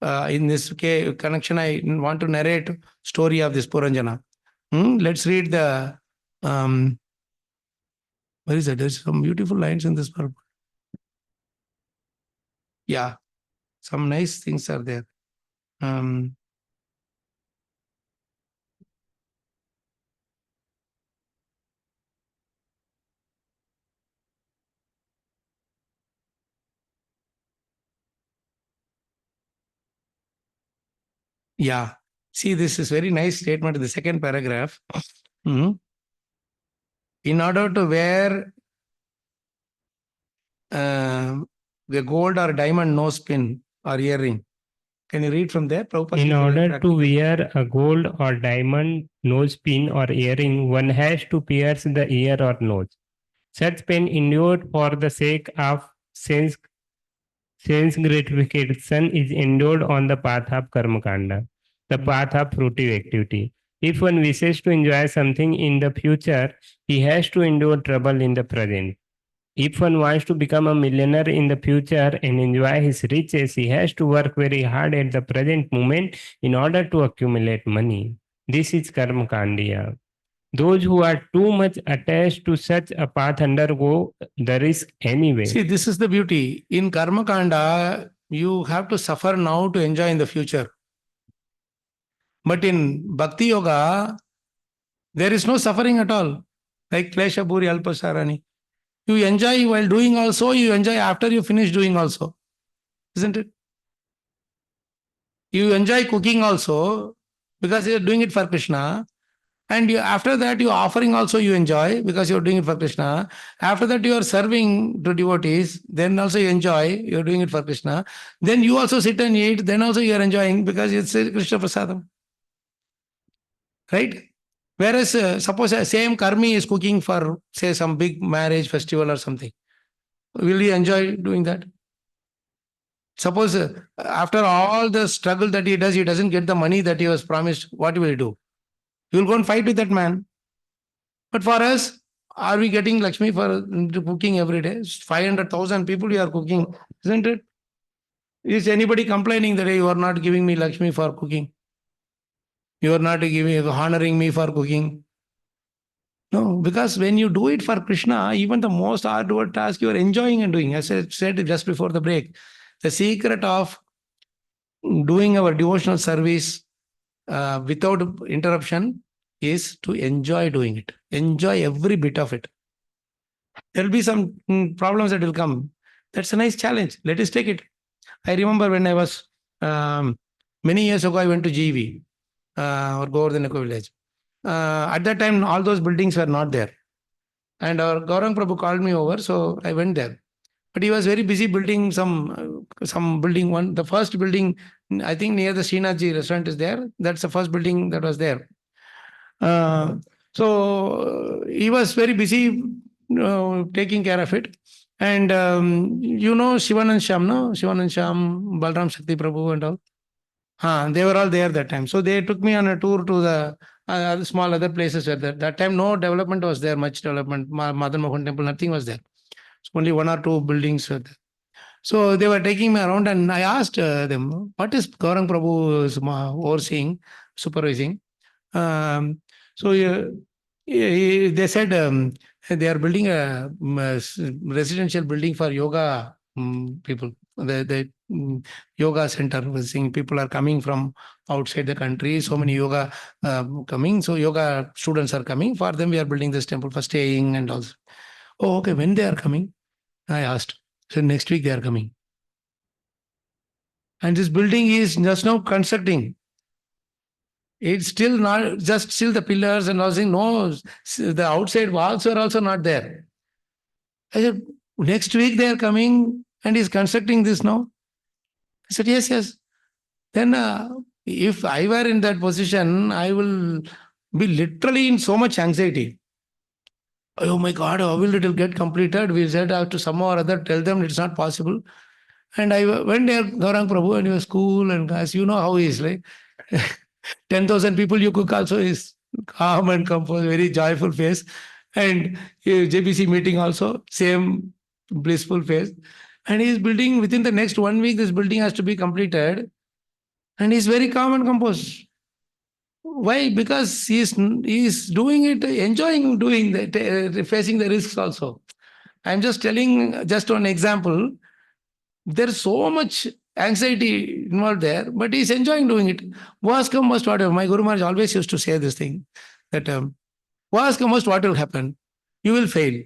[SPEAKER 1] in this connection, I want to narrate story of this Puranjana. Let's read the, where is it? There's some beautiful lines in this purport. Yeah, some nice things are there. Yeah, see, this is very nice statement in the second paragraph. In order to wear the gold or diamond nose pin or earring, can you read from there? Prabhupada
[SPEAKER 4] In
[SPEAKER 1] is very
[SPEAKER 4] order to
[SPEAKER 1] practical.
[SPEAKER 4] wear a gold or diamond nose pin or earring, one has to pierce the ear or nose. Such pain endured for the sake of sense gratification is endured on the path of karma kanda, the path of fruitive activity. If one wishes to enjoy something in the future, he has to endure trouble in the present. If one wants to become a millionaire in the future and enjoy his riches, he has to work very hard at the present moment in order to accumulate money. This is karma kandiya. Those who are too much attached to such a path undergo the risk anyway.
[SPEAKER 1] See, this is the beauty. In Karma Kanda, you have to suffer now to enjoy in the future. But in Bhakti Yoga, there is no suffering at all. Like Klesha Bhuri Alpasarani. You enjoy while doing also, you enjoy after you finish doing also. Isn't it? You enjoy cooking also because you're doing it for Krishna. And you, after that, you offering also you enjoy because you're doing it for Krishna. After that, you are serving to devotees. Then also you enjoy. You're doing it for Krishna. Then you also sit and eat. Then also you are enjoying because it's Krishna Prasadam. Right? Whereas suppose same karmi is cooking for, say, some big marriage festival or something. Will he enjoy doing that? Suppose after all the struggle that he does, he doesn't get the money that he was promised. What will he do? He will go and fight with that man. But for us, are we getting Lakshmi for cooking every day? 500,000 people you are cooking, isn't it? Is anybody complaining that you are not giving me Lakshmi for cooking? You are not honoring me for cooking? No, because when you do it for Krishna, even the most hard task you are enjoying and doing. As I said just before the break, the secret of doing our devotional service without interruption is to enjoy doing it. Enjoy every bit of it. There will be some problems that will come. That's a nice challenge. Let us take it. I remember when I was, many years ago, I went to GV or Govardhan Eco Village. At that time, all those buildings were not there. And our Gaurang Prabhu called me over, so I went there. But he was very busy building some building one. The first building, I think near the Srinathji restaurant is there. That's the first building that was there. So he was very busy taking care of it. And you know Shivanand Sham, no? Shivanand Sham, Balram Shakti Prabhu and all. They were all there that time. So they took me on a tour to the other small other places where that time no development was there, much development. Madan Mohan Temple, nothing was there. So only 1 or 2 buildings were there. So they were taking me around and I asked them, what is Gaurang Prabhu is overseeing, supervising? So they said they are building a residential building for yoga people. The yoga center was saying people are coming from outside the country. So many yoga coming. So yoga students are coming. For them, we are building this temple for staying and also. Oh, okay. When they are coming? I asked. So next week they are coming. And this building is just now constructing. It's still not just still the pillars and all saying no, the outside walls are also not there. I said, next week they are coming and he's constructing this now. I said, yes, yes. Then if I were in that position, I will be literally in so much anxiety. Oh my God, how will it get completed? We said I have to somehow or other tell them it's not possible. And I went there, Gaurang Prabhu, and he was cool and as you know how he is, like 10,000 people you cook also is calm and composed, very joyful face. And JBC meeting also, same blissful face. And he is building within the next 1 week, this building has to be completed. And he's very calm and composed. Why? Because he's doing it, enjoying doing that, facing the risks also. I'm just telling just one example. There's so much anxiety involved there, but he's enjoying doing it. Worst come most whatever. My Guru Maharaj always used to say this thing, that worst come most what will happen? You will fail.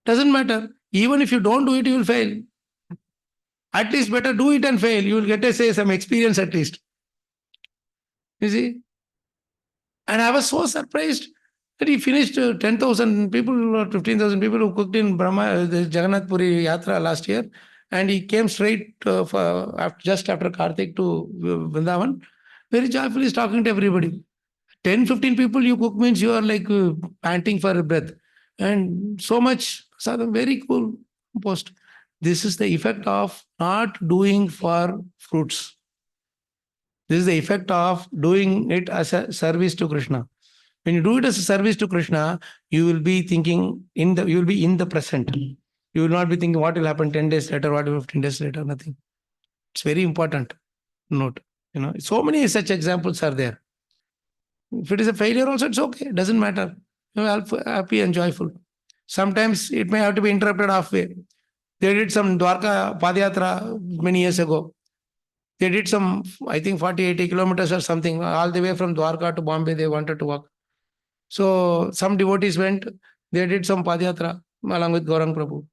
[SPEAKER 1] Doesn't matter. Even if you don't do it, you will fail. At least better do it and fail. You will get some experience at least. You see? And I was so surprised that he finished 10,000 people or 15,000 people who cooked in the Jagannath Puri Yatra last year. And he came straight just after Kartik to Vrindavan. Very joyfully is talking to everybody. 10, 15 people you cook means you are like panting for a breath. And so much, Sadham, very cool post. This is the effect of not doing for fruits. This is the effect of doing it as a service to Krishna. When you do it as a service to Krishna, you will be thinking you will be in the present. You will not be thinking what will happen 10 days later, what will 15 days later, nothing. It's very important. Note. So many such examples are there. If it is a failure also, it's okay. It doesn't matter. You're happy and joyful. Sometimes it may have to be interrupted halfway. They did some Dwarka Padayatra many years ago. They did some, I think 40, 80 kilometers or something, all the way from Dwarka to Bombay, they wanted to walk. So some devotees went, they did some Padayatra along with Gaurang Prabhu.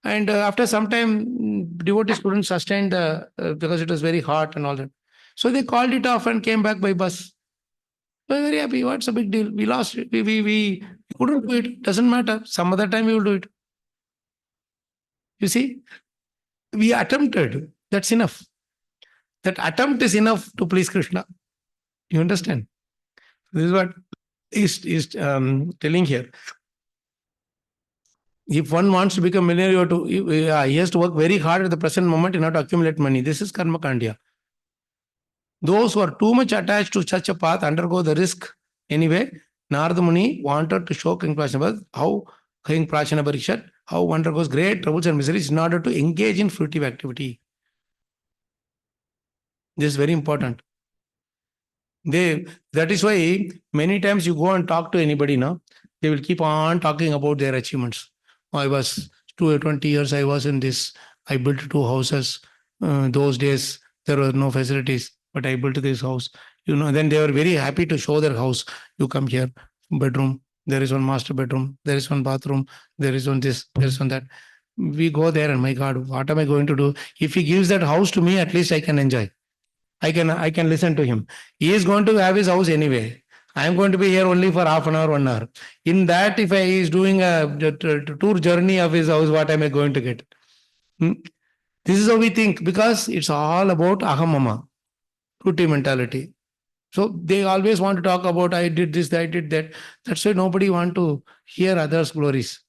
[SPEAKER 1] And after some time, devotees couldn't sustain because it was very hot and all that. So they called it off and came back by bus. We were very happy. What's the big deal? We lost it. We couldn't do it. Doesn't matter. Some other time we will do it. You see, we attempted. That's enough. That attempt is enough to please Krishna. You understand? This is what is telling here. If one wants to become millionaire, he has to work very hard at the present moment in order to accumulate money. This is karma kandya. Those who are too much attached to such a path undergo the risk anyway. Narada Muni wanted to show King Prajnapada how one undergoes great troubles and miseries in order to engage in fruitive activity. This is very important. That is why many times you go and talk to anybody now, they will keep on talking about their achievements. I was 20 years, I was in this, I built 2 houses. Those days, there were no facilities, but I built this house. Then they were very happy to show their house. You come here, bedroom, there is one master bedroom, there is one bathroom, there is one this, there is one that. We go there and my God, what am I going to do? If he gives that house to me, at least I can enjoy. I can listen to him. He is going to have his house anyway. I am going to be here only for half an hour, 1 hour. In that, if he is doing a tour journey of his house, what am I going to get? This is how we think, because it's all about aham mama, fruity mentality. So they always want to talk about, I did this, I did that. That's why nobody want to hear others' glories.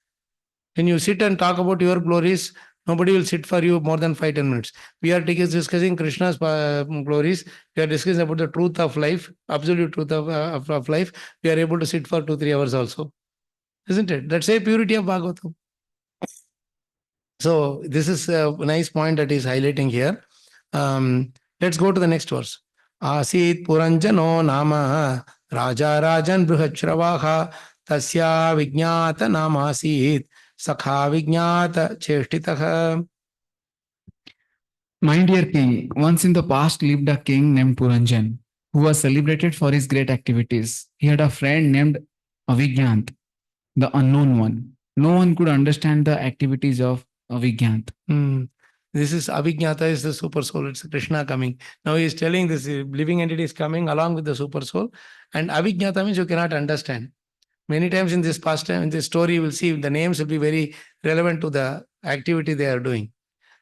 [SPEAKER 1] When you sit and talk about your glories, Nobody will sit for you more than 5-10 minutes. We are discussing Krishna's glories. We are discussing about the truth of life, absolute truth of life. We are able to sit for 2-3 hours also. Isn't it? That's a purity of Bhagavatam. So this is a nice point that is highlighting here. Let's go to the next verse. Asit Puranjano Nama Raja Rajan Brihachravaha Tasya Vijnata Namasit Sakha Vijnata Cheshtitaha.
[SPEAKER 6] My dear king, once in the past lived a king named Puranjan, who was celebrated for his great activities. He had a friend named Avigyant, the unknown one. No one could understand the activities of Avigyant.
[SPEAKER 1] This is Abhignata is the super soul. It's Krishna coming. Now he is telling this living entity is coming along with the super soul. And Abhignata means you cannot understand. Many times in this past time, in this story, you will see the names will be very relevant to the activity they are doing.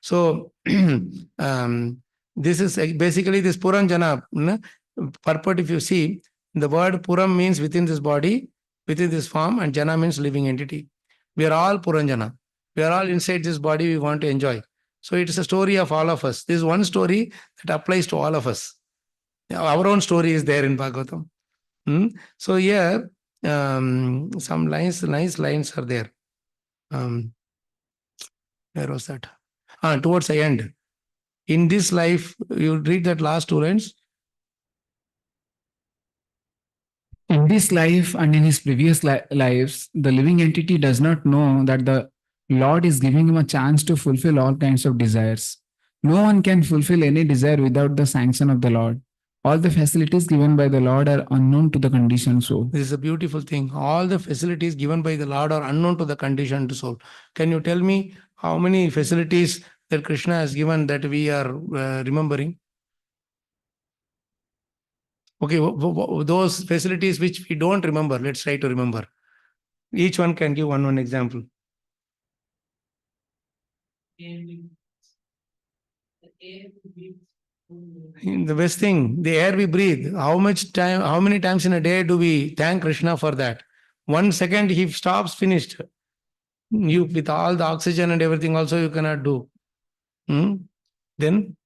[SPEAKER 1] So this is basically this Puranjana purport. If you see, the word Puram means within this body, within this form, and Jana means living entity. We are all Puranjana. We are all inside this body we want to enjoy. So it is a story of all of us. This is one story that applies to all of us. Our own story is there in Bhagavatam. So here, some nice lines are there. Where was that? Towards the end. In this life, you read that last 2 lines.
[SPEAKER 6] In this life and in his previous lives, the living entity does not know that the Lord is giving him a chance to fulfill all kinds of desires. No one can fulfill any desire without the sanction of the Lord. All the facilities given by the Lord are unknown to the conditioned soul.
[SPEAKER 1] This is a beautiful thing. All the facilities given by the Lord are unknown to the conditioned soul. Can you tell me how many facilities that Krishna has given that we are remembering? Okay, those facilities which we don't remember, let's try to remember. Each one can give one example. The best thing, the air we breathe. How many times in a day do we thank Krishna for that? 1 second he stops, finished. You with all the oxygen and everything also you cannot do. Then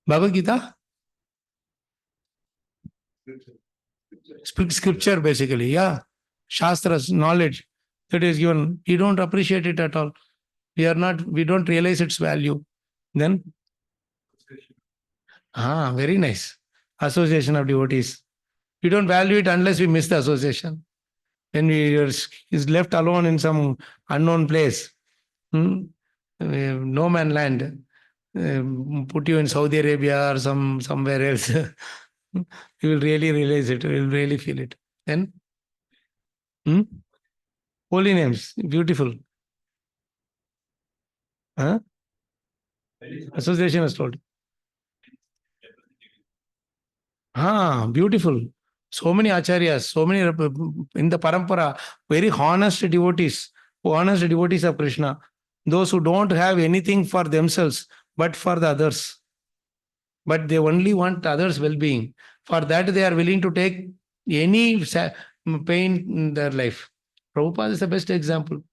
[SPEAKER 1] Bhagavad Gita? Scripture basically, yeah. Shastras, knowledge that is given. We don't appreciate it at all. We don't realize its value. Then very nice. Association of devotees. We don't value it unless we miss the association. When we is left alone in some unknown place, no man land, put you in Saudi Arabia or somewhere else, you will really realize it. You will really feel it. Then, holy names, beautiful. Association was told. Beautiful. So many acharyas, so many in the parampara, very honest devotees of Krishna. Those who don't have anything for themselves, but for the others. But they only want others' well-being. For that, they are willing to take any pain in their life. Prabhupada is the best example.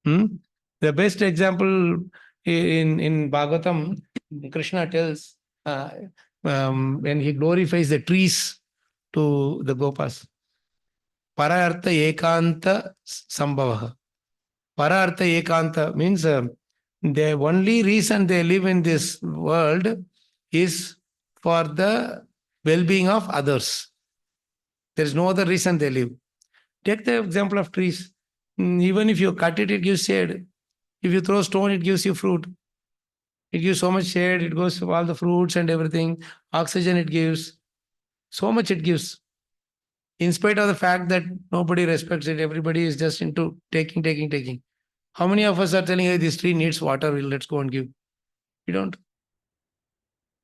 [SPEAKER 1] The best example in Bhagavatam, Krishna tells when he glorifies the trees to the Gopas. Parartha ekanta sambhavaha. Parartha ekanta means the only reason they live in this world is for the well-being of others. There is no other reason they live. Take the example of trees. Even if you cut it, it gives shade. If you throw stone, it gives you fruit. It gives so much shade, it goes all the fruits and everything. Oxygen it gives. So much it gives. In spite of the fact that nobody respects it, everybody is just into taking. How many of us are telling, hey, this tree needs water, let's go and give? We don't.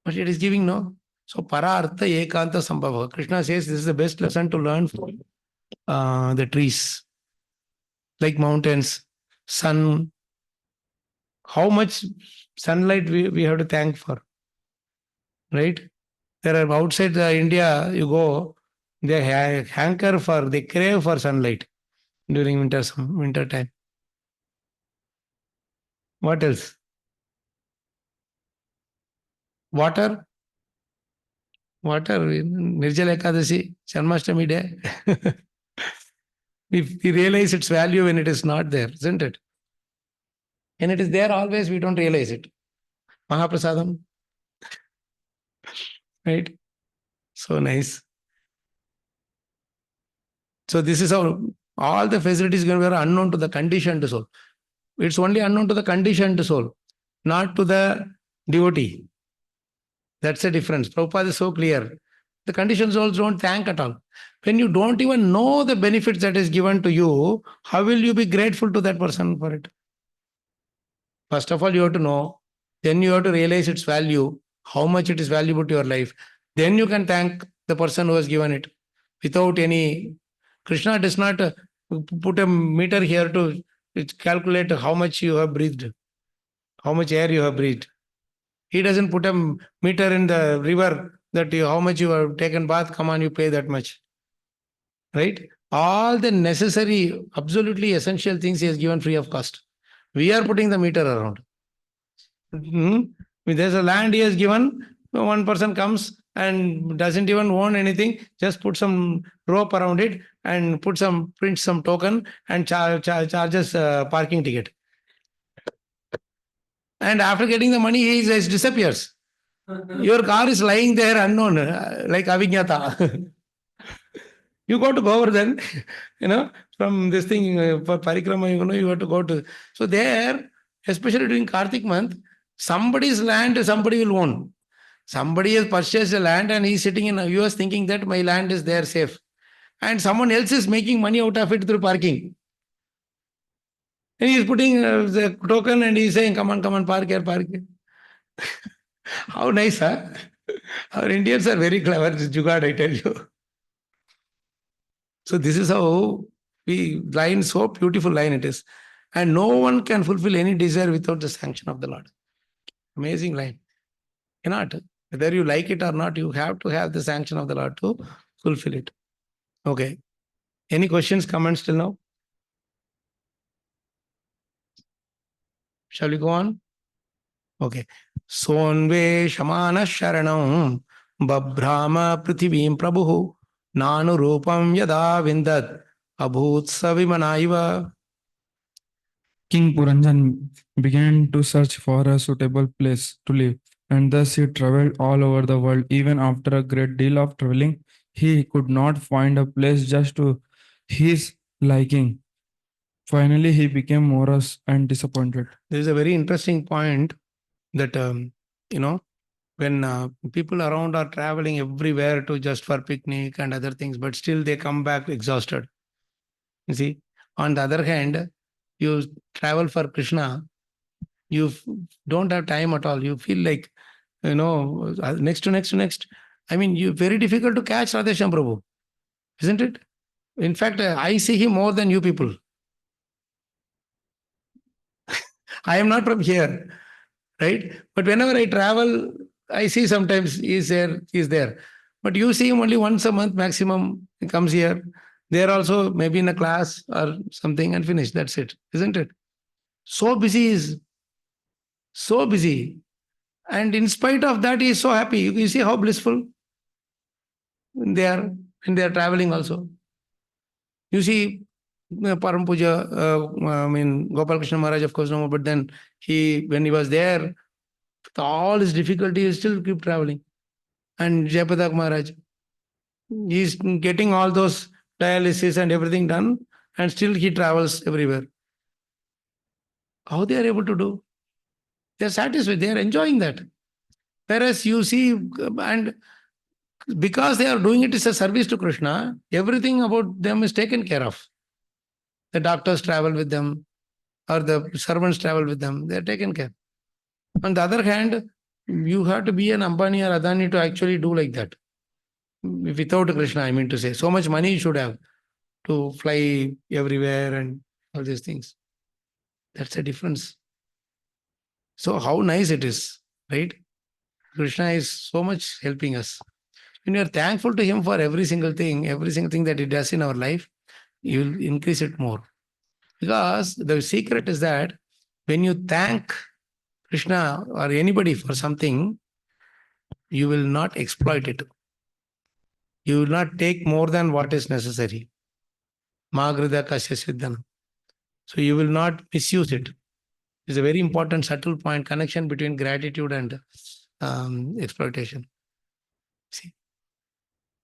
[SPEAKER 1] But it is giving, no? So, para artha ekanta sambhava. Krishna says this is the best lesson to learn from the trees. Like mountains, sun. How much sunlight we have to thank for. Right? There are outside India, you go, they they crave for sunlight during winter time. What else? Water. Water. Nirjala Ekadashi, Janmashtami day. We realize its value when it is not there, isn't it? When it is there always, we don't realize it. Mahaprasadam. Right? So nice. So this is how all the facilities going to be unknown to the conditioned soul. It's only unknown to the conditioned soul, not to the devotee. That's the difference. Prabhupada is so clear. The conditioned souls don't thank at all. When you don't even know the benefits that is given to you, how will you be grateful to that person for it? First of all, you have to know. Then you have to realize its value, how much it is valuable to your life. Then you can thank the person who has given it. Without any, Krishna does not put a meter here to calculate how much you have breathed, how much air you have breathed. He doesn't put a meter in the river that how much you have taken bath, come on, you pay that much. Right? All the necessary, absolutely essential things he has given free of cost. We are putting the meter around. There's a land he has given, one person comes and doesn't even own anything, just put some rope around it and print some token and charges parking ticket. And after getting the money, he just disappears. Your car is lying there unknown, like Avignata. You go to Govardhan, from this thing for Parikrama, you have to go to. So there, especially during Kartik month, somebody's land somebody will own. Somebody has purchased a land and he's sitting in US thinking that my land is there safe. And someone else is making money out of it through parking. And he's putting the token and he's saying, come on, park here, park here. How nice, huh? Our Indians are very clever, Jugad, I tell you. So this is how so beautiful line it is. And no one can fulfill any desire without the sanction of the Lord. Amazing line. Cannot. Whether you like it or not, you have to have the sanction of the Lord to fulfill it. Okay. Any questions, comments till now? Shall we go on? Okay. Sonve Shamana Sharanam Babhrama Prithivim Prabhu Nanu Rupam Yada Vindat Abhut Savimanaiva.
[SPEAKER 3] King Puranjan began to search for a suitable place to live, and thus he traveled all over the world. Even after a great deal of traveling, he could not find a place just to his liking. Finally, he became morose and disappointed.
[SPEAKER 1] There is a very interesting point that, when people around are traveling everywhere to just for picnic and other things, but still they come back exhausted. You see, on the other hand, you travel for Krishna, you don't have time at all. You feel like, next to next. I mean, you very difficult to catch Radhesham Prabhu, isn't it? In fact, I see him more than you people. I am not from here, right? But whenever I travel, I see sometimes he's there. But you see him only once a month maximum. He comes here. There also maybe in a class or something and finish. That's it, isn't it? So busy is so busy. And in spite of that, he is so happy. You see how blissful they are when they are traveling also. You see, Param Puja, Gopal Krishna Maharaj, of course, no more, but then when he was there, with all his difficulty, he still keep traveling. And Jayapatak Maharaj, he's getting all those dialysis and everything done, and still he travels everywhere. How they are able to do? They are satisfied, they are enjoying that. Whereas you see, and because they are doing it as a service to Krishna, everything about them is taken care of. The doctors travel with them, or the servants travel with them, they are taken care. On the other hand, you have to be an Ambani or Adani to actually do like that. Without Krishna, I mean to say. So much money you should have to fly everywhere and all these things. That's the difference. So how nice it is, right? Krishna is so much helping us. When you are thankful to him for every single thing that he does in our life, you will increase it more. Because the secret is that when you thank Krishna or anybody for something, you will not exploit it. You will not take more than what is necessary. Magrida kasya siddhanam. So you will not misuse it. It's a very important subtle point, connection between gratitude and exploitation. See,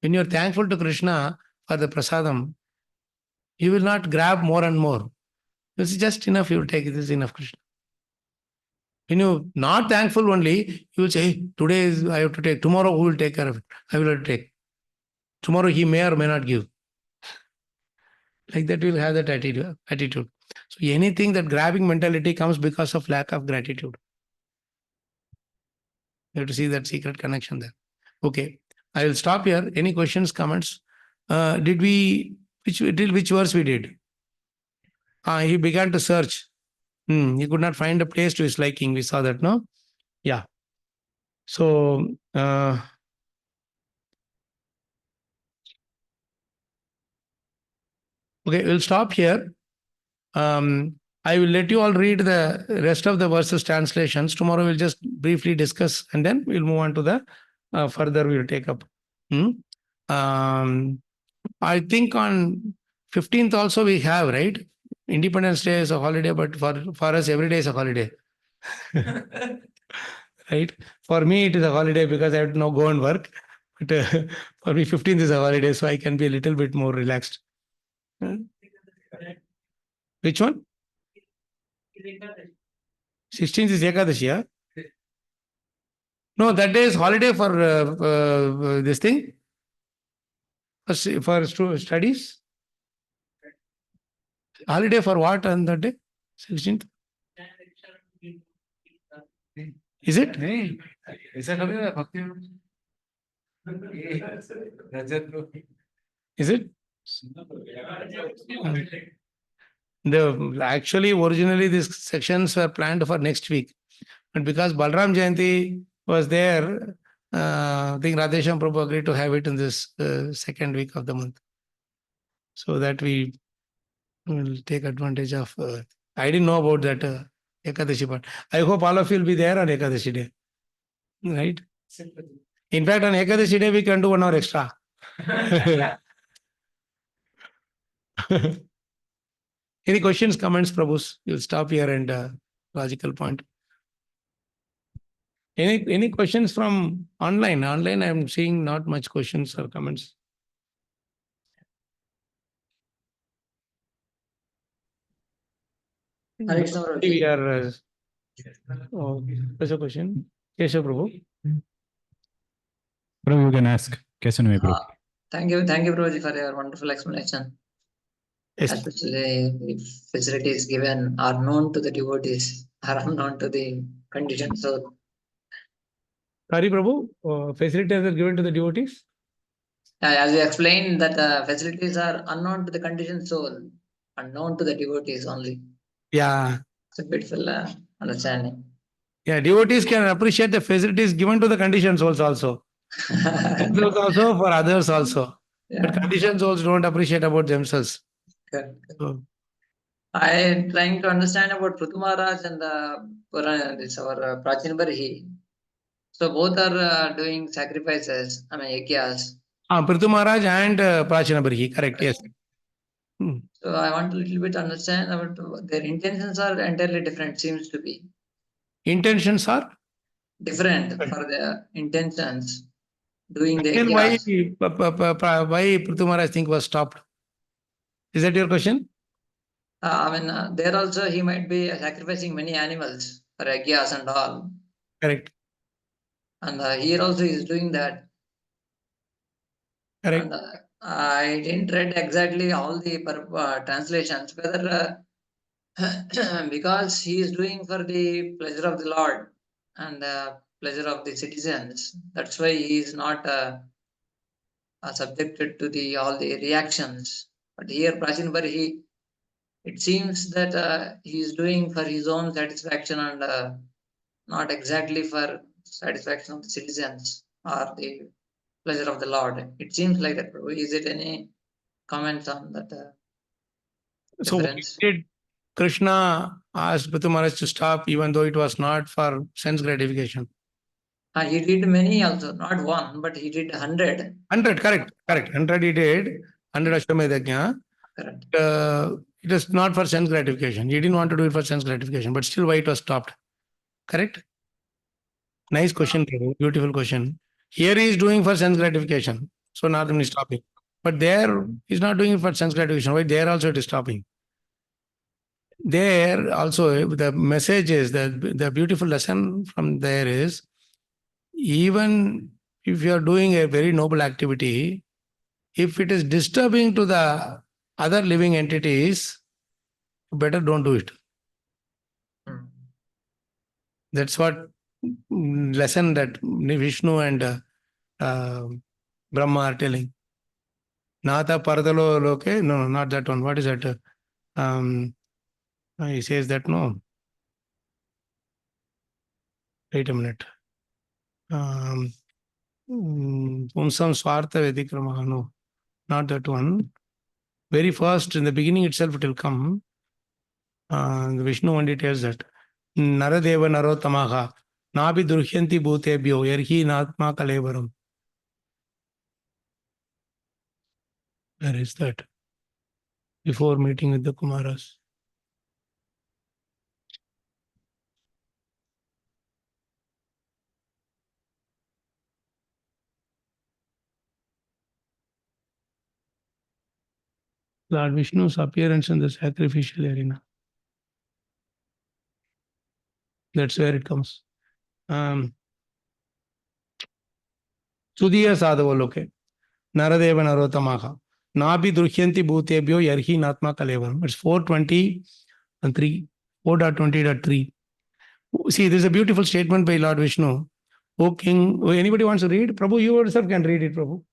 [SPEAKER 1] when you're thankful to Krishna for the prasadam, you will not grab more and more. This is just enough, you will take. This is enough, Krishna. When you're not thankful only, you will say, hey, today is, I have to take, tomorrow who will take care of it? I will have to take. Tomorrow he may or may not give. Like that, we'll have that attitude. So anything, that grabbing mentality comes because of lack of gratitude. You have to see that secret connection there. Okay, I will stop here. Any questions, comments? Which verse we did? He began to search. He could not find a place to his liking. We saw that, no? Yeah. So, okay, we'll stop here. I will let you all read the rest of the verses translations. Tomorrow we'll just briefly discuss and then we'll move on to the further we'll take up. I think on 15th also we have, right? Independence Day is a holiday, but for us every day is a holiday. Right? For me it is a holiday because I have to now go and work. But for me 15th is a holiday, so I can be a little bit more relaxed. Which one? 16th is Ekadashi, yeah? No, that day is holiday for this thing. For studies. Holiday for what on that day? 16th? Is it? Is it? Actually, originally these sections were planned for next week. But because Balram Jayanti was there, I think Radhesham Prabhu agreed to have it in this second week of the month. So that we will take advantage of. I didn't know about that Ekadashi part. I hope all of you will be there on Ekadashi day. Right? In fact, on Ekadashi day, we can do 1 hour extra. Any questions, comments, Prabhus? You'll stop here and logical point. Any questions from online? Online, I'm seeing not much questions or comments. We are. What's the question? Keshav Prabhu.
[SPEAKER 3] Prabhu, you can ask. Question me, Prabhu.
[SPEAKER 5] Thank you, Prabhuji, for your wonderful explanation.
[SPEAKER 1] Yes.
[SPEAKER 5] Especially if facilities given are known to the devotees, are unknown to the conditioned soul.
[SPEAKER 1] Sorry, Prabhu. Facilities are given to the devotees?
[SPEAKER 5] As you explained that facilities are unknown to the conditioned soul, unknown to the devotees only.
[SPEAKER 1] Yeah.
[SPEAKER 5] It's a beautiful understanding.
[SPEAKER 1] Yeah, devotees can appreciate the facilities given to the conditioned souls also. Themselves also, for others also.
[SPEAKER 5] Yeah.
[SPEAKER 1] But conditioned souls don't appreciate about themselves.
[SPEAKER 5] Good.
[SPEAKER 1] So,
[SPEAKER 5] I am trying to understand about Prithu Maharaj and this our Prachin Barhi. So both are doing sacrifices, yagyas.
[SPEAKER 1] Prithu Maharaj and Prachina Barhi, correct, yes.
[SPEAKER 5] So I want a little bit understand about their intentions are entirely different, seems to be.
[SPEAKER 1] Intentions are?
[SPEAKER 5] Different for their intentions, doing the
[SPEAKER 1] Then why
[SPEAKER 5] yagyas.
[SPEAKER 1] Prithu Maharaj think was stopped? Is that your question?
[SPEAKER 5] There also he might be sacrificing many animals for yagyas and all.
[SPEAKER 1] Correct.
[SPEAKER 5] And here also he is doing that.
[SPEAKER 1] Correct.
[SPEAKER 5] And I didn't read exactly all the translations, whether because he is doing for the pleasure of the Lord and the pleasure of the citizens. That's why he is not subjected to all the reactions. But here, Prachin Barhi, it seems that he is doing for his own satisfaction and not exactly for satisfaction of the citizens or the pleasure of the Lord. It seems like that. Is it any comments on that
[SPEAKER 1] So what
[SPEAKER 5] difference?
[SPEAKER 1] he did, Krishna asked Prithu Maharaj to stop, even though it was not for sense gratification.
[SPEAKER 5] He did many also, not one, but he did 100.
[SPEAKER 1] 100, correct. 100 he did, 100 Ashwamedha Yajna.
[SPEAKER 5] Correct.
[SPEAKER 1] It was not for sense gratification. He didn't want to do it for sense gratification, but still why it was stopped. Correct? Nice question, Prabhu. Beautiful question. Here he is doing for sense gratification. So Narada is stopping. But there he's not doing it for sense gratification. Why there also it is stopping? There also the message is the beautiful lesson from there is, even if you are doing a very noble activity, if it is disturbing to the other living entities, better don't do it.
[SPEAKER 5] Hmm.
[SPEAKER 1] That's what lesson that Vishnu and Brahma are telling. Nata Paradalo Loke, no, not that one. What is that? He says that, no. Wait a minute. Pumsam Swartha Vedikramaha, no, not that one. Very first, in the beginning itself, it will come. Vishnu only tells that. Naradeva Narotamaha, Nabi Durhyanti Bhutebhyo, Yerhi Natma Kalevaram. Where is that? Before meeting with the Kumaras. Lord Vishnu's appearance in the sacrificial arena. That's where it comes. Sudhiya Sadhavaloke, Naradeva Narotamaha, Nabi Durhyanti Bhutebhyo Yarhi Natma Kalevaram. It's 4:20 4.20.3. See, this is a beautiful statement by Lord Vishnu. O King, anybody wants to read? Prabhu, you yourself can read it, Prabhu.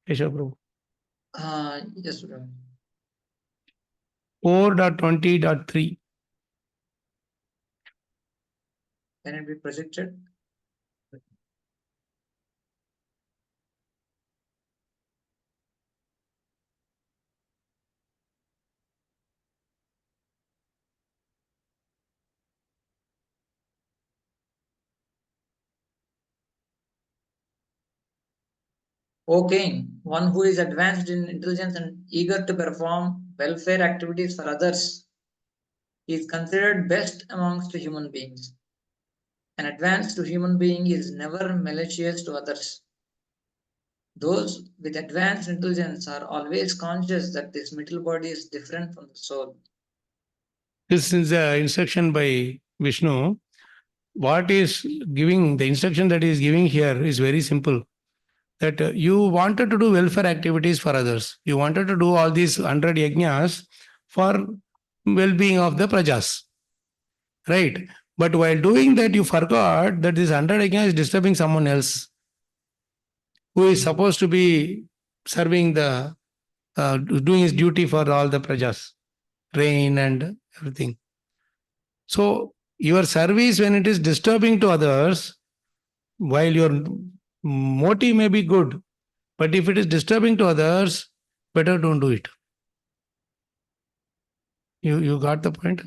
[SPEAKER 1] Keshav Prabhu.
[SPEAKER 5] Yes, Brahma.
[SPEAKER 1] 4.20.3.
[SPEAKER 5] Can it be projected? O King, one who is advanced in intelligence and eager to perform welfare activities for others, he is considered best amongst human beings. An advanced human being is never malicious to others. Those with advanced intelligence are always conscious that this material body is different from the soul.
[SPEAKER 1] This is the instruction by Vishnu. What is giving, the instruction that he is giving here is very simple. That you wanted to do welfare activities for others. You wanted to do all these 100 yajnas for well-being of the prajas. Right? But while doing that, you forgot that this 100 yajna is disturbing someone else who is supposed to be serving the, doing his duty for all the prajas, rain and everything. So, your service, when it is disturbing to others, while your motive may be good, but if it is disturbing to others, better don't do it. You got the point?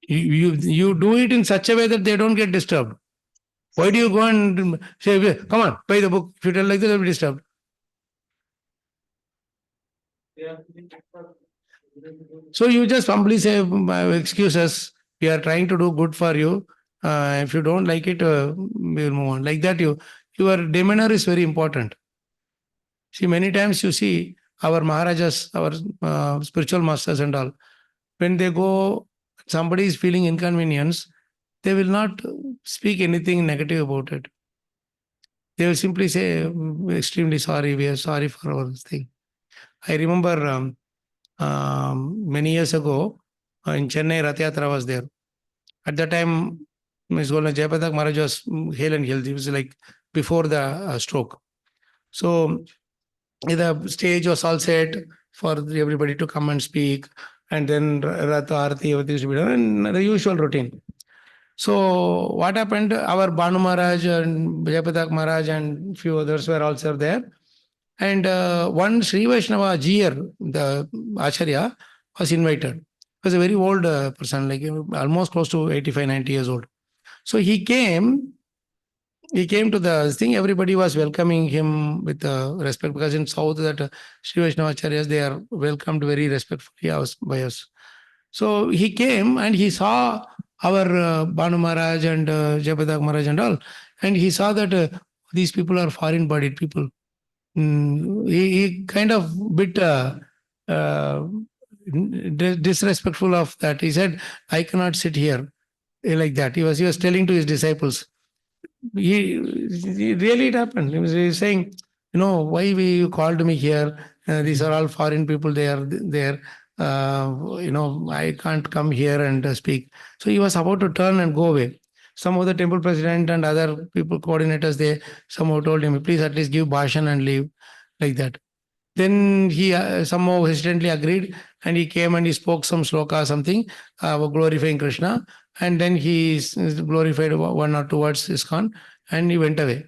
[SPEAKER 1] You do it in such a way that they don't get disturbed. Why do you go and say, come on, pay the book? If you tell like that, they'll be disturbed. So you just humbly say, excuses, we are trying to do good for you. If you don't like it, we'll move on. Like that, your demeanor is very important. See, many times you see our Maharajas, our spiritual masters and all, when they go, somebody is feeling inconvenience, they will not speak anything negative about it. They will simply say, extremely sorry, we are sorry for our thing. I remember many years ago, in Chennai, Rath Yatra was there. At that time, Ms. Golna Jayapatak Maharaj was hale and healthy. It was like before the stroke. So the stage was all set for everybody to come and speak. And then Rath Arati, everything should be done, and the usual routine. So what happened? Our Banu Maharaj and Jayapatak Maharaj and few others were also there. And one Sri Vaishnava Jier, the Acharya, was invited. He was a very old person, like almost close to 85, 90 years old. So he came to the thing. Everybody was welcoming him with respect, because in South that Sri Vaishnava Acharyas, they are welcomed very respectfully by us. So he came and he saw our Banu Maharaj and Jayapatak Maharaj and all, and he saw that these people are foreign-bodied people. He kind of bit disrespectful of that. He said, "I cannot sit here," like that. He was telling to his disciples. He really it happened. He was saying, why you called me here? These are all foreign people. They are there. I can't come here and speak. So he was about to turn and go away. Some of the temple president and other people, coordinators, they somehow told him, please at least give bhashan and leave, like that. Then he somehow hesitantly agreed, and he came and he spoke some sloka, something, glorifying Krishna. And then he glorified one or two words ISKCON, and he went away.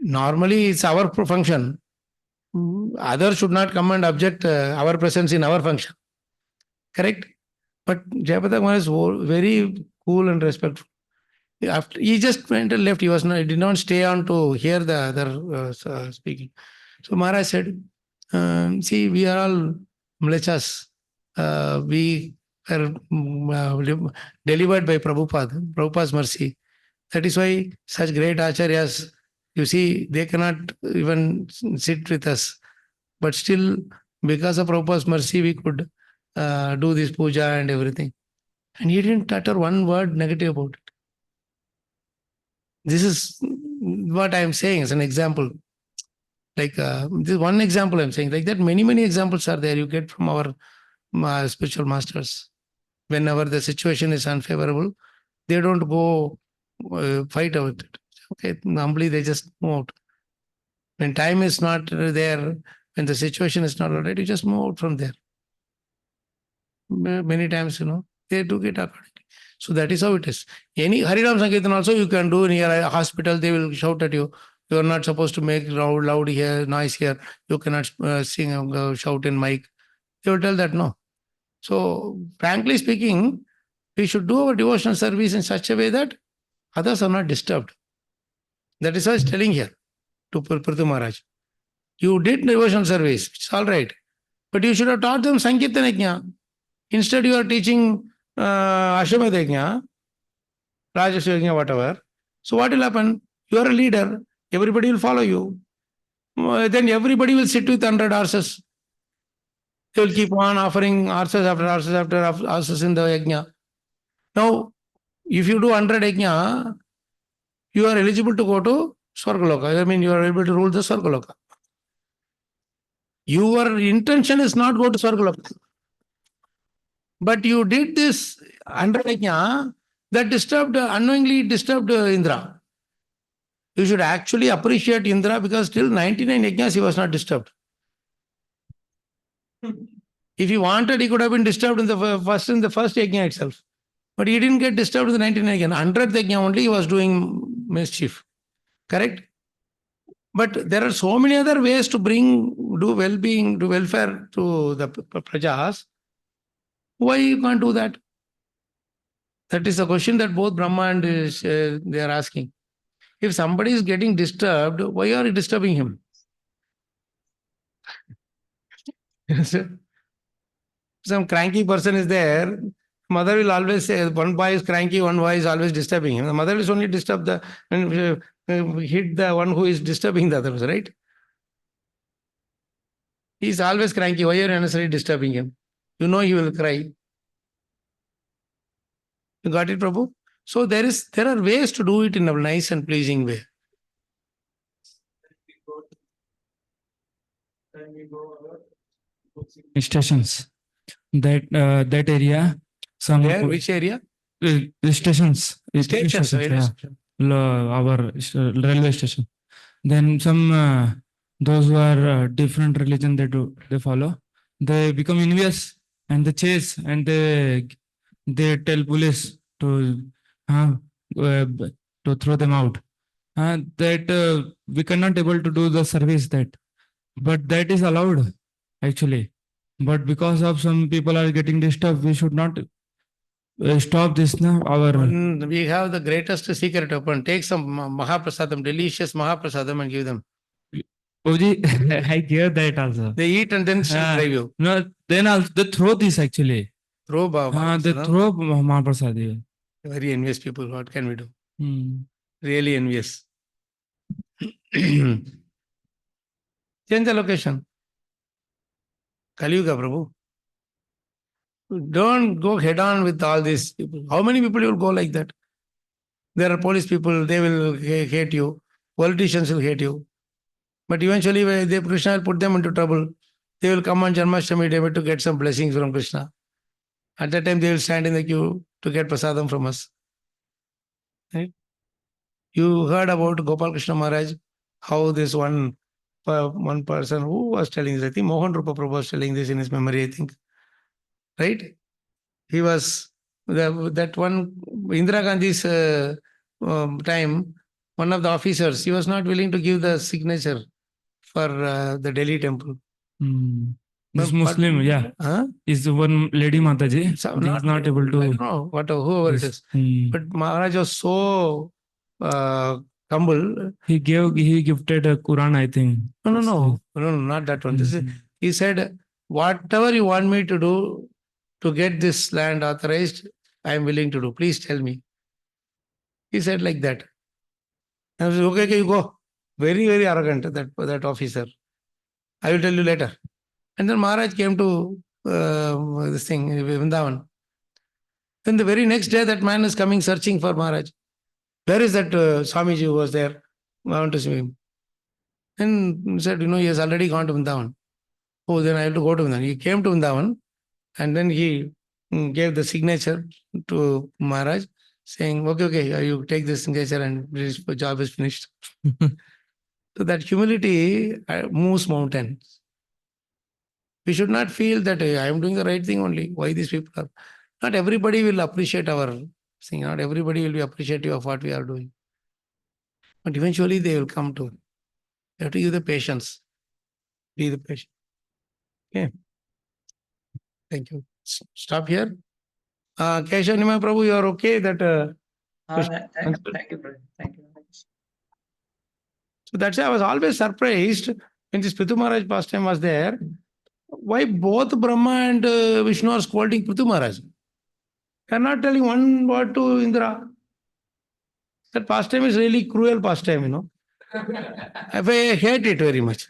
[SPEAKER 1] Normally, it's our function. Others should not come and object our presence in our function. Correct? But Jayapatak Maharaj was very cool and respectful. After he just went and left, he did not stay on to hear the other speaking. So Maharaj said, see, we are all mlechas. We are delivered by Prabhupada's mercy. That is why such great acharyas, you see, they cannot even sit with us. But still, because of Prabhupada's mercy, we could do this puja and everything. And he didn't utter one word negative about it. This is what I am saying as an example. Like this one example I'm saying. Like that, many examples are there you get from our spiritual masters. Whenever the situation is unfavorable, they don't go fight about it. Okay, humbly they just move out. When time is not there, when the situation is not alright, you just move out from there. Many times, they do it accordingly. So that is how it is. Any Harinam Sankirtan also you can do near a hospital, they will shout at you. You are not supposed to make loud here, noise here. You cannot sing, shout in mic. They will tell that no. So, frankly speaking, we should do our devotional service in such a way that others are not disturbed. That is why I was telling here to Prithu Maharaj. You did devotional service, it's all right. But you should have taught them Sankirtan Yajna. Instead, you are teaching Ashwamedha Yajna, Rajasya Yajna, whatever. So, what will happen? You are a leader. Everybody will follow you. Then everybody will sit with 100 horses. They will keep on offering horses after horses after horses in the yajna. Now, if you do 100 yajna, you are eligible to go to Swargaloka. I mean, you are able to rule the Swargaloka. Your intention is not go to Swargaloka. But you did this 100 yajna that unknowingly disturbed Indra. You should actually appreciate Indra because till 99 yajnas he was not disturbed. If he wanted, he could have been disturbed in the first yajna itself. But he didn't get disturbed in the 99 yajna. 100th yajna only he was doing mischief. Correct? But there are so many other ways to do well-being, do welfare to the prajas. Why you can't do that? That is a question that both Brahma and they are asking. If somebody is getting disturbed, why are you disturbing him? Some cranky person is there, mother will always say, one boy is cranky, one boy is always disturbing him. The mother is only hit the one who is disturbing the others, right? He is always cranky. Why are you necessarily disturbing him? You know he will cry. You got it, Prabhu? So there are ways to do it in a nice and pleasing way.
[SPEAKER 3] Stations. That area.
[SPEAKER 1] Which area?
[SPEAKER 3] Stations.
[SPEAKER 1] Stations.
[SPEAKER 3] Our railway station. Then some those who are different religion they follow. They become envious and they chase and they tell police to throw them out.
[SPEAKER 9] that we cannot able to do the service that, but that is allowed actually. But because of some people are getting disturbed, we should not stop this now.
[SPEAKER 1] We have the greatest secret open. Take some Mahaprasadam, delicious Mahaprasadam, and give them.
[SPEAKER 9] Oji, I hear that also.
[SPEAKER 1] They eat and then still drive you.
[SPEAKER 9] No, then also they throw this actually.
[SPEAKER 1] Throw
[SPEAKER 9] They
[SPEAKER 1] Mahaprasadam.
[SPEAKER 9] throw Mahaprasad.
[SPEAKER 1] Very envious people. What can we do?
[SPEAKER 9] Hmm.
[SPEAKER 1] Really envious. Change the location. Kaliyuga, Prabhu. Don't go head on with all these people. How many people will go like that? There are police people, they will hate you. Politicians will hate you. But eventually, Krishna will put them into trouble. They will come on Janmashtami day to get some blessings from Krishna. At that time, they will stand in the queue to get prasadam from us. Right? You heard about Gopal Krishna Maharaj, how this one person who was telling this, I think Mohan Rupa Prabhu was telling this in his memory, I think. Right? He was, that one, Indira Gandhi's time, one of the officers, he was not willing to give the signature for the Delhi temple.
[SPEAKER 9] This Muslim, is the one lady Mataji. He's not able to.
[SPEAKER 1] I don't know, whoever it is. But Maharaj was so humble.
[SPEAKER 9] He gifted a Quran, I think.
[SPEAKER 1] No, not that one. This is, he said, whatever you want me to do to get this land authorized, I am willing to do. Please tell me. He said like that. I was okay, you go. Very, very arrogant, that officer. I will tell you later. And then Maharaj came to this thing, Vrindavan. Then the very next day, that man is coming searching for Maharaj. Where is that Swamiji who was there? I want to see him. And he said, he has already gone to Vrindavan. Oh, then I have to go to Vrindavan. He came to Vrindavan and then he gave the signature to Maharaj saying, okay, you take this signature and this job is finished. So that humility moves mountains. We should not feel that I am doing the right thing only. Why these people are? Not everybody will appreciate our thing. Not everybody will be appreciative of what we are doing. But eventually they will come to. You have to give the patience. Be the patient. Okay. Thank you. Stop here. Keshav Nimai Prabhu, you are okay that.
[SPEAKER 5] Thank you, brother. Thank you.
[SPEAKER 1] So that's why I was always surprised when this Prithu Maharaj pastime was there. Why both Brahma and Vishnu are scolding Prithu Maharaj? They are not telling one word to Indra. That pastime is really cruel pastime, I hate it very much.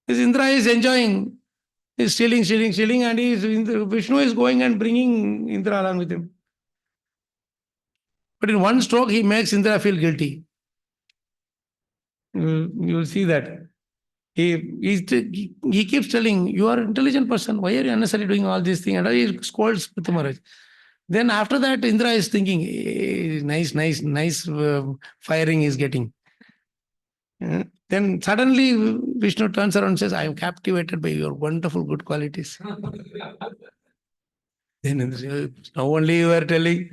[SPEAKER 1] This Indra is enjoying. He's stealing, and Vishnu is going and bringing Indra along with him. But in one stroke, he makes Indra feel guilty. You will see that. He keeps telling, you are an intelligent person. Why are you unnecessarily doing all these things? And he scolds Prithu Maharaj. Then after that, Indra is thinking, hey, nice firing is getting. Then suddenly Vishnu turns around and says, I am captivated by your wonderful good qualities. Then Indra says, now only you are telling.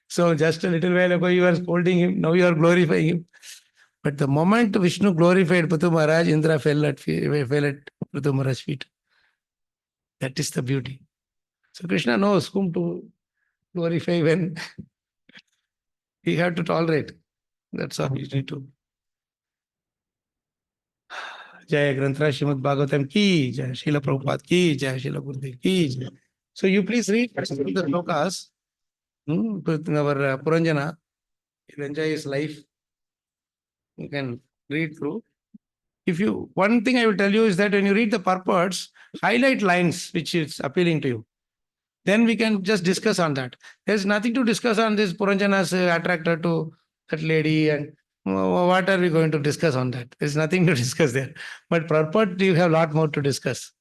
[SPEAKER 1] So just a little while ago you were scolding him, now you are glorifying him. But the moment Vishnu glorified Prithu Maharaj, Indra fell at Prithu Maharaj's feet. That is the beauty. So Krishna knows whom to glorify when he had to tolerate. That's all you need to. Jaya Granthra Srimad Bhagavatam ki Jaya, Srila Prabhupada ki Jaya, Srila Gurudev ki Jaya. So you please read the slokas. Our Puranjana, he'll enjoy his life. You can read through. One thing I will tell you is that when you read the purports, highlight lines which is appealing to you. Then we can just discuss on that. There's nothing to discuss on this Puranjana's attracted to that lady and what are we going to discuss on that? There's nothing to discuss there. But purport, you have a lot more to discuss.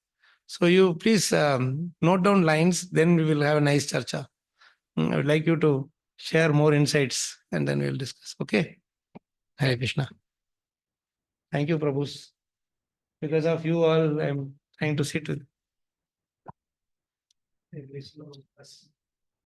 [SPEAKER 1] So you please note down lines, then we will have a nice charcha. I would like you to share more insights and then we'll discuss. Okay? Hare Krishna. Thank you, Prabhus. Because of you all, I'm trying to sit with.